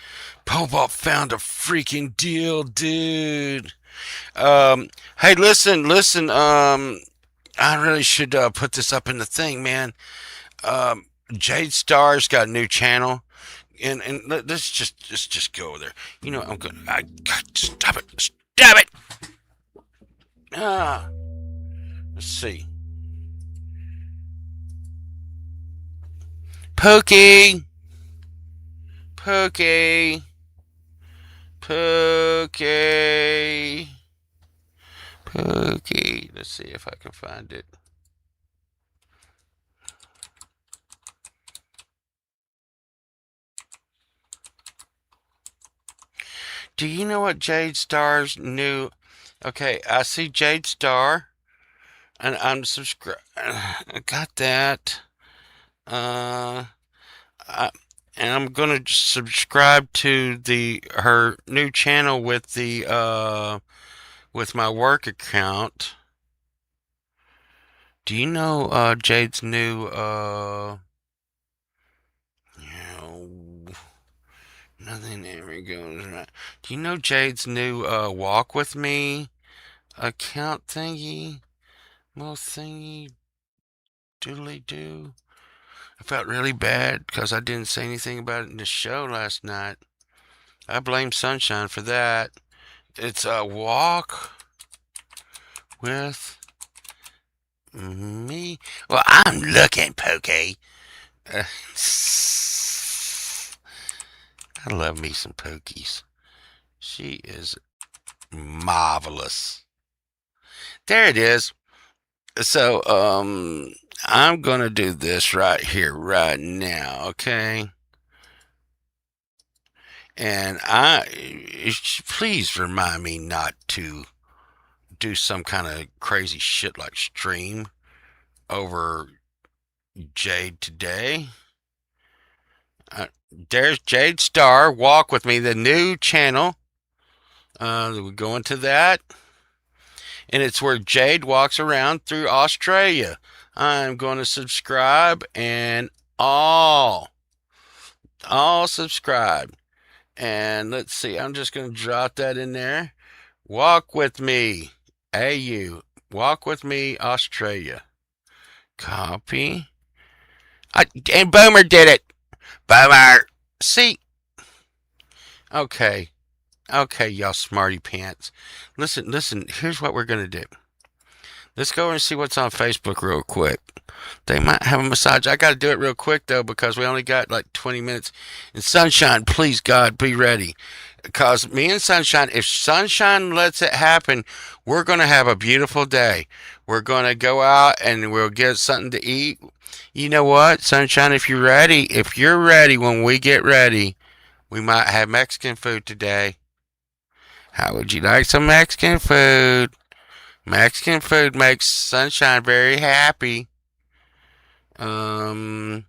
Pobalt found a freaking deal, dude. Hey, listen. I really should put this up in the thing, man. Jade Star's got a new channel, and let's just go there. You know, I'm gonna. God, stop it. Ah, let's see. Pokey. Let's see if I can find it. Do you know what Jade Star's new? Okay, I see Jade Star, and I'm subscribed. I got that. I, and I'm gonna subscribe to her new channel with with my work account. Do you know Jade's new nothing ever goes right. Do you know Jade's new walk with me account thingy? Little thingy doodly do. I felt really bad because I didn't say anything about it in the show last night. I blame Sunshine for that. It's a walk with me. Well, I'm looking, Pokey. I love me some Pokies. She is marvelous. There it is. So, I'm gonna do this right here, right now, okay? And please remind me not to do some kind of crazy shit like stream over Jade today. There's Jade Star, Walk With Me, the new channel. We go into that. And it's where Jade walks around through Australia. I'm going to subscribe and all subscribe. And let's see, I'm just going to drop that in there. Walk With Me, AU. Walk With Me, Australia. Copy. And Boomer did it. Boomer. See? Okay, y'all smarty pants. Listen, here's what we're going to do. Let's go and see what's on Facebook real quick. They might have a massage. I got to do it real quick, though, because we only got like 20 minutes. And Sunshine, please, God, be ready. Because me and Sunshine, if Sunshine lets it happen, we're going to have a beautiful day. We're going to go out and we'll get something to eat. You know what, Sunshine, if you're ready when we get ready, we might have Mexican food today. How would you like some Mexican food? Mexican food makes Sunshine very happy. Let's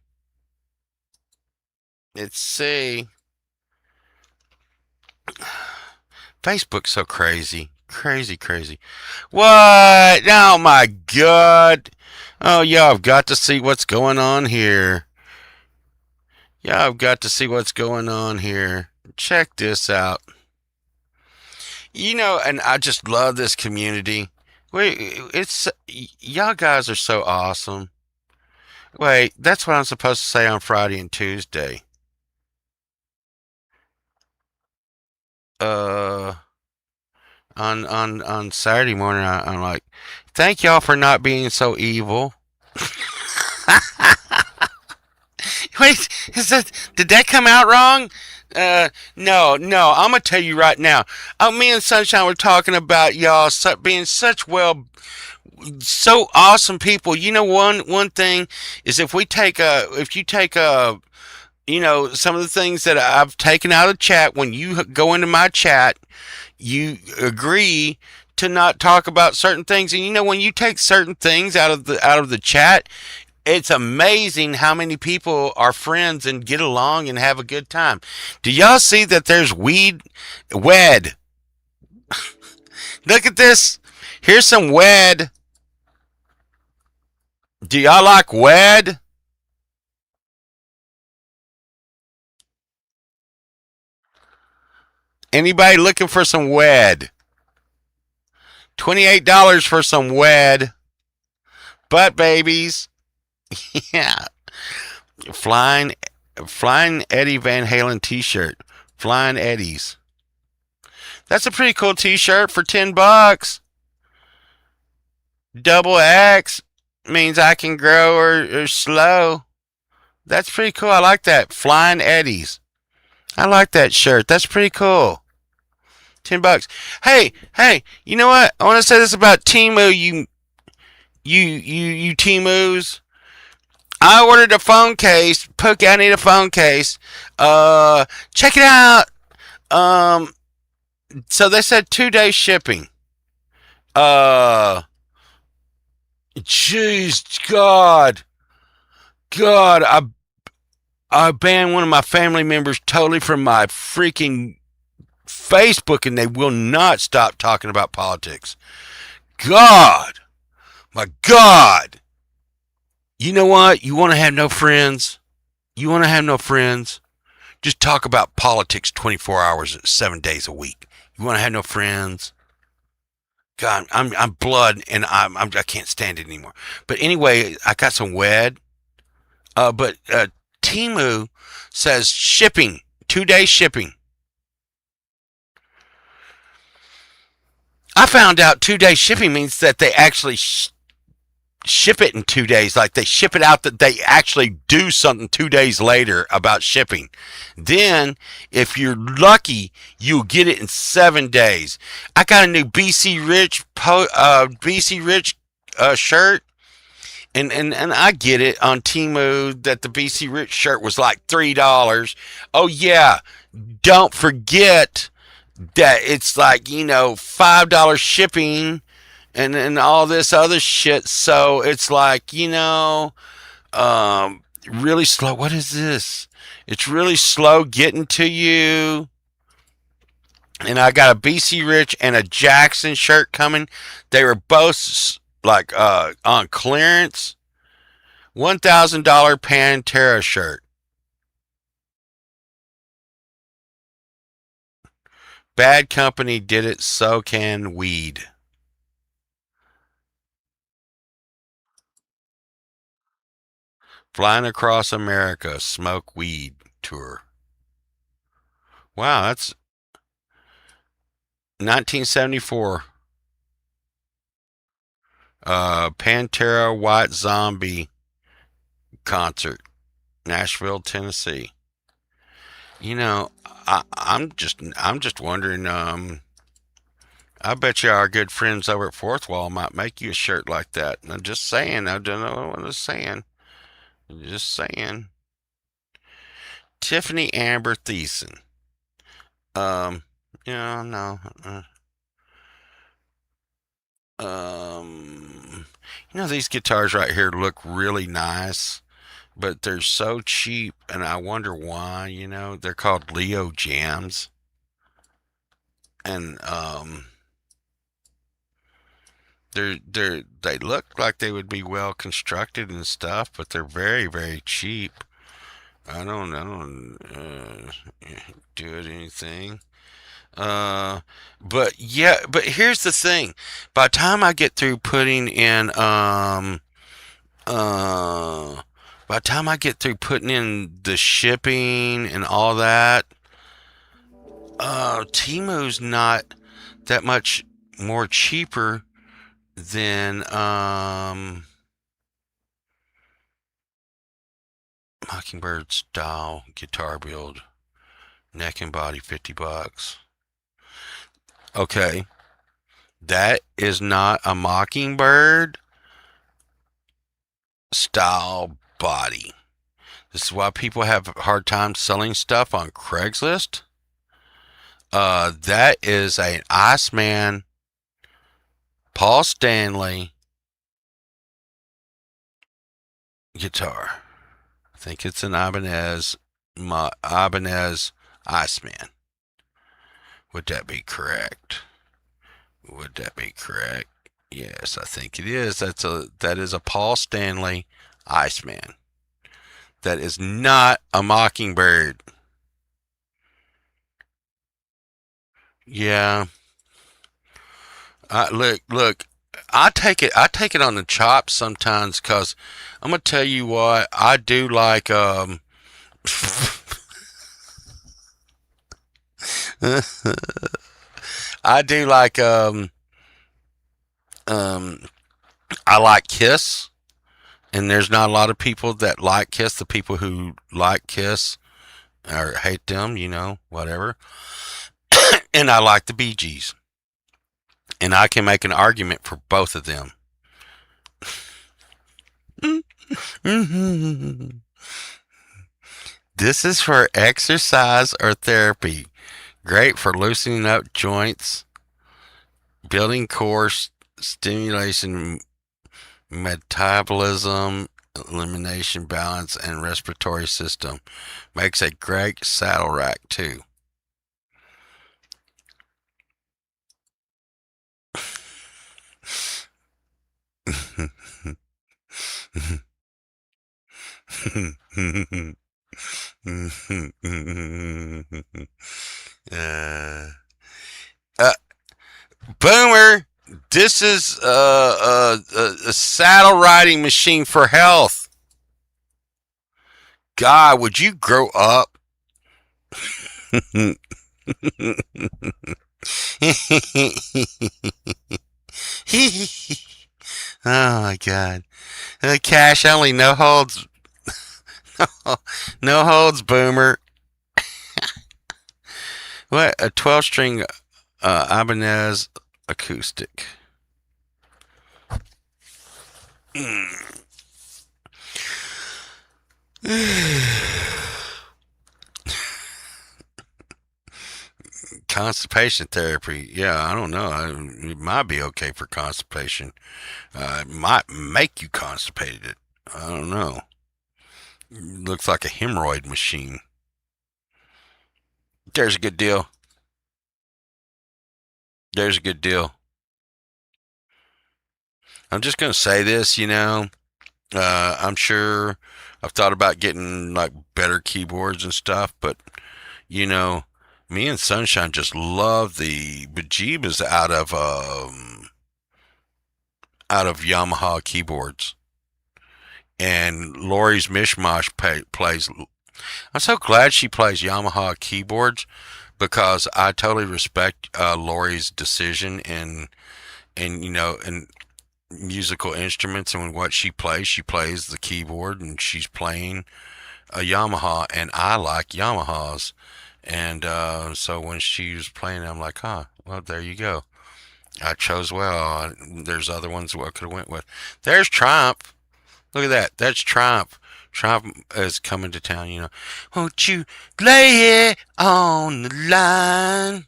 see. Facebook's so crazy. Crazy. What? Oh my God. Oh, y'all have got to see what's going on here. Check this out. And I just love this community. Wait, y'all guys are so awesome. Wait, that's what I'm supposed to say on Friday and Tuesday. Uh, on Saturday morning, I'm like, thank y'all for not being so evil. Wait, did that come out wrong? No. I'm gonna tell you right now. Me and Sunshine were talking about y'all being so awesome people. One thing is if you take some of the things that I've taken out of chat when you go into my chat, you agree to not talk about certain things, and when you take certain things out of the chat, it's amazing how many people are friends and get along and have a good time. Do y'all see that there's wed? Look at this. Here's some wed. Do y'all like wed? Anybody looking for some wed? $28 for some wed. Butt babies. Yeah. Flying Eddie Van Halen t-shirt. Flying Eddies. That's a pretty cool t-shirt for $10. Double X means I can grow or slow. That's pretty cool. I like that. Flying Eddies. I like that shirt. That's pretty cool. $10. Hey, you know what? I want to say this about Temu, you Temus. I ordered a phone case. Pookie, I need a phone case. Check it out. So they said 2 day shipping. Jeez, God, I banned one of my family members totally from my freaking Facebook, and they will not stop talking about politics. God, my God. You know what? You want to have no friends? Just talk about politics 24 hours, 7 days a week. You want to have no friends? God, I'm blood, and I can't stand it anymore. But anyway, I got some wed. But Temu says shipping, 2 day shipping. I found out 2 day shipping means that they actually ship it in 2 days. Like they ship it out, that they actually do something 2 days later about shipping. Then, if you're lucky, you'll get it in 7 days. I got a new BC Rich shirt. And I get it on Temu that the BC Rich shirt was like $3. Oh yeah, don't forget that it's like $5 shipping and all this other shit. So it's like really slow. What is this? It's really slow getting to you. And I got a BC Rich and a Jackson shirt coming. They were both like on clearance. $1,000 Pantera shirt. Bad company did it, so can weed. Flying across America, smoke weed tour. Wow, that's 1974. Pantera White Zombie concert, Nashville, Tennessee. I'm just wondering. I bet you our good friends over at Fourth Wall might make you a shirt like that. I'm just saying. I don't know what I'm saying. Just saying. Tiffany Amber Thiessen. Um, no. These guitars right here look really nice, but they're so cheap, and I wonder why. They're called Leo Jams, and they look like they would be well constructed and stuff, but they're very, very cheap. I don't do it anything. But yeah, but here's the thing. By the time I get through putting in uh by the time I get through putting in the shipping and all that, Timu's not that much more cheaper than Mockingbird style guitar build. Neck and body $50. Okay. That is not a Mockingbird style body. This is why people have a hard time selling stuff on Craigslist. That is an Iceman Paul Stanley guitar. I think it's an Ibanez Iceman. Would that be correct? Would that be correct? Yes, I think it is. That is a Paul Stanley Iceman. That is not a Mockingbird. Yeah. Look. I take it on the chops sometimes because I'm gonna tell you what I do like. I do like. Um, I like Kiss, and there's not a lot of people that like Kiss. The people who like Kiss or hate them, whatever. And I like the Bee Gees, and I can make an argument for both of them. This is for exercise or therapy. Great for loosening up joints, building core stimulation, metabolism, elimination, balance, and respiratory system. Makes a great saddle rack too. uh, uh, Boomer, this is a saddle riding machine for health. God, would you grow up? Oh my God. Cash only, no holds. No holds, Boomer. What? A 12 string Ibanez acoustic. Constipation therapy. Yeah, I don't know. It might be okay for constipation. It might make you constipated. I don't know. Looks like a hemorrhoid machine. There's a good deal. There's a good deal. I'm just going to say this, I'm sure I've thought about getting like better keyboards and stuff, but you know, me and Sunshine just love the bejeebas out of Yamaha keyboards. And Lori's Mishmash plays. I'm so glad she plays Yamaha keyboards because I totally respect Lori's decision in musical instruments, and when what she plays the keyboard, and she's playing a Yamaha, and I like Yamahas. And so when she was playing, I'm like, huh, well, there you go. I chose well. There's other ones I could have went with. There's Triumph. Look at that. That's Triumph. Triumph is coming to town. Won't you lay it on the line?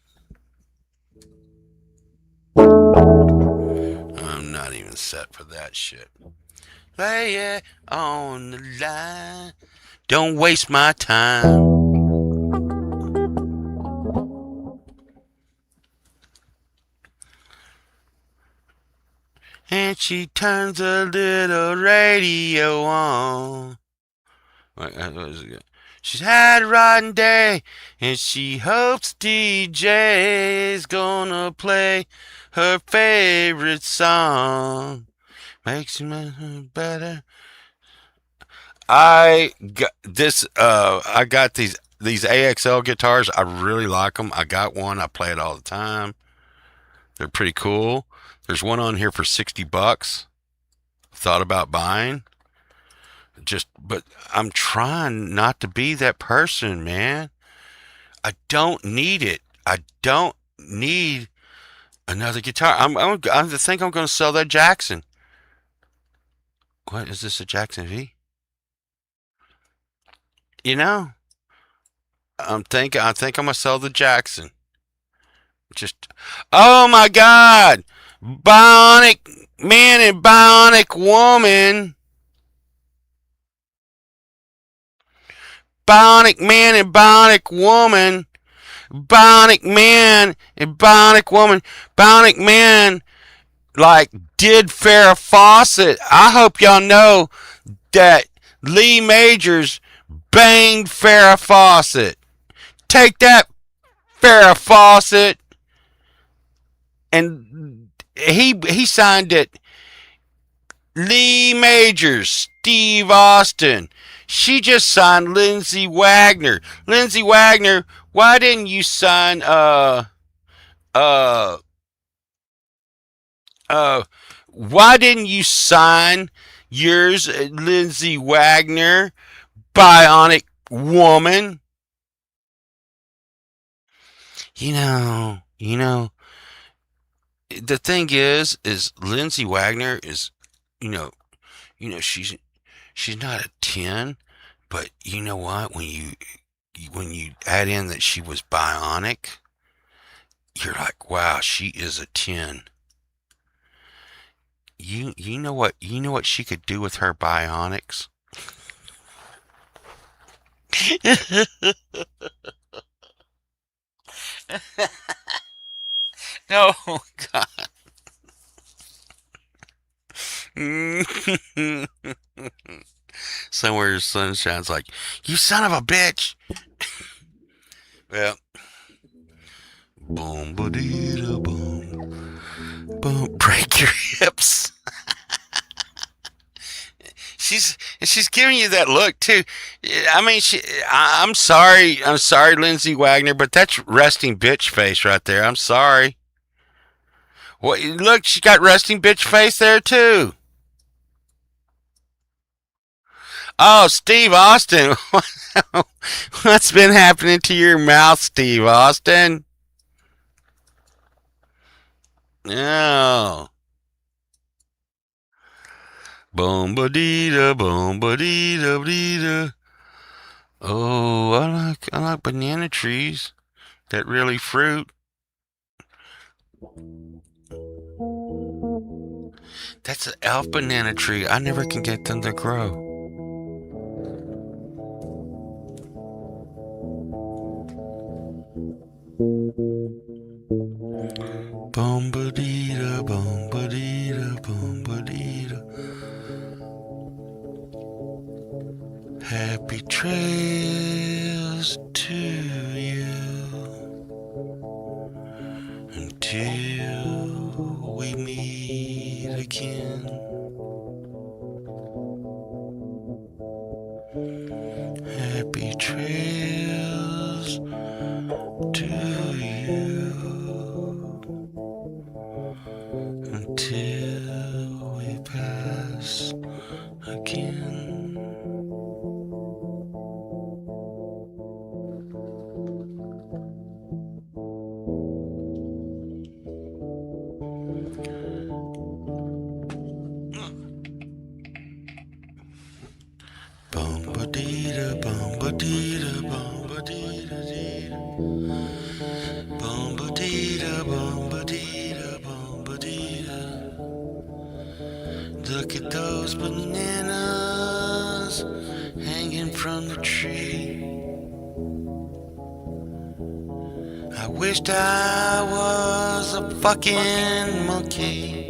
I'm not even set for that shit. Lay it on the line. Don't waste my time. And she turns a little radio on. What was it? She's had a rotten day, and she hopes DJ's gonna play her favorite song. Makes you better. I got this. I got these AXL guitars. I really like them. I got one. I play it all the time. They're pretty cool. There's one on here for $60. Thought about buying. But I'm trying not to be that person, man. I don't need it. I don't need another guitar. I think I'm going to sell that Jackson. What is this? A Jackson V? You know, I think I'm gonna sell the Jackson. Just, oh my God, Bionic Man and Bionic Woman. Bionic Man and Bionic Woman. Bionic Man and Bionic Woman. Bionic Man, like, did Farrah Fawcett. I hope y'all know that Lee Majors banged Farrah Fawcett. Take that, Farrah Fawcett. And he signed it. Lee Majors, Steve Austin. She just signed Lindsay Wagner. Lindsay Wagner, why didn't you sign why didn't you sign yours, Lindsay Wagner, Bionic Woman? You know, the thing is Lindsay Wagner is, she's not a 10, but you know what? When you add in that she was bionic, you're like, wow, she is a 10. You know what she could do with her bionics? No, God. Somewhere the sun shines like, you son of a bitch. Well, boom, ba-dee-da, boom, boom, break your hips. She's giving you that look too. I mean, I'm sorry, Lindsay Wagner, but that's resting bitch face right there. I'm sorry. What? Look, she got resting bitch face there too. Oh, Steve Austin, what's been happening to your mouth, Steve Austin? No. Boom ba dee da, boom ba dee da dee da. Oh, I like banana trees that really fruit. That's an elf banana tree. I never can get them to grow. Boom ba dee da, boom ba dee da, boom ba dee da. Happy trails to you until we meet again. Happy trails to you until we pass again. Bum ba dee da, bum ba dee da, bum ba dee da dee da. Bum ba dee da, bum ba dee da, bum ba dee da. Look at those bananas hanging from the tree. I wished I was a fucking monkey.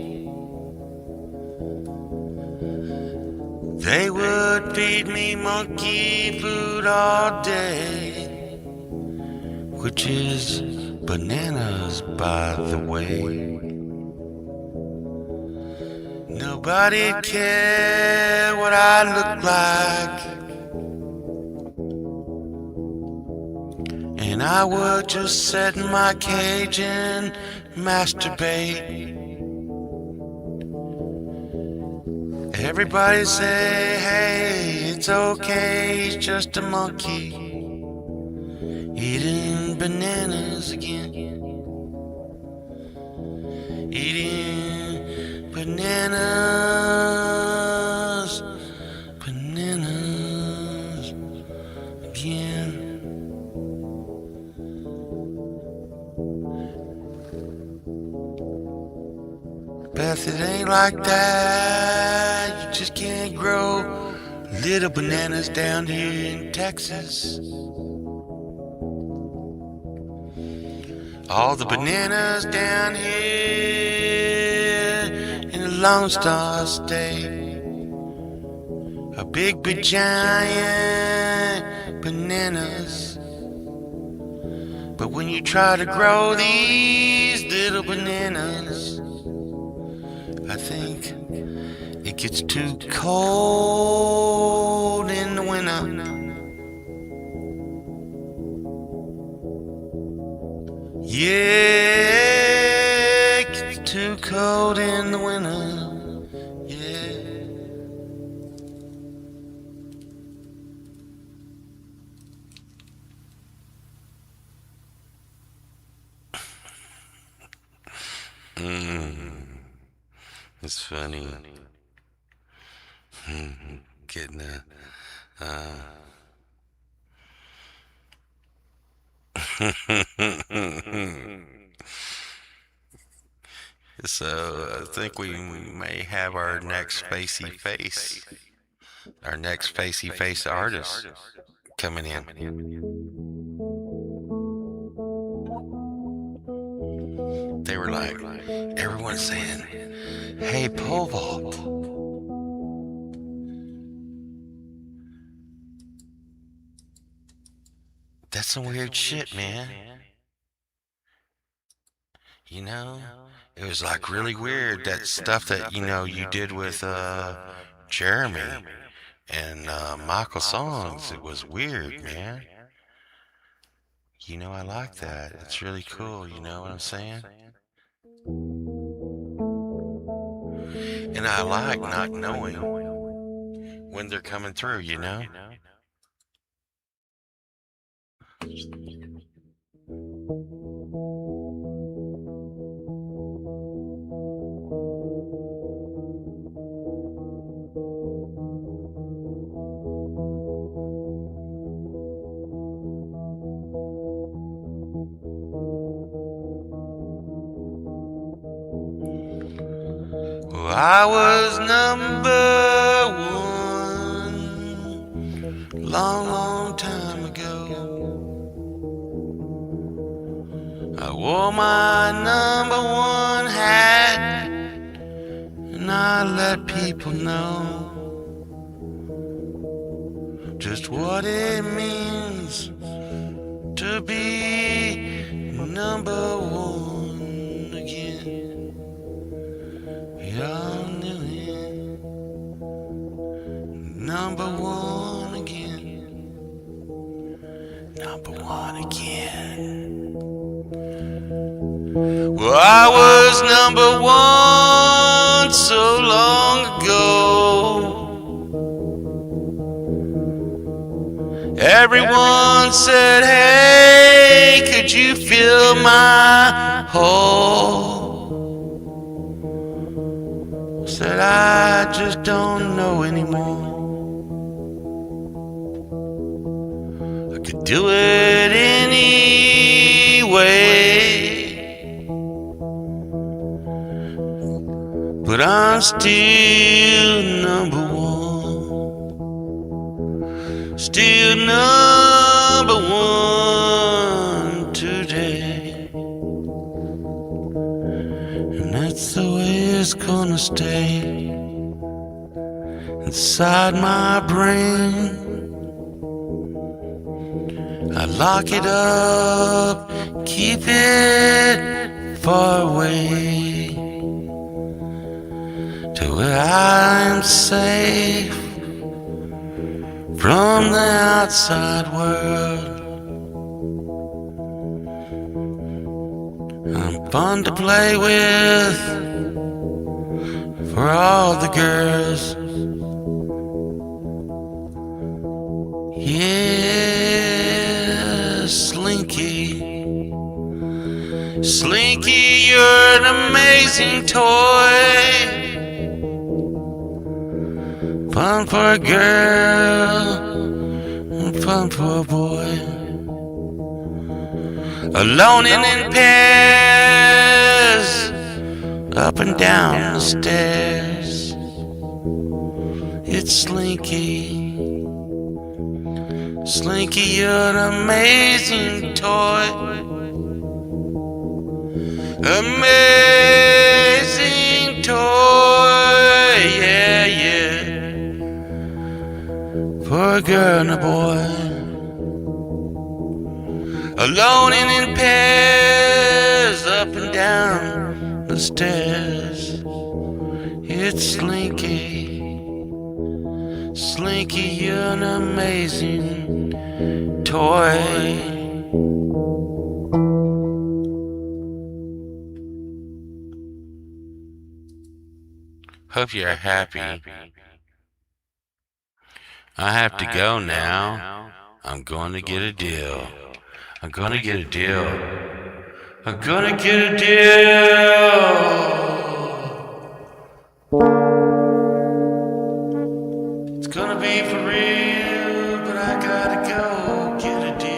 They would feed me monkey food all day, which is bananas, by the way. Nobody'd care what I look like, and I would just sit in my cage and masturbate. Everybody say, hey, it's okay, he's just a monkey eating bananas again. Eating bananas, bananas again. Beth, it ain't like that. You just can't grow little bananas down here in Texas. All the bananas down here in the Lone Star State are big, big, giant bananas. But when you try to grow these little bananas, I think it gets too cold in the winter. Yeah, it gets too cold in the winter. Yeah. It's funny. Getting So I think we may have our next facey face artist coming in. They were like, everyone's saying, hey, pole vault. That's some weird shit, man. You know, it was like really weird, that stuff that, you know, you did with Jeremy and Michael Songs. It was weird, man. You know, I like that. It's really cool, you know what I'm saying? And I like not knowing when they're coming through, you know? Well, I was number one long, long time ago. I wore my number one hat, and I let people know just what it means to be number one again. We all knew it. Number one again. Number one again. Well, I was number one so long ago. Everyone said, hey, could you fill my hole? Said, I just don't know anymore. I could do it anyway, but I'm still number one. Still number one today. And that's the way it's gonna stay. inside my brain. I lock it up, keep it far away, to where I'm safe from the outside world. I'm fun to play with for all the girls. Yeah, Slinky. Slinky, you're an amazing toy. Fun for a girl and fun for a boy. Alone and in pairs, up and down the stairs. It's Slinky. Slinky, you're an amazing toy. Amazing toy, yeah, yeah. For a girl and a boy. Alone and in pairs, up and down the stairs. It's Slinky. Slinky, you're an amazing toy. Hope you're happy. I have to go now. I'm going to get a deal. I'm going to get a deal. I'm going to get a deal. It's going to be for real, but I got to go get a deal.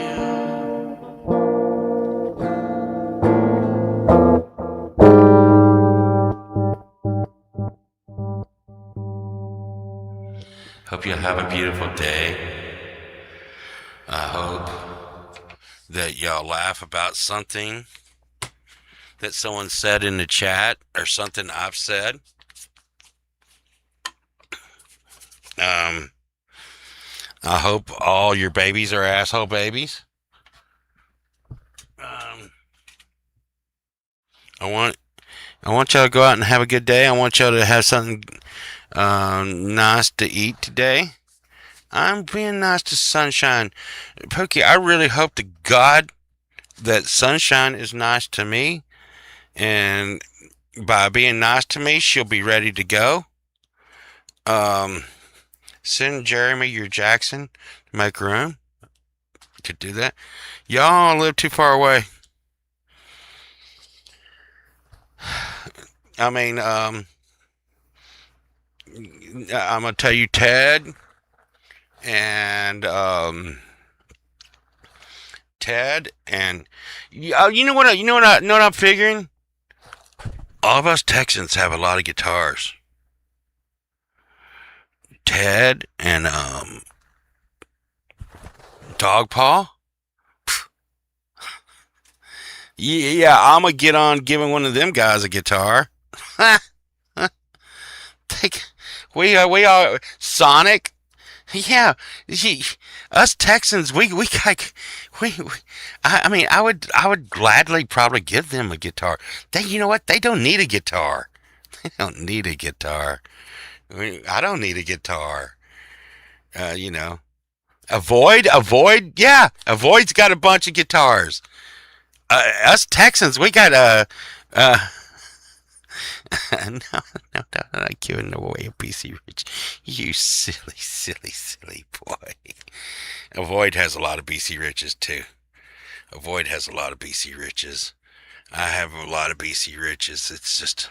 Hope you'll have a beautiful day. I hope that y'all laugh about something that someone said in the chat or something I've said. I hope all your babies are asshole babies. I want y'all to go out and have a good day. I want y'all to have something nice to eat today. I'm being nice to Sunshine. Pokey, I really hope to God that Sunshine is nice to me. And by being nice to me, she'll be ready to go. Send Jeremy your Jackson to make room. Could do that. Y'all live too far away. I mean, I'm gonna tell you, Ted, and you know what I'm figuring. All of us Texans have a lot of guitars. Ted and Dog Paw. Yeah, I'm gonna get on giving one of them guys a guitar. We are Sonic. Yeah, us Texans, I would gladly probably give them a guitar. You know what? They don't need a guitar. They don't need a guitar. I don't need a guitar. Avoid. Yeah, Avoid's got a bunch of guitars. Us Texans, we got no, I'm not giving away a BC Rich. You silly boy. Avoid has a lot of BC Riches too. Avoid has a lot of BC Riches. I have a lot of BC Riches. It's just,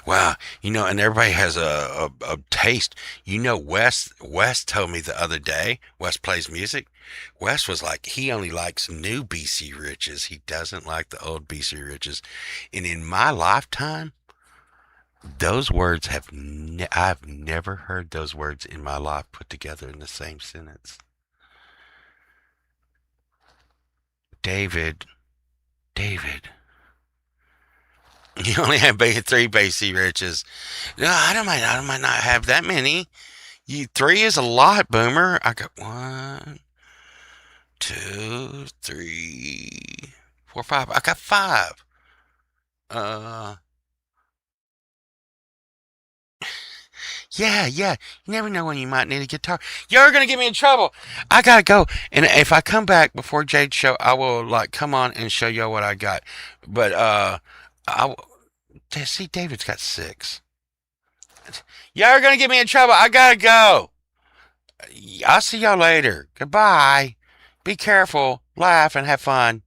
wow, and everybody has a taste. Wes told me the other day, Wes plays music. Wes was like, he only likes new BC Riches. He doesn't like the old BC Riches. And in my lifetime, those words I've never heard those words in my life put together in the same sentence. David, You only have three basic riches. No, I might not have that many. Three is a lot, Boomer. I got 1, 2, 3, 4, 5. I got 5. Uh, yeah. You never know when you might need a guitar. You're gonna get me in trouble. I gotta go. And if I come back before Jade's show, I will like come on and show y'all what I got. But see, David's got 6. Y'all gonna get me in trouble. I gotta go. I'll see y'all later. Goodbye. Be careful. Laugh and have fun.